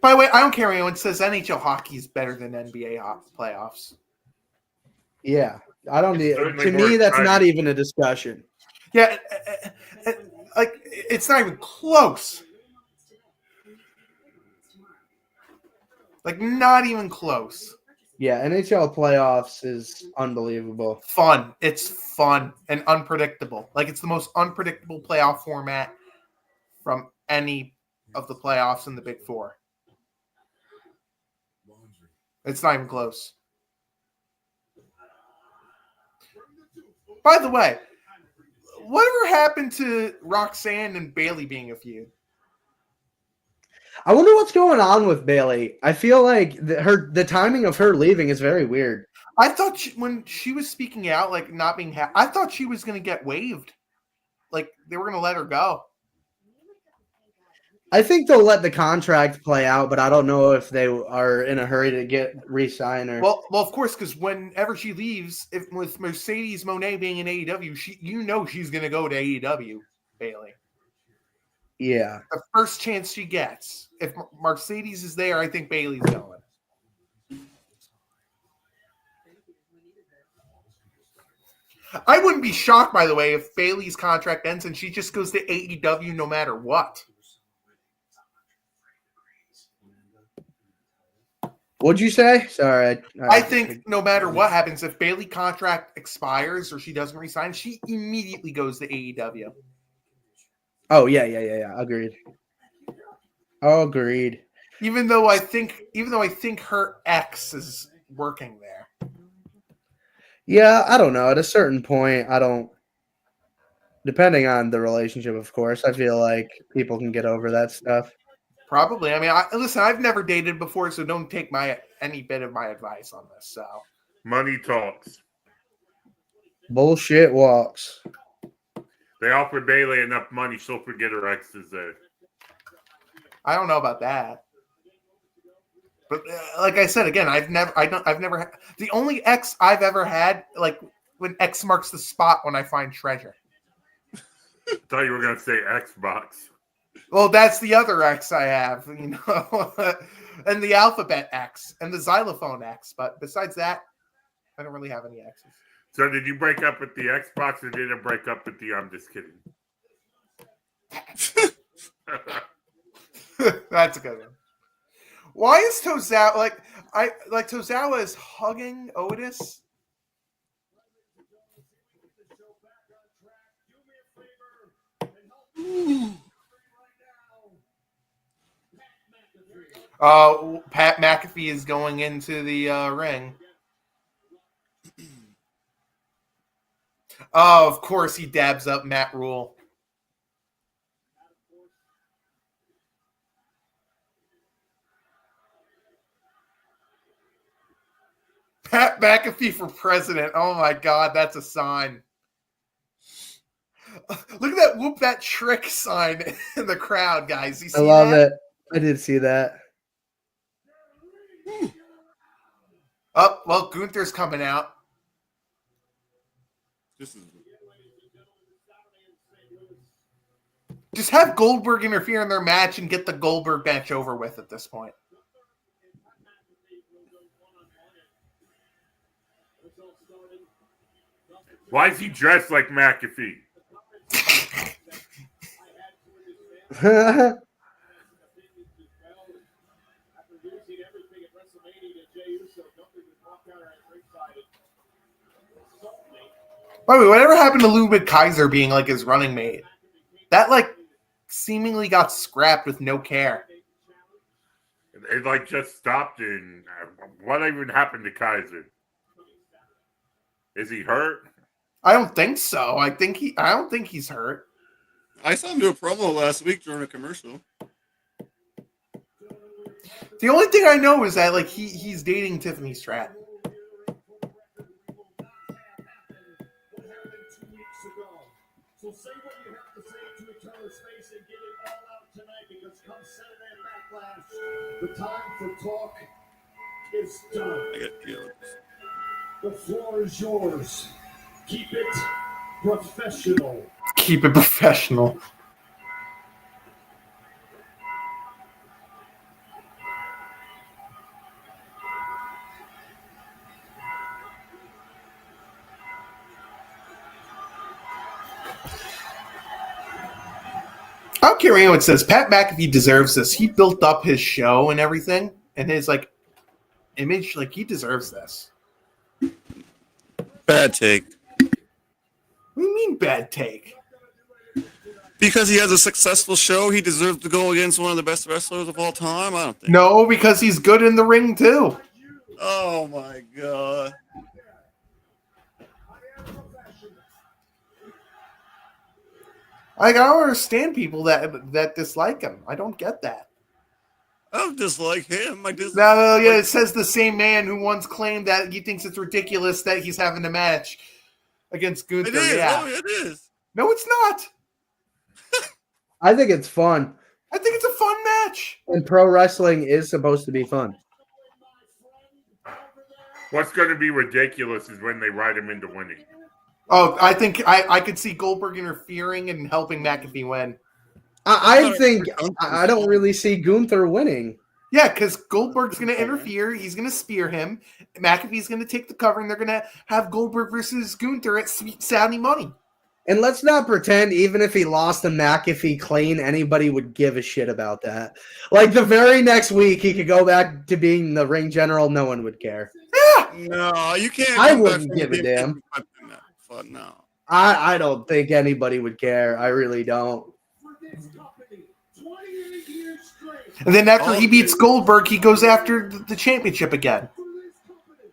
By the way, I don't care if anyone says NHL hockey is better than NBA playoffs. Yeah. I don't need, certainly to more me, that's not exciting. even a discussion. Yeah, like it's not even close. Like not even close. Yeah, NHL playoffs is unbelievable. Fun. It's fun and unpredictable. Like it's the most unpredictable playoff format from any of the playoffs in the Big Four. It's not even close. By the way, whatever happened to Roxanne and Bailey being a feud? I wonder what's going on with Bailey. I feel like the timing of her leaving is very weird. I thought when she was speaking out, like not being happy, I thought she was going to get waived. Like they were going to let her go. I think they'll let the contract play out, but I don't know if they are in a hurry to get re-sign her. Well, of course, because whenever she leaves, with Mercedes Moné being in AEW, she's going to go to AEW, Bailey. Yeah. The first chance she gets. If Mercedes is there, I think Bailey's going. I wouldn't be shocked, by the way, if Bailey's contract ends and she just goes to AEW no matter what. What'd you say? Sorry. I think no matter what happens, if Bailey contract expires or she doesn't resign, she immediately goes to AEW. Oh, yeah. Agreed. Agreed. Even though I think her ex is working there. Yeah, I don't know. At a certain point, I don't. Depending on the relationship, of course, I feel like people can get over that stuff. Probably. I mean, listen, I've never dated before, so don't take any bit of my advice on this. So Money talks. Bullshit walks. They offer Bailey enough money, she'll forget her ex is there. I don't know about that. But like I said again, I've never had the only ex I've ever had, like when X marks the spot when I find treasure. I thought you were gonna say Xbox. Well, that's the other X I have, and the alphabet X and the xylophone X. But besides that, I don't really have any X's. So did you break up with the Xbox or did it break up with the I'm just kidding? That's a good one. Why is Tozawa Tozawa is hugging Otis? Pat McAfee is going into the ring. Oh, of course he dabs up Matt Rule. Pat McAfee for president. Oh my God, that's a sign. Look at that whoop that trick sign in the crowd, guys. You see I love that? it. I did see that. Oh, well, Gunther's coming out. Just have Goldberg interfere in their match and get the Goldberg match over with at this point. Why is he dressed like McAfee? By the way, whatever happened to Ludwig Kaiser being like his running mate? That like seemingly got scrapped with no care. It like just stopped. And what even happened to Kaiser? Is he hurt? I don't think so. I don't think he's hurt. I saw him do a promo last week during a commercial. The only thing I know is that like he's dating Tiffany Stratton. So say what you have to say to each other's face and get it all out tonight, because come Saturday Backlash, the time for talk is done. I get feelings. The floor is yours. Keep it professional. Keep it professional. I don't care what anyone says. Pat McAfee deserves this. He built up his show and everything, and his like image. Like he deserves this. Bad take. What do you mean bad take? Because he has a successful show, he deserves to go against one of the best wrestlers of all time? I don't think. No, because he's good in the ring too. Oh my God. Like, I don't understand people that dislike him. I don't get that. I don't dislike him. I dislike. No, yeah, it says the same man who once claimed that he thinks it's ridiculous that he's having a match against Gunther. It is. Yeah. Oh, it is. No, it's not. I think it's fun. I think it's a fun match. And pro wrestling is supposed to be fun. What's going to be ridiculous is when they ride him into winning. Oh, I think I could see Goldberg interfering and helping McAfee win. I think I don't really see Gunther winning. Yeah, because Goldberg's going to interfere. He's going to spear him. McAfee's going to take the cover, and they're going to have Goldberg versus Gunther at Sweet Saudi Money. And let's not pretend, even if he lost to McAfee clean, anybody would give a shit about that. Like the very next week, he could go back to being the ring general. No one would care. No, you can't. I come back wouldn't from give a being damn. No. I don't think anybody would care. I really don't. For this company, 28 years straight. And then after he beats Goldberg, he goes after the championship again. For this company.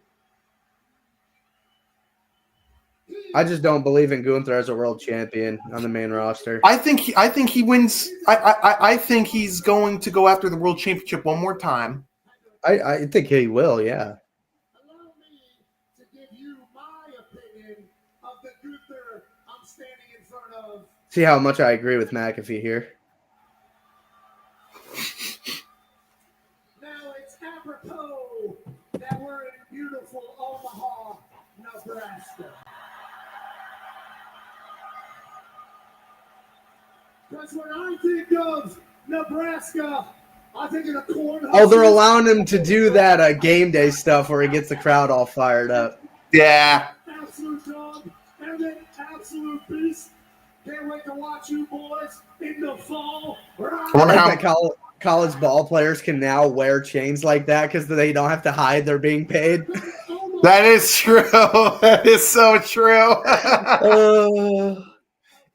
I just don't believe in Gunther as a world champion on the main roster. I think he wins. I think he's going to go after the world championship one more time. I think he will, yeah. Allow me to give you my opinion of the Gunther I'm standing in front of. See how much I agree with McAfee here. Now it's apropos that we're in beautiful Omaha, Nebraska. Because when I think of Nebraska, I think of the corn. Oh, they're allowing him to do that game day stuff where he gets the crowd all fired up. Yeah. Absolute dog and an absolute beast. Can't wait to watch you boys in the fall. I I wonder like how- that college ball players can now wear chains like that because they don't have to hide they're being paid. That is true. That is so true.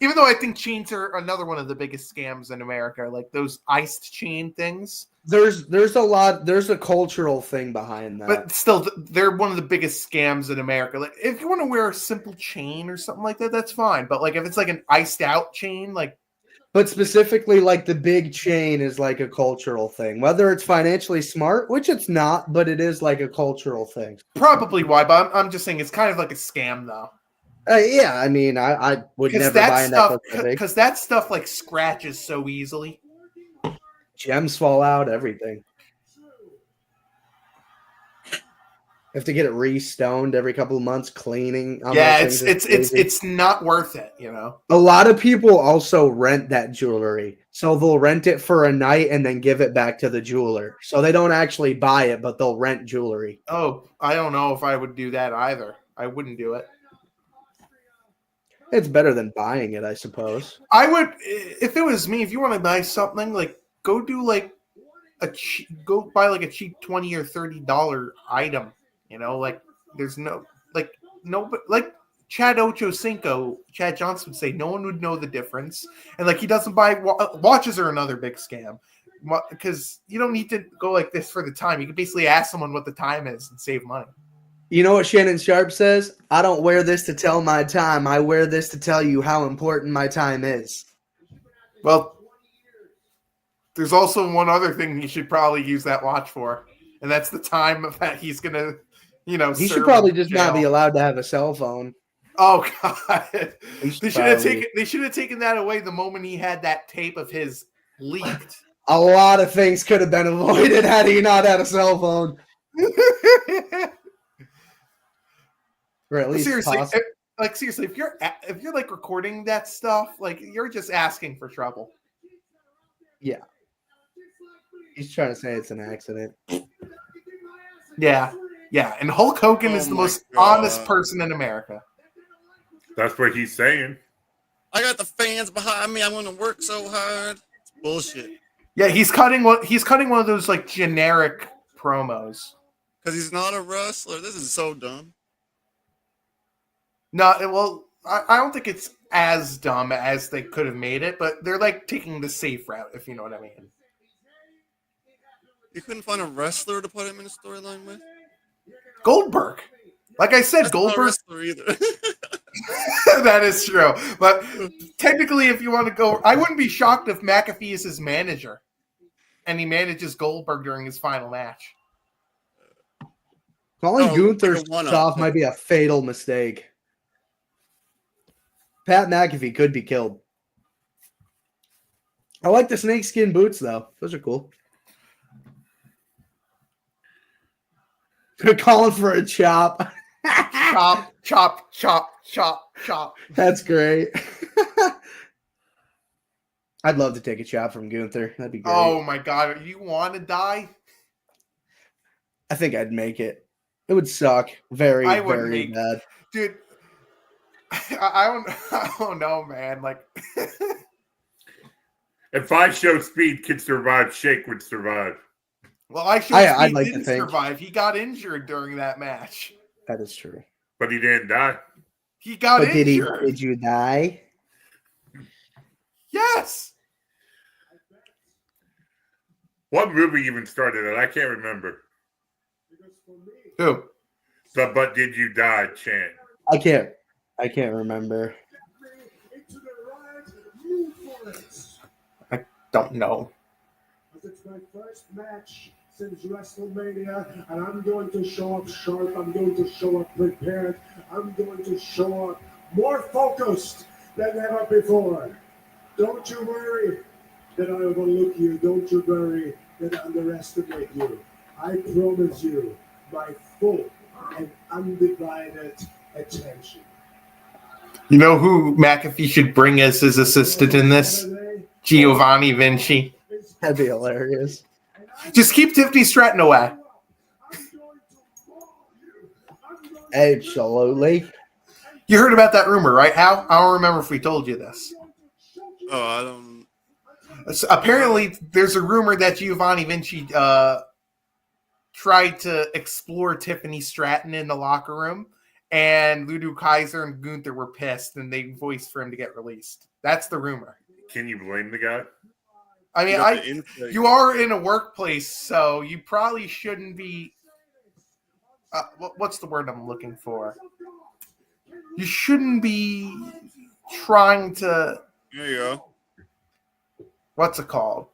Even though I think chains are another one of the biggest scams in America, like those iced chain things. There's a cultural thing behind that. But still, they're one of the biggest scams in America. Like, if you want to wear a simple chain or something like that, that's fine. But like, if it's like an iced out chain, like, But specifically, like the big chain is like a cultural thing. Whether it's financially smart, which it's not, but it is like a cultural thing. probably why. But I'm just saying it's kind of like a scam, though. Yeah, I mean, I would never buy a necklace that big. Because that stuff like scratches so easily. Gems fall out, everything. You have to get it re-stoned every couple of months, cleaning. on Yeah, those things. it's not worth it, you know. A lot of people also rent that jewelry. So they'll rent it for a night and then give it back to the jeweler. So they don't actually buy it, but they'll rent jewelry. Oh, I don't know if I would do that either. I wouldn't do it. It's better than buying it, I suppose. I would, if it was me, if you want to buy something, like go do like go buy like a cheap $20 or $30 item. You know, like there's no but like Chad Ochocinco, Chad Johnson would say no one would know the difference, and like he doesn't buy watches are another big scam because you don't need to go like this for the time. You can basically ask someone what the time is and save money. You know what Shannon Sharp says? I don't wear this to tell my time. I wear this to tell you how important my time is. Well, there's also one other thing you should probably use that watch for, and that's the time that he's gonna, you know, He serve should probably in just not be jail. allowed to have a cell phone. Oh God! He should They should have probably- taken. They should have taken that away the moment he had that tape of his leaked. A lot of things could have been avoided had he not had a cell phone. Or at least Seriously, possible. seriously, if you're like recording that stuff, like you're just asking for trouble. He's trying to say it's an accident. Yeah, and Hulk Hogan is Oh the my most God. honest person in America. That's what he's saying. I got the fans behind me. I'm going to work so hard. It's bullshit. Yeah, he's cutting one of those like generic promos. Because he's not a wrestler. This is so dumb. No, well, I don't think it's as dumb as they could have made it, but they're like taking the safe route, if you know what I mean. You couldn't find a wrestler to put him in a storyline with? Goldberg. Like I said, That's not a Goldberg. wrestler either. That is true. But technically, if you want to go, I wouldn't be shocked if McAfee is his manager and he manages Goldberg during his final match. Calling No, Gunther like a one-up. soft might be a fatal mistake. Pat McAfee could be killed. I like the snakeskin boots, though. Those are cool. They're calling for a chop. Chop, chop, chop, chop, chop. That's great. I'd love to take a chop from Gunther. That'd be great. Oh my God. You want to die? I think I'd make it. It would suck very, I wouldn't very make- bad. Dude, I don't know, man. Like, If I Show Speed could survive, Shake would survive. well, I'd I'd like to didn't think. survive. He got injured during that match. That is true. But he didn't die. He got But injured. did you die? Yes. What movie even started it? I can't remember. Who? The "But Did You Die" chant. I can't remember. Don't know. It's my first match since WrestleMania, and I'm going to show up sharp. I'm going to show up prepared. I'm going to show up more focused than ever before. Don't you worry that I overlook you. Don't you worry that I underestimate you. I promise you my full and undivided attention. You know who McAfee should bring as his assistant in this? Giovanni Vinci. That'd be hilarious. Just keep Tiffany Stratton away. Absolutely. You heard about that rumor, right, Hal? I don't remember if we told you this. Oh, I don't. So apparently, there's a rumor that Giovanni Vinci tried to explore Tiffany Stratton in the locker room, and Ludo Kaiser and Gunther were pissed, and they voiced for him to get released. That's the rumor. Can you blame the guy? I mean, you are in a workplace, so you probably shouldn't be. What's the word I'm looking for? You shouldn't be trying to. There you go. What's it called?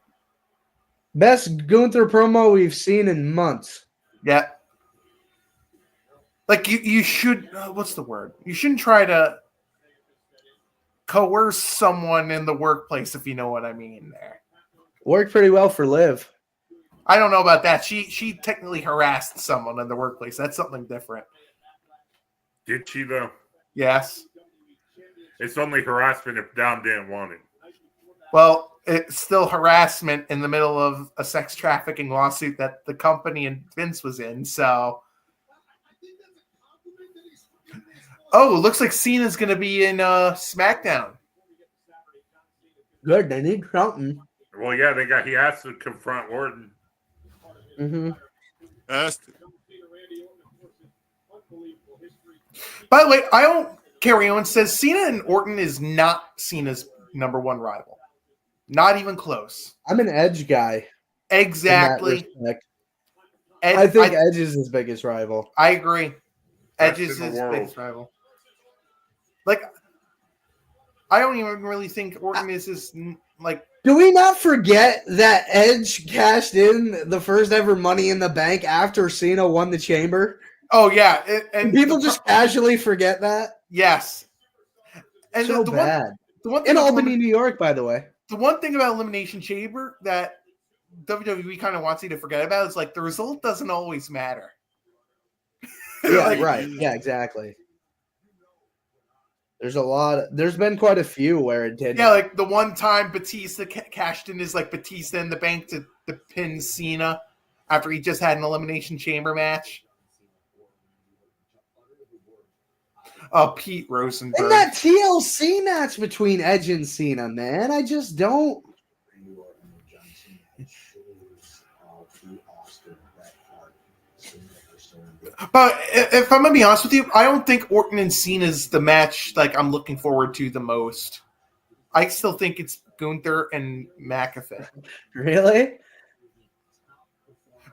Best Gunther promo we've seen in months. Yeah. Like you should. What's the word? You shouldn't try to coerce someone in the workplace, if you know what I mean. There. Worked pretty well for Liv. I don't know about that. She technically harassed someone in the workplace. That's something different. Did she though? Yes. It's only harassment if Dom didn't want it. Well, it's still harassment in the middle of a sex trafficking lawsuit that the company and Vince was in. So, oh, it looks like Cena's going to be in SmackDown. Good, they need something. Well, yeah, he has to confront Orton. Mm-hmm. By the way, I don't. Carry On says Cena and Orton is not Cena's number one rival. Not even close. I'm an Edge guy. Exactly. I think Edge is his biggest rival. I agree. Edge is Best in his the world. biggest rival. Like, I don't even really think Orton is his, like. Do we not forget that Edge cashed in the first ever Money in the Bank after Cena won the Chamber? Oh, yeah. And people just casually forget that? Yes. And So bad. The one thing in Albany, New York, by the way. The one thing about Elimination Chamber that WWE kind of wants you to forget about is, like, the result doesn't always matter. Yeah, Like, right. Yeah, exactly. There's been quite a few where it did. Yeah, like the one time Batista cashed in his, like, Batista in the Bank to pin Cena after he just had an Elimination Chamber match. Oh, Pete Rosenberg. And that TLC match between Edge and Cena, man. I just don't. But if I'm going to be honest with you, I don't think Orton and Cena is the match like I'm looking forward to the most. I still think it's Gunther and McAfee. Really?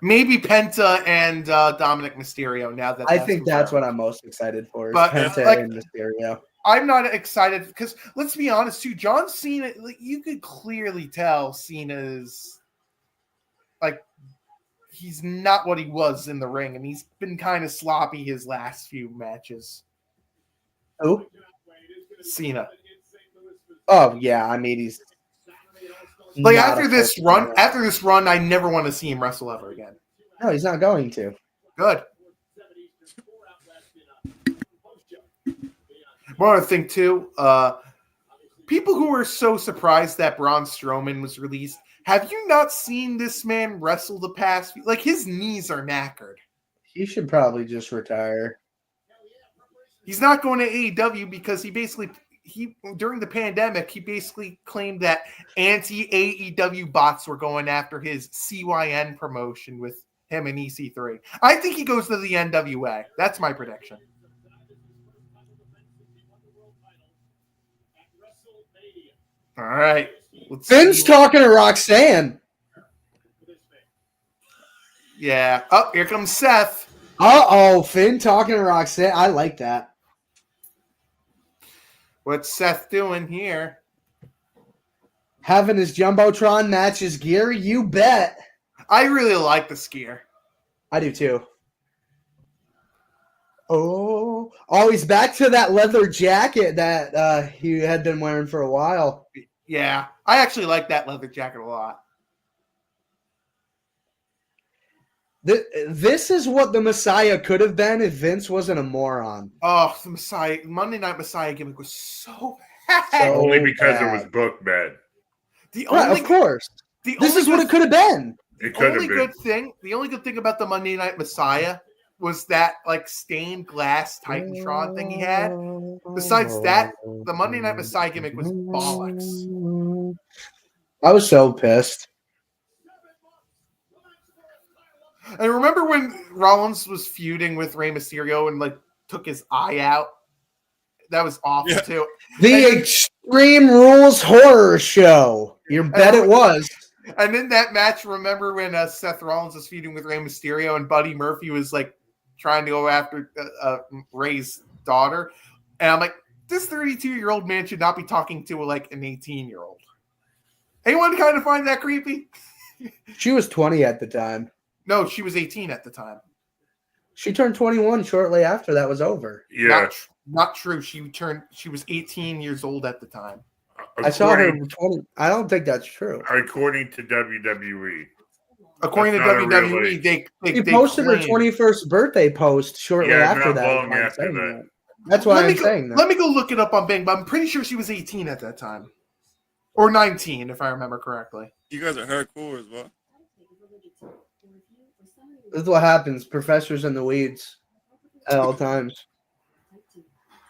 Maybe Penta and Dominic Mysterio. Now that I think that's what I'm most excited for. Is But, Penta like, and Mysterio. I'm not excited because let's be honest too. John Cena, like, you could clearly tell Cena's like he's not what he was in the ring, and he's been kind of sloppy his last few matches. Who? Cena. Oh yeah, I mean he's Like not after a this first- run, I never want to see him wrestle ever again. No, he's not going to. Good. One other thing too, people who were so surprised that Braun Strowman was released, have you not seen this man wrestle the past few? Like his knees are knackered. He should probably just retire. He's not going to AEW because he during the pandemic, he basically claimed that anti-AEW bots were going after his CYN promotion with him and EC3. I think he goes to the NWA. That's my prediction. All right. Finn's talking to Roxanne. Yeah. Oh, here comes Seth. Uh-oh, Finn talking to Roxanne. I like that. What's Seth doing here? Having his Jumbotron match his gear? You bet. I really like the skier. I do too. Oh, he's back to that leather jacket that he had been wearing for a while. Yeah, I actually like that leather jacket a lot. This is what the Messiah could have been if Vince wasn't a moron. Oh, the Monday Night Messiah gimmick was so bad. Only because it was booked bad. Of course. This is what it could have been. It could have been. The only good thing about the Monday Night Messiah was that like stained glass Titantron thing he had. Besides that, the Monday Night Messiah gimmick was bollocks. I was so pissed. And remember when Rollins was feuding with Rey Mysterio and like took his eye out? That was awful too. The Extreme Rules Horror Show. You bet it was. And in that match, remember when Seth Rollins was feuding with Rey Mysterio and Buddy Murphy was like trying to go after Rey's daughter? And I'm like, this 32-year-old man should not be talking to like an 18-year-old. Anyone kind of find that creepy? She was 20 at the time. No, she was 18 at the time. She turned 21 shortly after that was over. Yeah. Not true. She was 18 years old at the time. I saw her 20. I don't think that's true. According to WWE. According to WWE, they posted her 21st birthday post shortly after that. Long after that. That's why I'm saying that. Let me go look it up on Bing, but I'm pretty sure she was 18 at that time. Or 19, if I remember correctly. You guys are hardcore as well. This is what happens. Professors in the weeds at all times.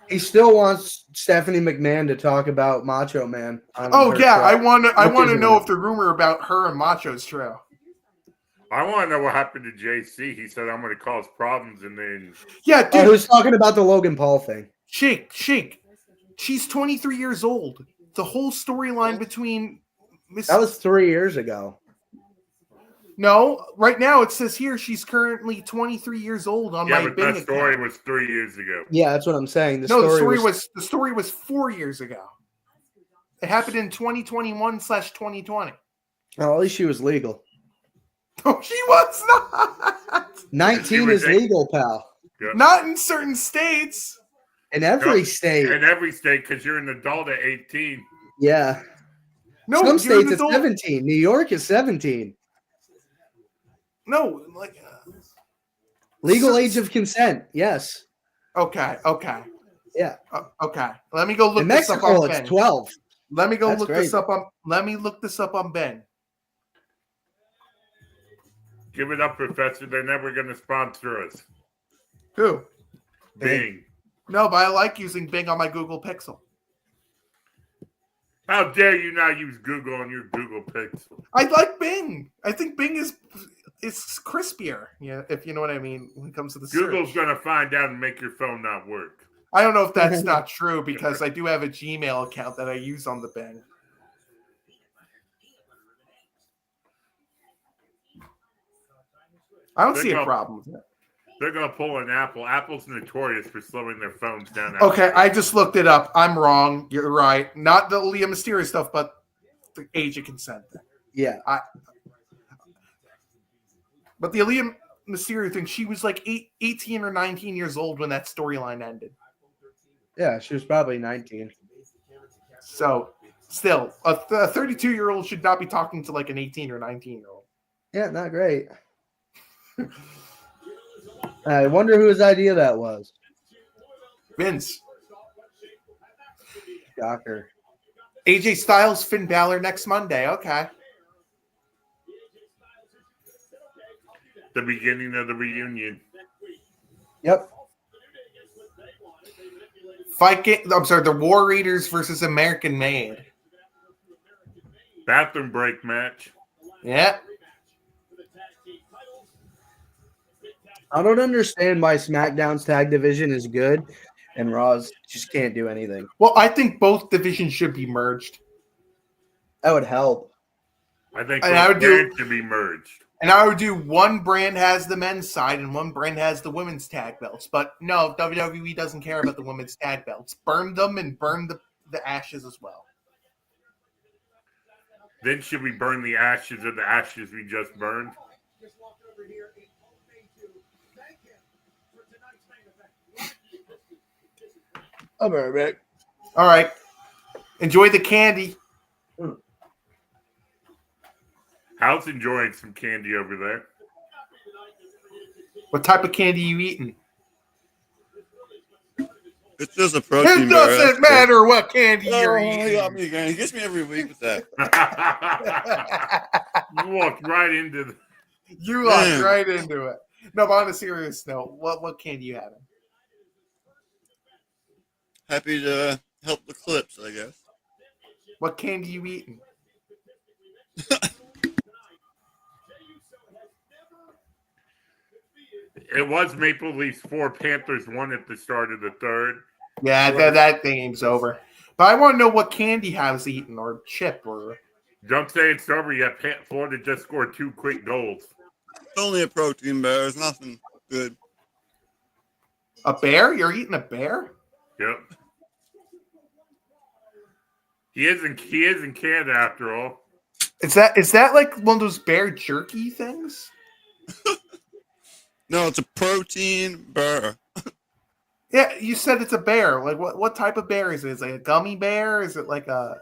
He still wants Stephanie McMahon to talk about Macho Man. Oh yeah, I want to know if the rumor about her and Macho is true. I want to know what happened to JC. He said I'm going to cause problems, and then yeah, dude. Who's talking about the Logan Paul thing? Shake. She's 23 years old. The whole storyline between that was 3 years ago. No, right now it says here she's currently 23 years old on my Bing account. Yeah, but that story was 3 years ago. Yeah, that's what I'm saying. The story was 4 years ago. It happened in 2021/2020. Oh, at least she was legal. No, she was not. 19 is legal, pal. Yep. Not in certain states. In every state. In every state, because you're an adult at 18. Yeah. No, some states it's 17. New York is 17. No, like legal age of consent. Yes. Okay. Yeah. Okay. Let me go look in this Mexico, up on it's Ben. 12. Let me go look this up on. Let me look this up on Ben. Give it up, Professor. They're never going to sponsor us. Who? Bing. No, but I like using Bing on my Google Pixel. How dare you not use Google on your Google Pixel? I like Bing. I think Bing is crispier. Yeah, if you know what I mean when it comes to the Google's search. going to find out and make your phone not work. I don't know if that's not true because I do have a Gmail account that I use on the Bing. I don't see a problem with it. They're going to pull an Apple. Apple's notorious for slowing their phones down. Okay, I just looked it up. I'm wrong. You're right. Not the Leah Mysterio stuff, but the age of consent thing. Yeah. But the Aaliyah Mysterio thing, she was like 18 or 19 years old when that storyline ended. Yeah, she was probably 19. So, still, a 32-year-old should not be talking to like an 18 or 19-year-old. Yeah, not great. I wonder whose idea that was. Vince. Shocker. AJ Styles, Finn Balor next Monday. Okay. The beginning of the reunion. Yep. The War Raiders versus American Made. Bathroom break match. Yeah. I don't understand why SmackDown's tag division is good and Raw's just can't do anything. Well, I think both divisions should be merged. That would help. I think And I both would do- brands should be merged. And I would do one brand has the men's side and one brand has the women's tag belts. But no, WWE doesn't care about the women's tag belts. Burn them and burn the ashes as well. Then should we burn the ashes of the ashes we just burned? I'm right back. All right. Enjoy the candy. Hal's enjoying some candy over there. What type of candy you eating? It's just a protein It bar. doesn't matter what candy you're He got eating. me again. He gets me every week with that. You walked right into the. You walked Man. right into it. No, but on a serious note, what candy you having? Happy to help the clips, I guess. What candy you eating? It was Maple Leafs 4, Panthers 1 at the start of the third. Yeah, that game's over. But I want to know what candy I was eating, or chip, or Don't say it's over yet. Florida just scored 2 quick goals. It's only a protein bar. It's nothing good. a bear. You're eating a bear? Yep. He is in Canada after all. Is that like one of those bear jerky things? No, it's a protein bar. Yeah, you said it's a bear. Like what type of bear is it? Is it like a gummy bear? Is it like a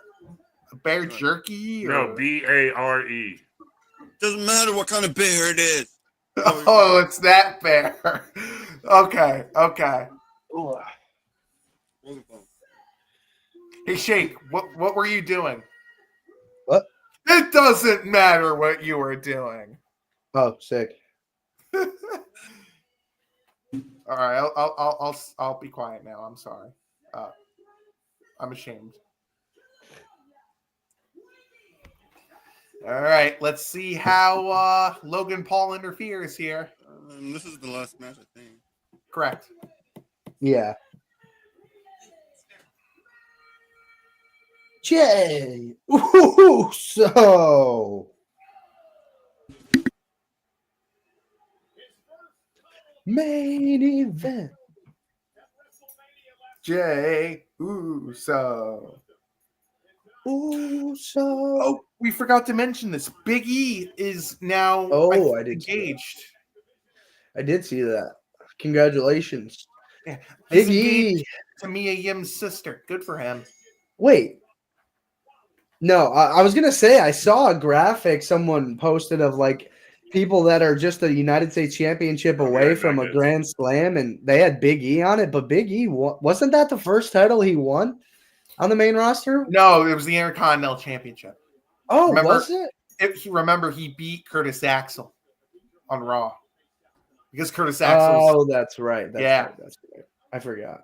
bear jerky? Or... No, BARE. Doesn't matter what kind of bear it is. Oh, it's that bear. Okay. Hey, Shake, what were you doing? What? It doesn't matter what you were doing. Oh, sick. All right, I'll be quiet now. I'm sorry. I'm ashamed. All right, let's see how Logan Paul interferes here. This is the last match, I think. Correct. Yeah. Jay. Ooh, so. Main event. Jay Uso. Ooh, so. Oh, we forgot to mention this. Big E is now I did see that. engaged. I did see that. Congratulations. Yeah, Big he's E. engaged to Mia Yim's sister. Good for him. Wait. No, I was going to say, I saw a graphic someone posted of like people that are just a United States championship away from a Grand Slam, and they had Big E on it. But Big E, wasn't that the first title he won on the main roster? No, it was the Intercontinental Championship. Oh, Remember- was it? Remember, he beat Curtis Axel on Raw. Because Curtis Axel. Oh, that's right. That's right. I forgot.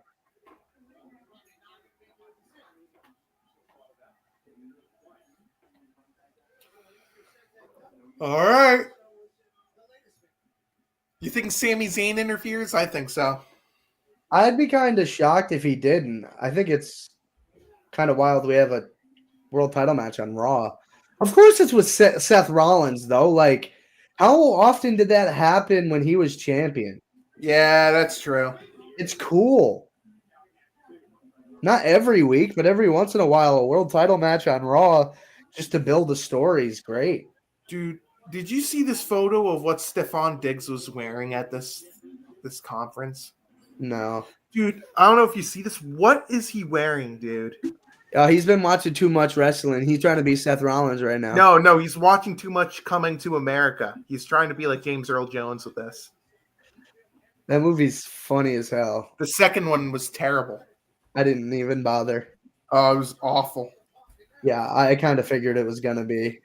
All right. You think Sami Zayn interferes? I think so. I'd be kind of shocked if he didn't. I think it's kind of wild we have a world title match on Raw. Of course it's with Seth Rollins, though. Like, how often did that happen when he was champion? Yeah, that's true. It's cool. Not every week, but every once in a while, a world title match on Raw just to build a story is great. Dude, did you see this photo of what Stephon Diggs was wearing at this conference? No. Dude, I don't know if you see this. What is he wearing, dude? He's been watching too much wrestling. He's trying to be Seth Rollins right now. No, he's watching too much Coming to America. He's trying to be like James Earl Jones with this. That movie's funny as hell. The second one was terrible. I didn't even bother. Oh, it was awful. Yeah, I kind of figured it was going to be.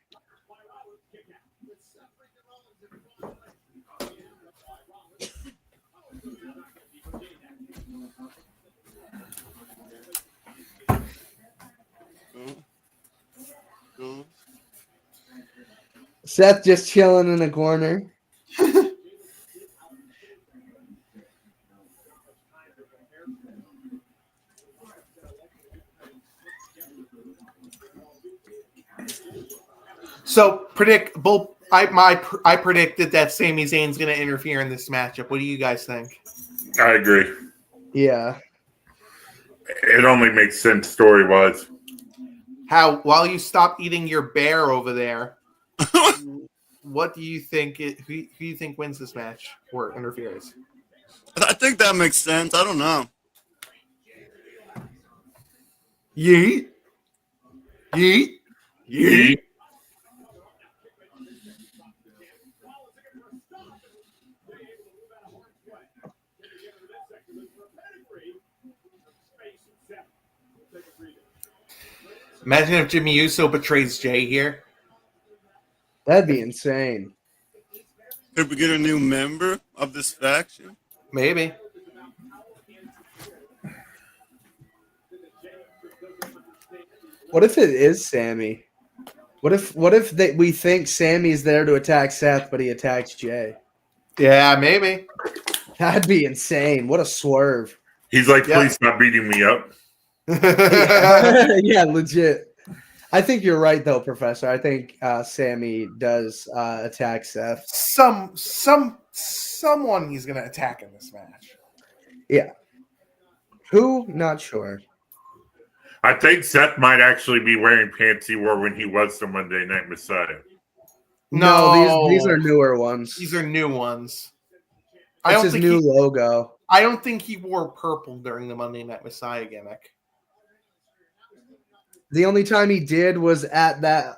Seth just chilling in a corner. So predict both. I predicted that Sami Zayn's going to interfere in this matchup. What do you guys think? I agree. Yeah. It only makes sense story-wise. How while you stop eating your bear over there, what do you think? Who do you think wins this match or interferes? I think that makes sense. I don't know. Yeet, yeet, yeet. Imagine if Jimmy Uso betrays Jay here. That'd be insane. Could we get a new member of this faction? Maybe. What if it is Sammy? What if we think Sammy's there to attack Seth, but he attacks Jay? Yeah, maybe. That'd be insane. What a swerve. He's like, Yeah. please stop beating me up. Yeah, legit. I think you're right, though, Professor. I think Sammy does attack Seth. Someone he's gonna attack in this match. Yeah. Who? Not sure. I think Seth might actually be wearing pants he wore when he was the Monday Night Messiah. No, these are newer ones. These are new ones. It's his new logo. I don't think he wore purple during the Monday Night Messiah gimmick. The only time he did was at that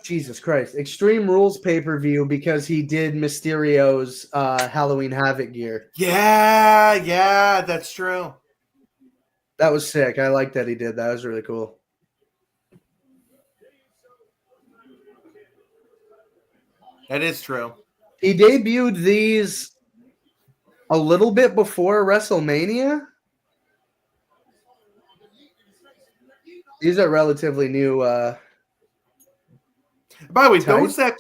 Jesus Christ, Extreme Rules pay-per-view because he did Mysterio's Halloween Havoc gear. Yeah, that's true. That was sick. I like that he did that. It was really cool. That is true. He debuted these a little bit before WrestleMania. These are relatively new. By the way, those that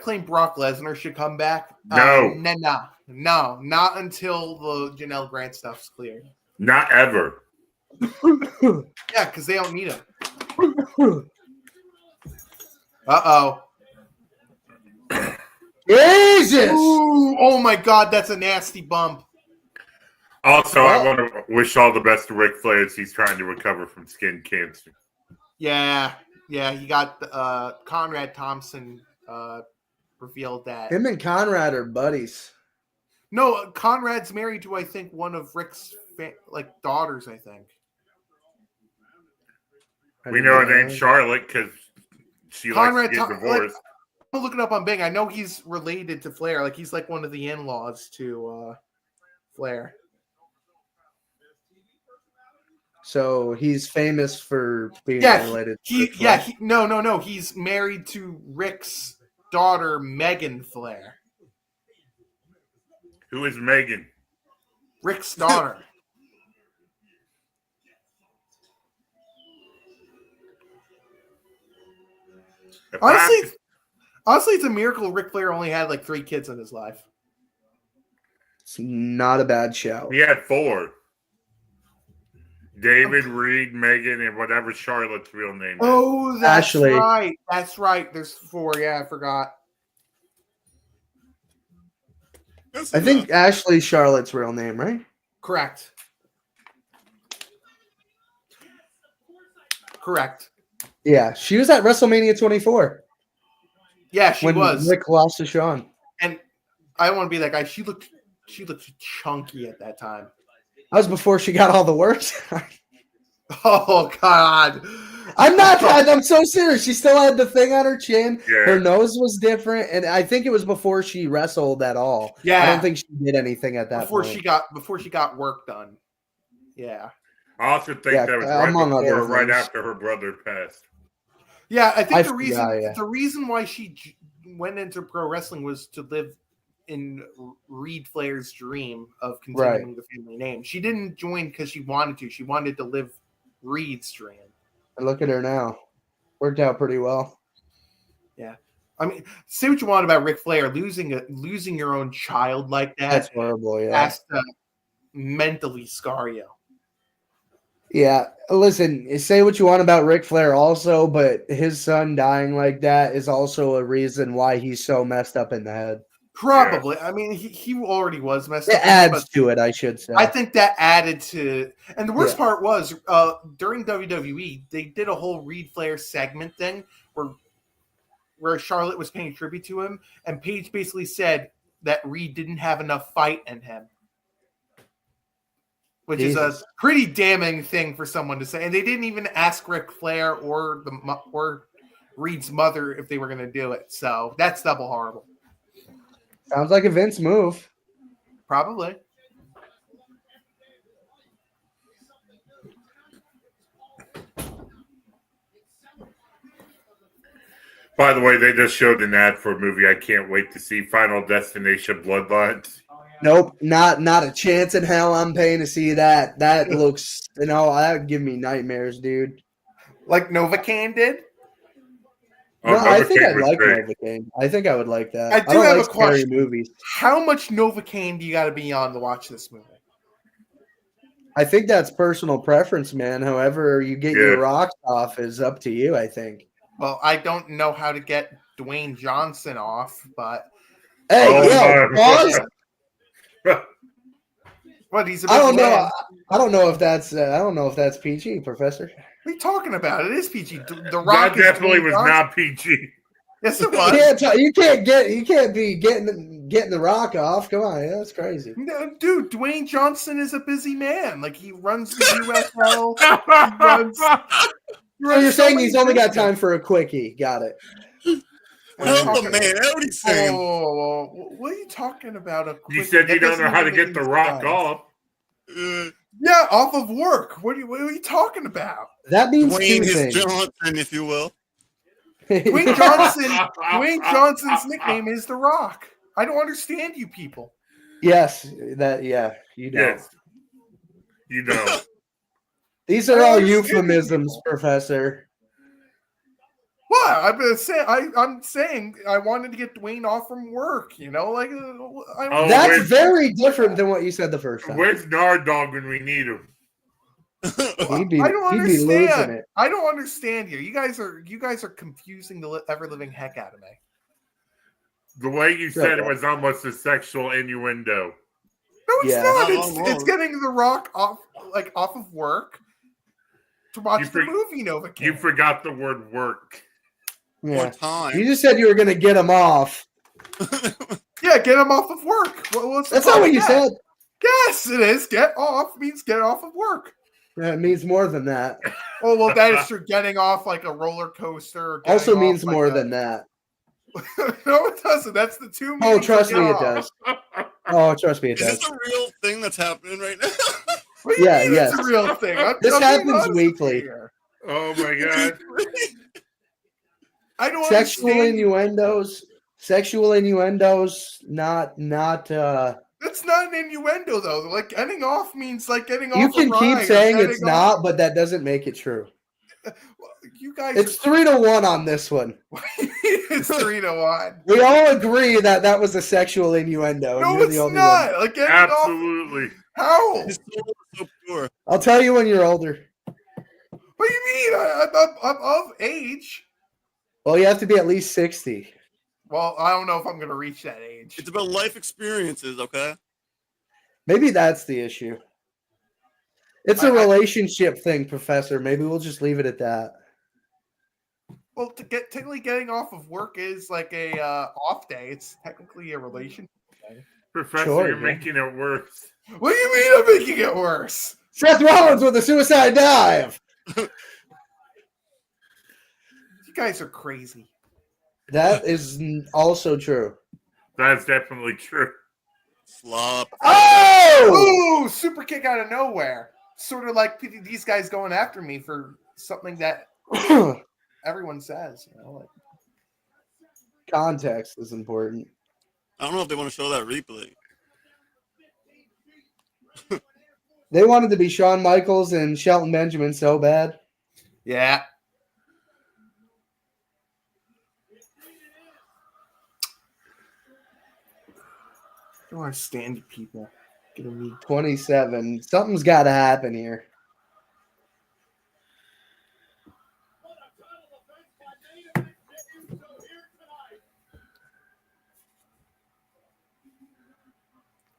claim Brock Lesnar should come back. No, not until the Janelle Grant stuff's cleared. not ever. Yeah, because they don't need him. Uh-oh. Jesus! Ooh, oh my God, that's a nasty bump. Also, I want to wish all the best to Ric Flair as he's trying to recover from skin cancer. Yeah, he got Conrad Thompson revealed that. Him and Conrad are buddies. No, Conrad's married to, I think, one of Rick's daughters, I think. We know it ain't Charlotte because she Conrad likes to get divorced. I'm looking up on Bing. I know he's related to Flair. Like, he's like one of the in-laws to Flair. So he's famous for being related. No. He's married to Rick's daughter, Megan Flair. Who is Megan? Rick's daughter. Honestly, it's a miracle Ric Flair only had like 3 kids in his life. It's not a bad show. He had 4. David, Reed, Megan, and whatever Charlotte's real name is. Oh, that's Ashley. right. That's right. There's 4. Yeah, I forgot. I think Ashley Charlotte's real name, right? Correct. Yeah, she was at WrestleMania 24. Yeah, she was. When Rick lost to Shawn. And I don't want to be that guy. She looked chunky at that time. That was before she got all the works. Oh God. I'm so serious. She still had the thing on her chin. Yeah. Her nose was different, and I think it was before she wrestled at all. Yeah. I don't think she did anything at that point. Before she got work done. Yeah. I also think that was right among before or other right things. after her brother passed. Yeah, I think forgot. the reason why she went into pro wrestling was to live in Reed Flair's dream of continuing the family name. She didn't join because she wanted to. She wanted to live Reed's dream. And look at her now. Worked out pretty well. I mean, say what you want about Ric Flair, losing your own child like that That's horrible, yeah. has to mentally scar you. Yeah, listen, say what you want about Ric Flair also, but his son dying like that is also a reason why he's so messed up in the head. Probably. I mean, he already was messed It up. adds to it, I should say. I think that added to, and the worst Yeah. part was during WWE, they did a whole Reed Flair segment thing where Charlotte was paying tribute to him, and Paige basically said that Reed didn't have enough fight in him, which is a pretty damning thing for someone to say. And they didn't even ask Ric Flair or Reed's mother if they were going to do it. So that's double horrible. Sounds like a Vince move. Probably. By the way, they just showed an ad for a movie I can't wait to see, Final Destination Bloodlines. Nope, not a chance in hell I'm paying to see that. That looks, that would give me nightmares, dude. Like Novocaine did? No, I think I'd was like great. Novocaine. I think I would like that. I I do don't have like a scary question. movies. How much Novocaine do you got to be on to watch this movie? I think that's personal preference, man. However you get your rocks off is up to you, I think. Well, I don't know how to get Dwayne Johnson off, but hey, pause. What, he's a I don't busy know. man. I don't know if that's PG, Professor. What are you talking about? It is PG. The Rock That definitely Dwayne was Johnson. not PG. Yes, it was. You can't be getting the rock off. Come on, that's crazy. No, dude, Dwayne Johnson is a busy man. Like, he runs the UFL. So you're saying he's only got time for a quickie. Got it. Help him, man. That's what he's saying. Oh, what are you talking about? You said you don't know how to get the rock off. Yeah, off of work. What are you talking about? That means Dwayne two his things. Johnson, if you will. Dwayne Johnson's nickname is The Rock. I don't understand you people. Yes, you don't. Yes. You know. These are all euphemisms, Professor. What? I'm saying I wanted to get Dwayne off from work. Like that's very different than what you said the first time. Where's Nardog when we need him? He'd be losing it. I don't understand you. You guys are confusing the ever living heck out of me. The way you said it was almost a sexual innuendo. No, it's not. It's getting The Rock off of work to watch the movie Novocaine. You forgot the word work. Yeah. You just said you were going to get him off. Yeah, get him off of work. That's not what you said. Yes, it is. Get off means get off of work. Yeah, it means more than that. Oh, well, that is true. Getting off like a roller coaster. Also means more than that. No, it doesn't. That's the two. Oh, trust me, it does. Oh, trust me, it does. Is this a real thing that's happening right now? Yes. It's a real thing. This happens weekly. Oh my god. I don't Sexual understand. innuendos, not That's not an innuendo though. Like getting off means like getting off. You can keep saying it's not, but that doesn't make it true. You guys, it's 3-1 on this one. It's 3-1. We all agree that was a sexual innuendo. No, it's not. Like getting absolutely. How? It's so pure. I'll tell you when you're older. What do you mean? I'm of age. Well, you have to be at least 60. Well, I don't know if I'm going to reach that age. It's about life experiences, okay? Maybe that's the issue. It's a relationship thing, Professor. Maybe we'll just leave it at that. Well, technically getting off of work is like a off day. It's technically a relationship day. Professor, you're making it worse. What do you mean I'm making it worse? Seth Rollins with a suicide dive. You guys are crazy. That is also true. That's definitely true. Slop. Oh! Ooh, super kick out of nowhere. Sort of like these guys going after me for something that everyone says. Context is important. I don't know if they want to show that replay. They wanted to be Shawn Michaels and Shelton Benjamin so bad. Yeah. don't understand you people. Giving me 27. Something's got to happen here.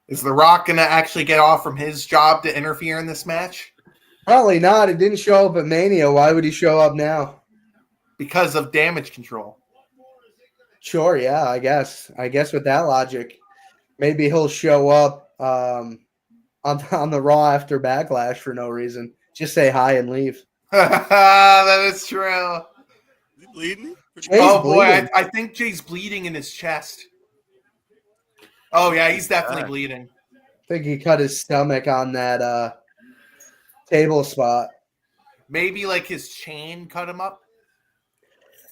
Is The Rock going to actually get off from his job to interfere in this match? Probably not. He didn't show up at Mania. Why would he show up now? Because of damage control. Sure, yeah, I guess. I guess with that logic, maybe he'll show up on the Raw after Backlash for no reason. Just say hi and leave. That is true. Is he bleeding? Jay's Oh, boy. bleeding. I think Jay's bleeding in his chest. Oh, yeah, he's definitely bleeding. I think he cut his stomach on that table spot. Maybe like his chain cut him up.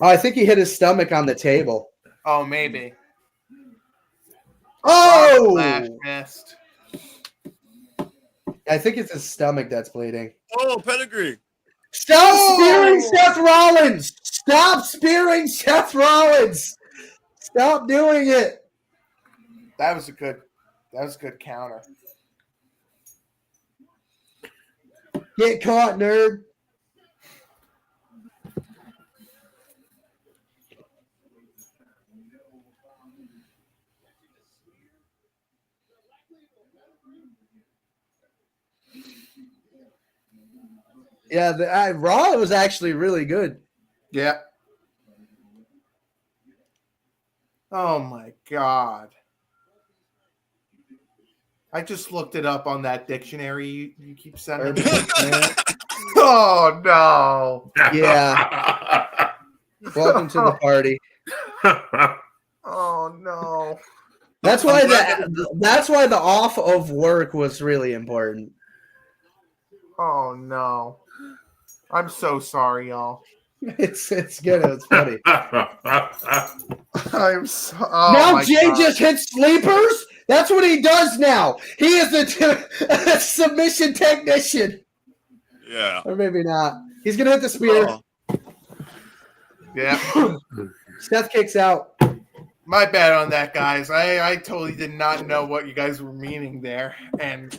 Oh, I think he hit his stomach on the table. Oh, maybe. Oh! Flash missed. I think it's his stomach that's bleeding. Oh, pedigree. Stop spearing Seth Rollins! Stop spearing Seth Rollins! Stop doing it! That was a good counter. Get caught, nerd. Yeah, Raw was actually really good. Yeah. Oh my God. I just looked it up on that dictionary you keep sending me. Oh no. Yeah. Welcome to the party. Oh no. That's why the off of work was really important. Oh no. I'm so sorry, y'all. It's good. It's funny. I'm so. Oh Now my Jay God. just hits sleepers. That's what he does now. He is a submission technician, Yeah. or maybe not. He's gonna hit the spear. Oh. Yeah. Seth kicks out. My bad on that, guys. I totally did not know what you guys were meaning there. And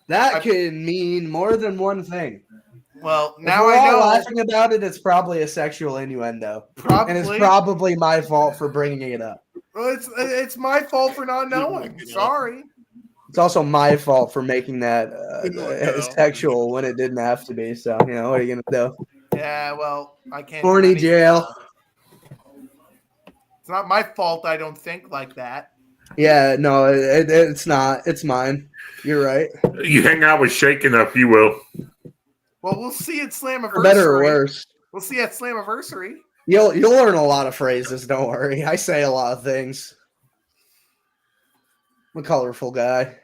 That can mean more than one thing. well, If now we're I all know. laughing about it. It's probably a sexual innuendo, Probably. and it's probably my fault for bringing it up. Well, it's my fault for not knowing. Sorry. It's also my fault for making that Yeah. sexual when it didn't have to be. So what are you gonna do? Yeah, well, I can't. do Horny anything jail. else. It's not my fault. I don't think like that. Yeah, no, it's not. It's mine. You're right. You hang out with Shake enough, you will. Well, we'll see at Slammiversary. For better or worse. We'll see at Slammiversary. You'll learn a lot of phrases. Don't worry. I say a lot of things. I'm a colorful guy.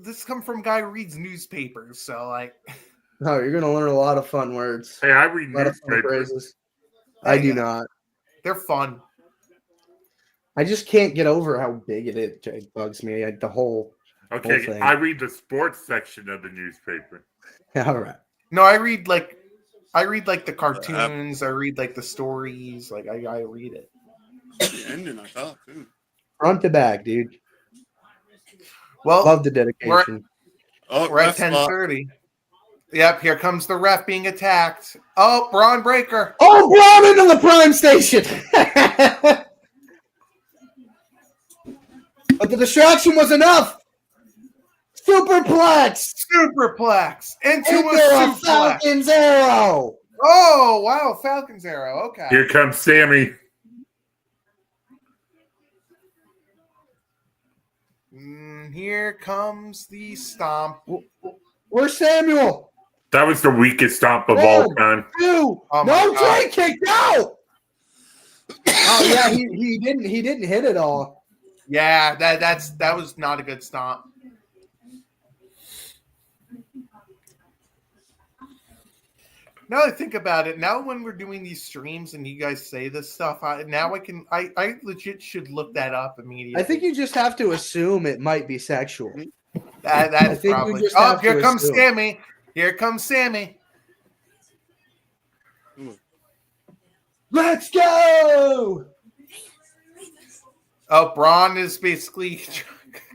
This come from a guy who reads newspapers, so like. No, you're gonna learn a lot of fun words. Hey, I read A lot of fun newspapers. phrases. I do Yeah. not. They're fun. I just can't get over how big it is. It bugs me. The whole Okay, thing. I read the sports section of the newspaper. All right. No, I read like the cartoons. I read like the stories. Like I read it. The ending, I thought, too. Front to back, dude. Well, Love the dedication. Oh, we're at ref spot. 10:30. Yep, here comes the ref being attacked. Oh, Braun Breaker. Oh, Braun into the prime station. But the distraction was enough. Superplex Superplex into into a a suplex. Falcon's arrow. Oh, wow, Falcon's arrow. Okay. Here comes Sammy. Here comes the stomp. Where's Samuel? That was the weakest stomp of all time. Two. Oh my No, God. Jay kicked out. Oh yeah, he didn't hit it all. Yeah, that was not a good stomp. Now that I think about it, now when we're doing these streams and you guys say this stuff, I legit should look that up immediately. I think you just have to assume it might be sexual. That's I think you probably. just Oh, have here to comes assume. Sammy. Here comes Sammy. Let's go. Oh, Braun is basically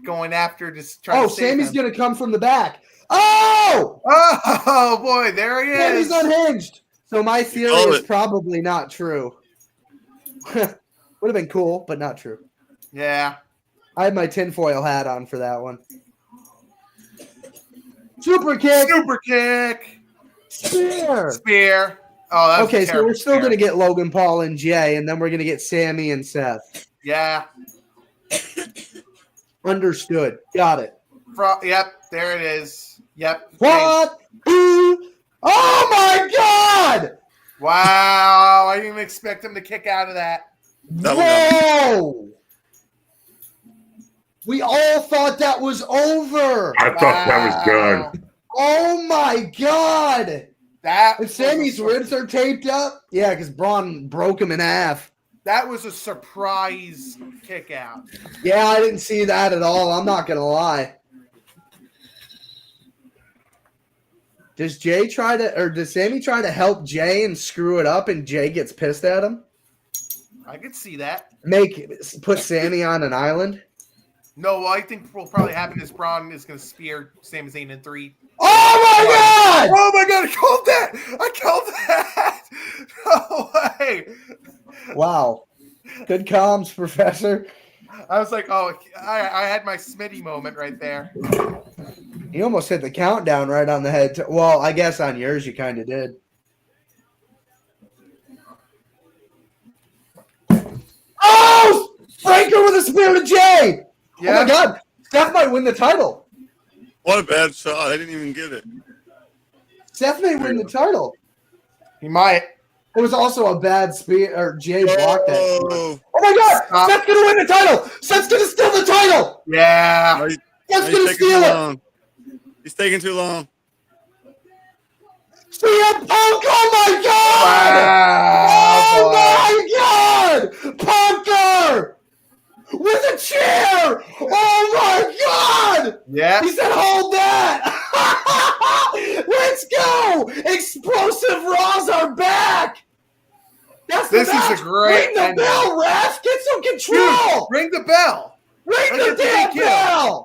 going after just trying Oh, to save Sammy's him. going to come from the back. Oh! Oh, boy, there he is. Sammy's unhinged. So my theory called is it. probably not true. Would have been cool, but not true. Yeah. I had my tinfoil hat on for that one. Super kick. Super kick. Spear. Spear. Oh, that was Okay, a so terrible we're still spear. going to get Logan Paul and Jay, and then we're going to get Sammy and Seth. Yeah. Understood. Got it. Yep, there it is. Yep. What? Who? Oh, my God! Wow. I didn't even expect him to kick out of that. Whoa! We all thought that was over. I thought that was done. Oh, my God! That And Sammy's ribs are taped up? Yeah, because Braun broke him in half. That was a surprise kick out. Yeah, I didn't see that at all. I'm not going to lie. Does Sammy try to help Jay and screw it up and Jay gets pissed at him? I could see that. Put Sammy on an island? No, what I think will probably happen is Braun is going to spear Sami Zayn in 3. Oh, my God! Oh, my God, I called that! I called that! No way! Wow. Good comms, Professor. I was like, oh, I had my Smitty moment right there. You almost hit the countdown right on the head. Well, I guess on yours you kind of did. Oh! Franco with a spear to Jay! Yeah. Oh, my God. Seth might win the title. What a bad shot. I didn't even get it. Seth may win the title. He might. It was also a bad spear, or Jay blocked that. Oh, Oh, my God! Stop. Seth's going to win the title! Seth's going to steal the title! Yeah. no, Seth's he's going to taking too steal it! long. He's taking too long. CM Punk! Oh, my God! Wow. Oh, my God! Punker! With a chair! Oh, my God! Yeah. He said, hold that! Let's go! Explosive Raws are back! That's the This is match. a great Ring the ending. bell, ref! Get some Dude, control! ring the bell. Ring let's the get the damn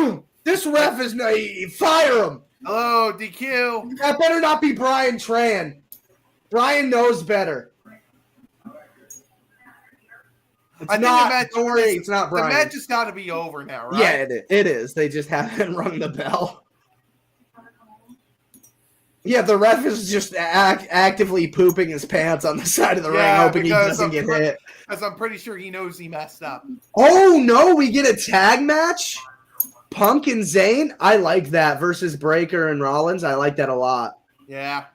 bell! This ref is naive. Fire him! Hello, DQ. That better not be Brian Tran. Brian knows better. It's I think not, the match, don't worry, it's not the Brian. match has got to be over now, right? Yeah, it is. They just haven't rung the bell. Yeah, the ref is just actively pooping his pants on the side of the ring, hoping he doesn't get hit. Because I'm pretty sure he knows he messed up. Oh, no, we get a tag match? Punk and Zayn? I like that versus Breaker and Rollins. I like that a lot. Yeah.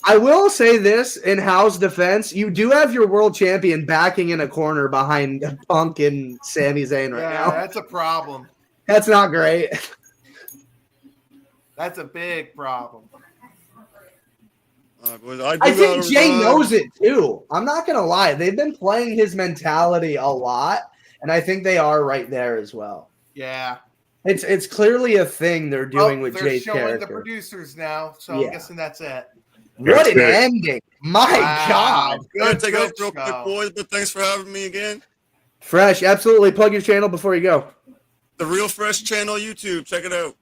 I will say this in Howe's defense, you do have your world champion backing in a corner behind Punk and Sami Zayn right now. That's a problem. That's not great. That's a big problem. I think Jay knows it too. I'm not going to lie. They've been playing his mentality a lot, and I think they are right there as well. Yeah. It's clearly a thing they're doing with Jay's showing character. The producers now, so Yeah. I'm guessing that's it. What an That's it. ending. My God. Good, take off good real quick, show. boys, but thanks for having me again. Fresh. Absolutely. Plug your channel before you go. The Real Fresh channel, YouTube. Check it out.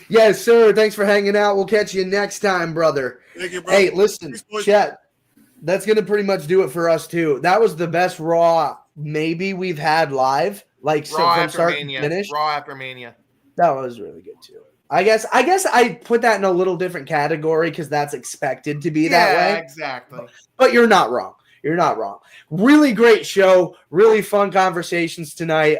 Yes, sir. Thanks for hanging out. We'll catch you next time, brother. Thank you, bro. Hey, listen, Thanks, boys. chat. That's going to pretty much do it for us, too. That was the best Raw maybe we've had live, like so Raw from after start Mania. to finish. Raw after Mania. That was really good, too. I guess I put that in a little different category because that's expected to be that way. Exactly. But you're not wrong. You're not wrong. Really great show. Really fun conversations tonight.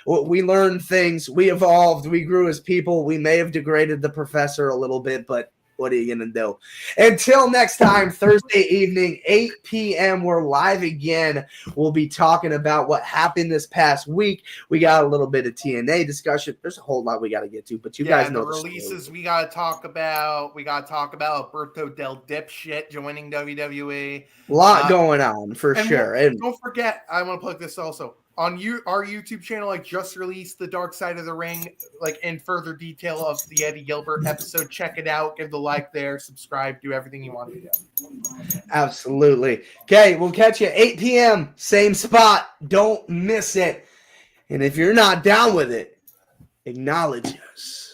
We learned things. We evolved. We grew as people. We may have degraded the professor a little bit, but what are you going to do? Until next time, Thursday evening, 8 p.m., we're live again. We'll be talking about what happened this past week. We got a little bit of TNA discussion. There's a whole lot we got to get to, but you guys know the the releases story. we gotta talk about. We gotta talk about Alberto Del Dipshit joining WWE. A lot going on for And sure. And don't forget, I want to plug this also. on our YouTube channel, like just released the Dark Side of the Ring, like in further detail of the Eddie Gilbert episode. Check it out, give the like there, subscribe, do everything you want to do. Absolutely. Okay, we'll catch you 8 p.m. Same spot. Don't miss it. And if you're not down with it, acknowledge us.